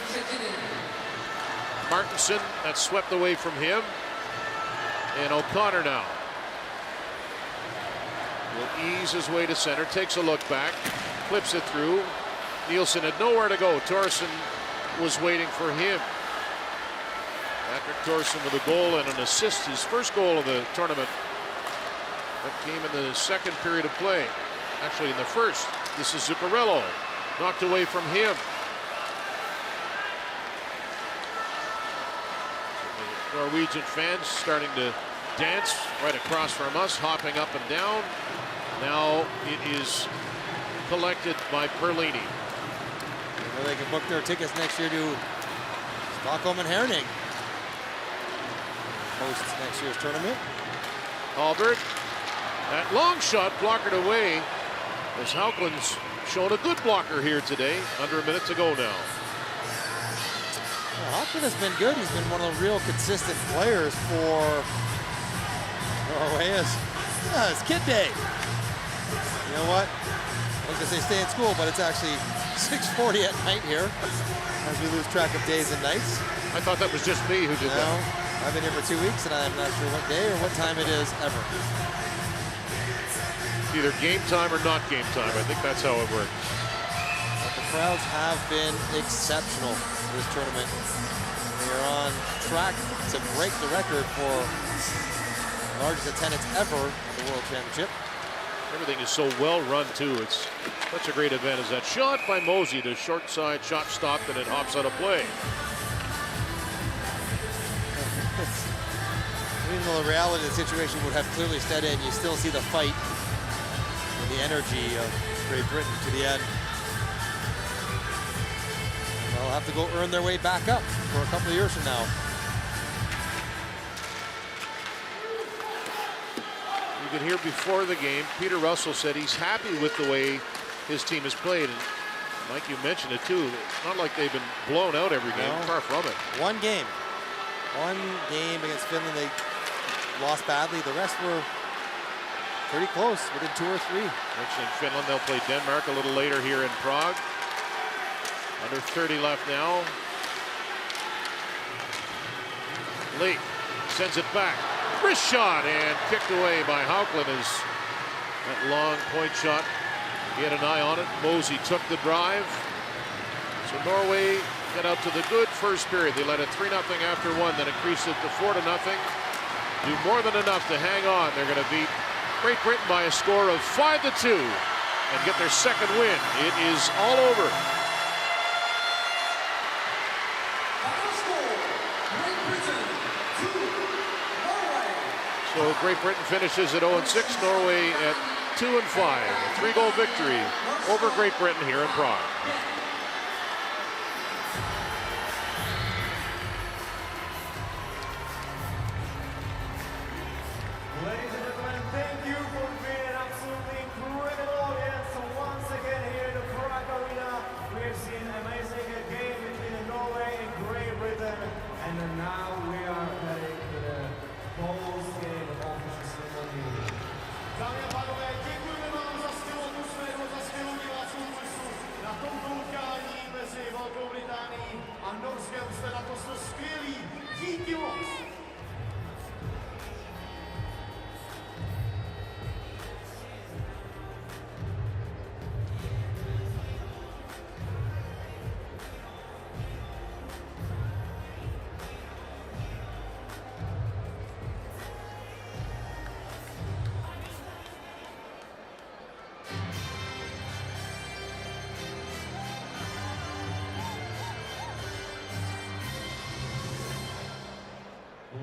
Martinson, that's swept away from him. And O'Connor now will ease his way to center, takes a look back, flips it through. Nielsen had nowhere to go. Thorsen was waiting for him. Patrick Thorsen with a goal and an assist, his first goal of the tournament. That came in the 2nd period of play. Actually in the 1st. This is Zuccarello, knocked away from him. The Norwegian fans starting to dance right across from us, hopping up and down. Now it is collected by Perlini. Well, they can book their tickets next year to Stockholm and Herning. Hosts next year's tournament. Halbert, that long shot blockered away as Haukeland's shown a good blocker here today. Under a minute to go now. Well, Haukeland has been good. He's been one of the real consistent players for Norway. It's kid day. You know what? I was going to say stay in school, but it's actually 6:40 at night here as we lose track of days and nights. I thought that was just me who did that. I've been here for 2 weeks and I'm not sure what day or what time it is ever. Either game time or not game time. I think that's how it works. But the crowds have been exceptional this tournament. They are on track to break the record for the largest attendance ever at the World Championship. Everything is so well run too. It's such a great event. As that shot by Mosey, the short side shot stopped and it hops out of play. Even though the reality of the situation would have clearly set in, you still see the fight and the energy of Great Britain to the end. And they'll have to go earn their way back up for a couple of years from now. You could hear before the game, Peter Russell said he's happy with the way his team has played. And Mike, you mentioned it too. It's not like they've been blown out every game. No. Far from it. One game. One game against Finland, they lost badly. The rest were pretty close, within 2 or 3. Mentioning Finland, they'll play Denmark a little later here in Prague. Under 30 left now. Lee sends it back. Wrist shot and kicked away by Hauklund as that long point shot. He had an eye on it. Mosey took the drive. So Norway get out to the good first period. They led it 3-0 after 1, then increased it to 4-0. Do more than enough to hang on. They're going to beat Great Britain by a score of 5-2 and get their second win. It is all over. So Great Britain finishes at 0-6, Norway at 2-5. A 3-goal victory over Great Britain here in Prague. Ladies and gentlemen, thank you for being an absolutely incredible audience. Once again here in the Prague Arena, we have seen an amazing game between Norway and Great Britain. And now we are heading to the post-game official ceremony. Dámy a pánové, děkujeme vám za skvělou atmosféru, za skvělou diváckou pulsu na tomto utkání mezi Velkou Británií a Norskem. Jste naprosto skvělí. Díky moc.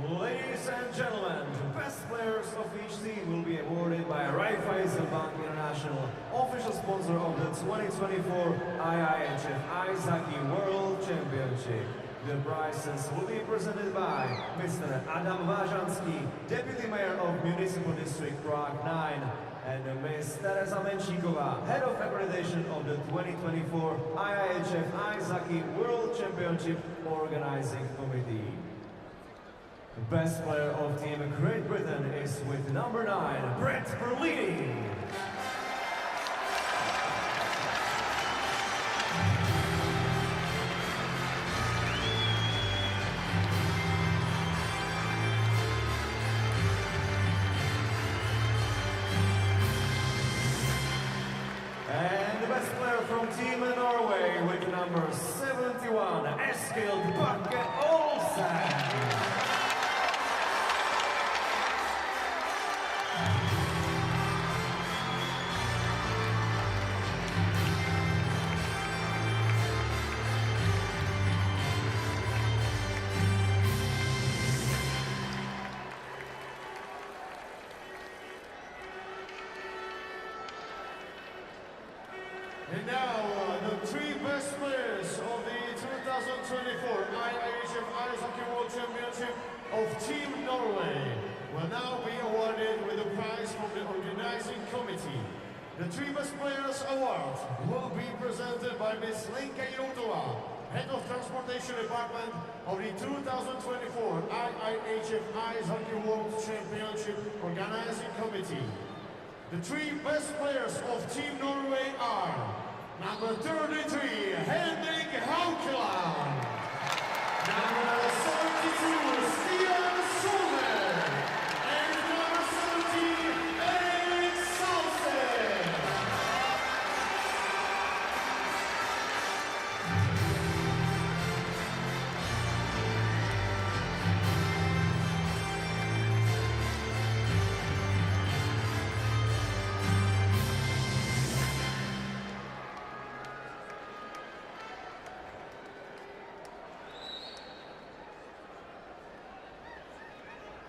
Ladies and gentlemen, the best players of each team will be awarded by Raiffeisenbank International, official sponsor of the 2024 IIHF Ice Hockey World Championship. The prizes will be presented by Mr. Adam Vážanský, Deputy Mayor of Municipal District Prague 9, and Ms. Teresa Menšíková, Head of Accreditation of the 2024 IIHF Ice Hockey World Championship Organizing Committee. The best player of Team Great Britain is with number 9, Brett Berlini. And the best player from Team Norway with number 71, Eskil Bakke Olsen. And now, the 3 best players of the 2024 IIHF Ice Hockey World Championship of Team Norway will now be awarded with a prize from the organizing committee. The 3 best players award will be presented by Ms. Linka Joutova, Head of Transportation Department of the 2024 IIHF Ice Hockey World Championship Organizing Committee. The 3 best players of Team Norway are number 33, Henrik Haukeland. Number 72, Stian Solberg. And number 17, Erik Salsen.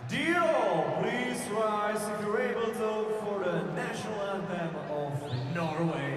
Dear all, please rise if you're able to for the national anthem of Norway.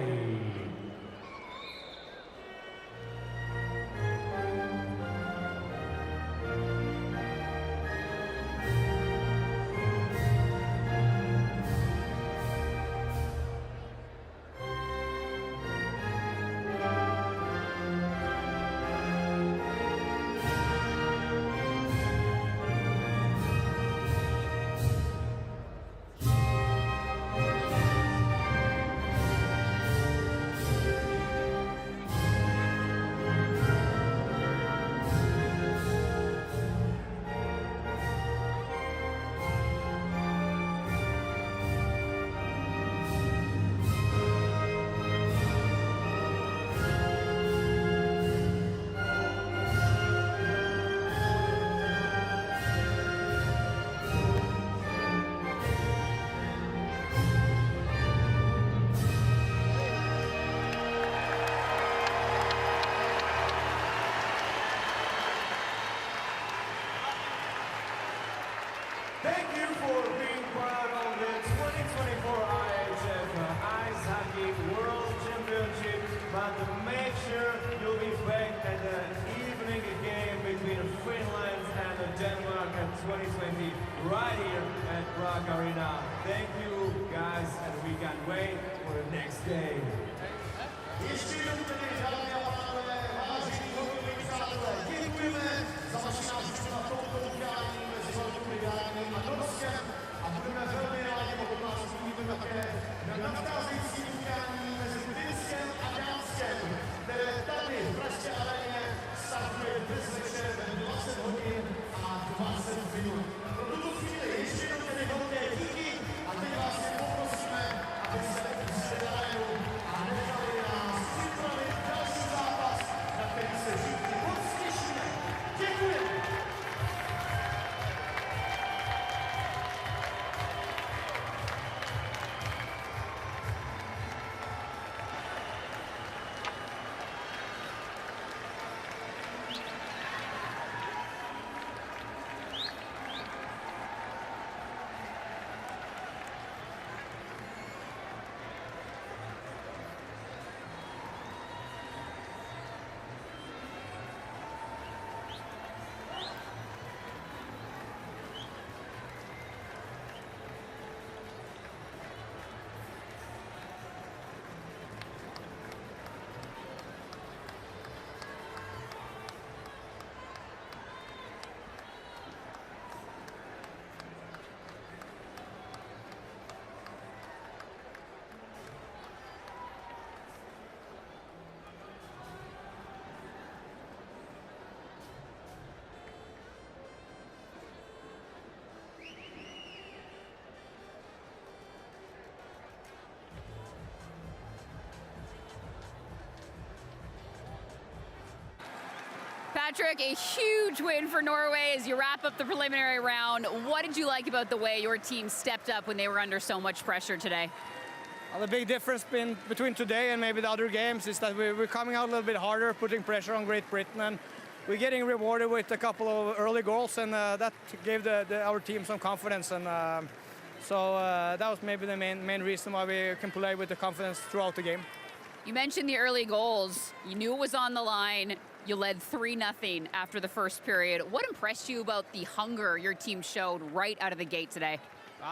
for being part of the 2024 IIHF Ice Hockey World Championship. But make sure you'll be back at the evening game between Finland and Denmark in 2020 right here at Prague Arena. Thank you guys, and we can't wait for the next game. Ještě jednou tedy, dámy a pánové, vážení hokejoví přátelé, děkujeme za vaši návštěvu na tomto utkání mezi Velkou Británií a Norskem a budeme velmi rádi, pokud vás uvidíme také na nadcházející utkání mezi Finskem a Dánskem, které tady v Pražské aréně startuje dnes večer ve 20 hodin a 20 minut. Pro tuto chvíli ještě jednou tedy velké díky a teď vás jen poprosíme, abyste opustili arénu a nechali nás připravit další zápas, na který se všichni moc těšíme. Děkujeme! Patrick, a huge win for Norway as you wrap up the preliminary round. What did you like about the way your team stepped up when they were under so much pressure today? Well, the big difference between today and maybe the other games is that we're coming out a little bit harder, putting pressure on Great Britain, and we're getting rewarded with a couple of early goals, and that gave our team some confidence. And so that was maybe the main reason why we can play with the confidence throughout the game. You mentioned the early goals. You knew it was on the line. You led 3-0 after the first period. What impressed you about the hunger your team showed right out of the gate today?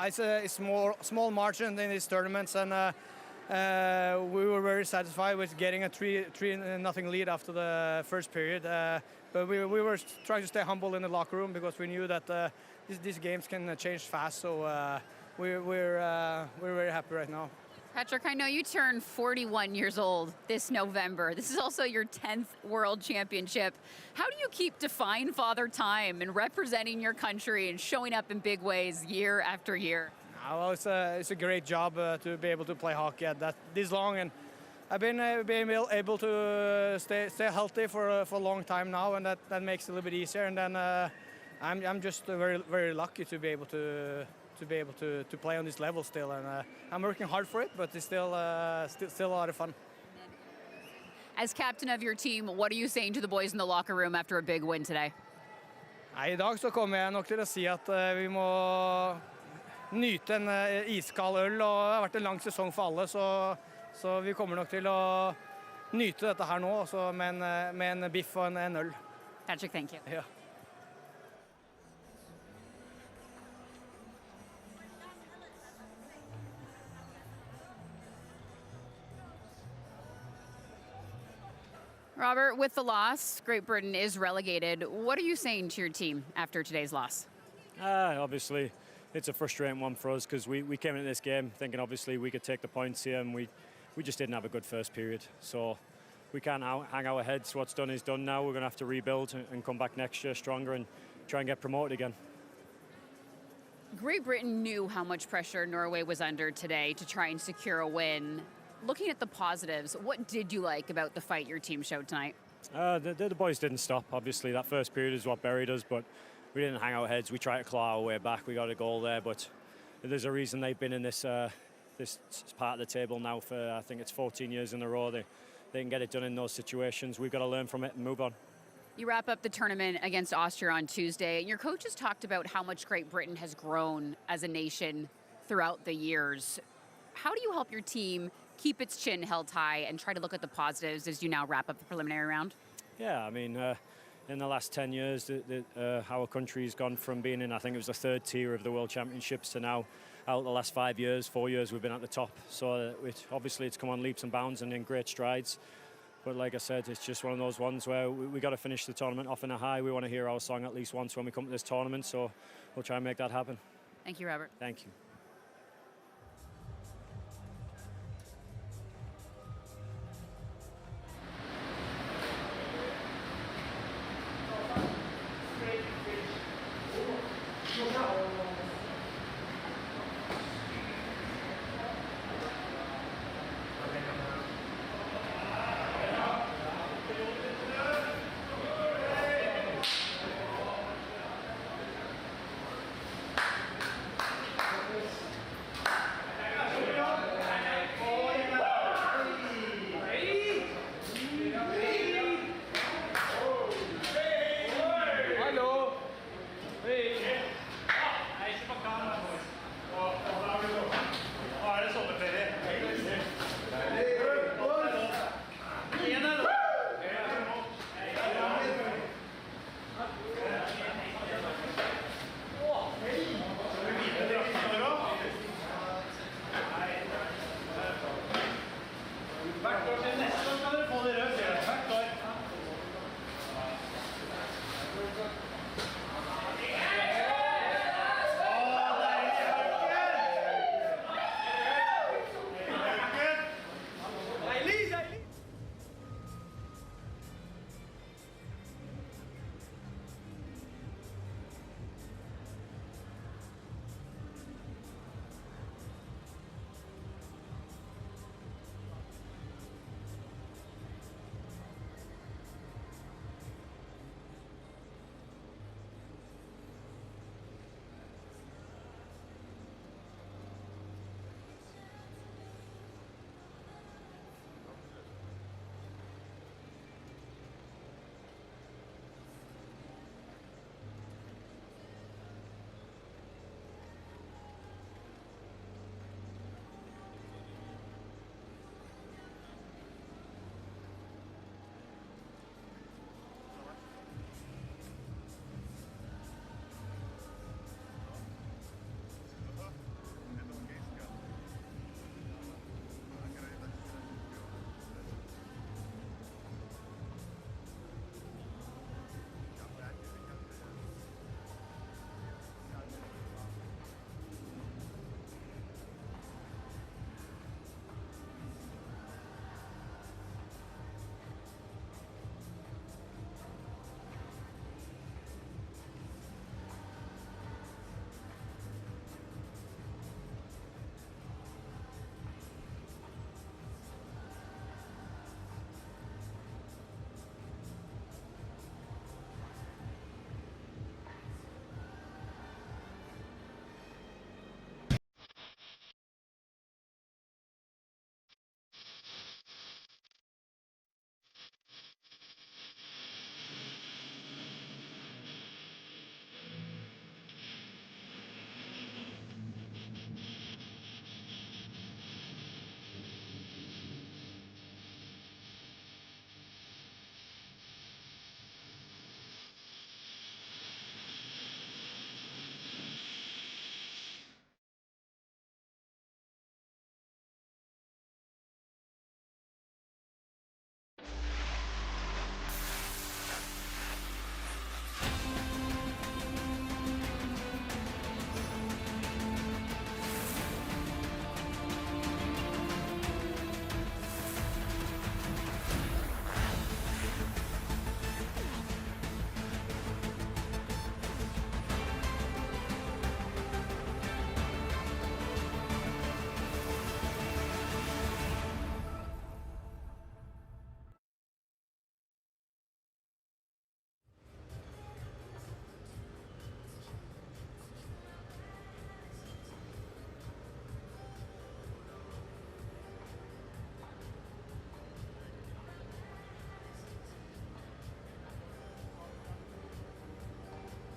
It's a small margin in these tournaments, and we were very satisfied with getting a 3-0 lead after the first period. But we were trying to stay humble in the locker room because we knew that these games can change fast. So we're very happy right now. Patrick, I know you turn 41 years old this November. This is also your 10th World Championship. How do you keep defying father time and representing your country and showing up in big ways year after year? Well, it's a great job to be able to play hockey at this long, and I've been able to stay healthy for a long time now, and that makes it a little bit easier. And then I'm just very, very lucky to be able to play on this level still, and I'm working hard for it, but it's still a lot of fun. As captain of your team, what are you saying to the boys in the locker room after a big win today? I dag så kommer jeg nok til å si at vi må nyte en iskald øl, og det har vært en lang sesong for alle, så vi kommer nok til å nyte dette her nå, med en biff og en øl. Patrick, thank you. Ja. Robert, with the loss, Great Britain is relegated. What are you saying to your team after today's loss? Obviously, it's a frustrating one for us because we came into this game thinking obviously we could take the points here, and we just didn't have a good first period. So we can't hang our heads. What's done is done now. We're going to have to rebuild and come back next year stronger and try and get promoted again. Great Britain knew how much pressure Norway was under today to try and secure a win. Looking at the positives, what did you like about the fight your team showed tonight? The boys didn't stop. Obviously, that first period is what buried us, but we didn't hang our heads. We tried to claw our way back. We got a goal there, but there's a reason they've been in this part of the table now for, I think it's 14 years in a row. They can get it done in those situations. We've got to learn from it and move on. You wrap up the tournament against Austria on Tuesday, and your coaches talked about how much Great Britain has grown as a nation throughout the years. How do you help your team keep its chin held high and try to look at the positives as you now wrap up the preliminary round? Yeah, I mean, in the last 10 years, our country's gone from being in, I think it was the third tier of the World Championships, to now, out the last 4 years, we've been at the top. So obviously it's come on leaps and bounds and in great strides. But like I said, it's just one of those ones where we got to finish the tournament off in a high. We want to hear our song at least once when we come to this tournament, so we'll try and make that happen. Thank you, Robert. Thank you.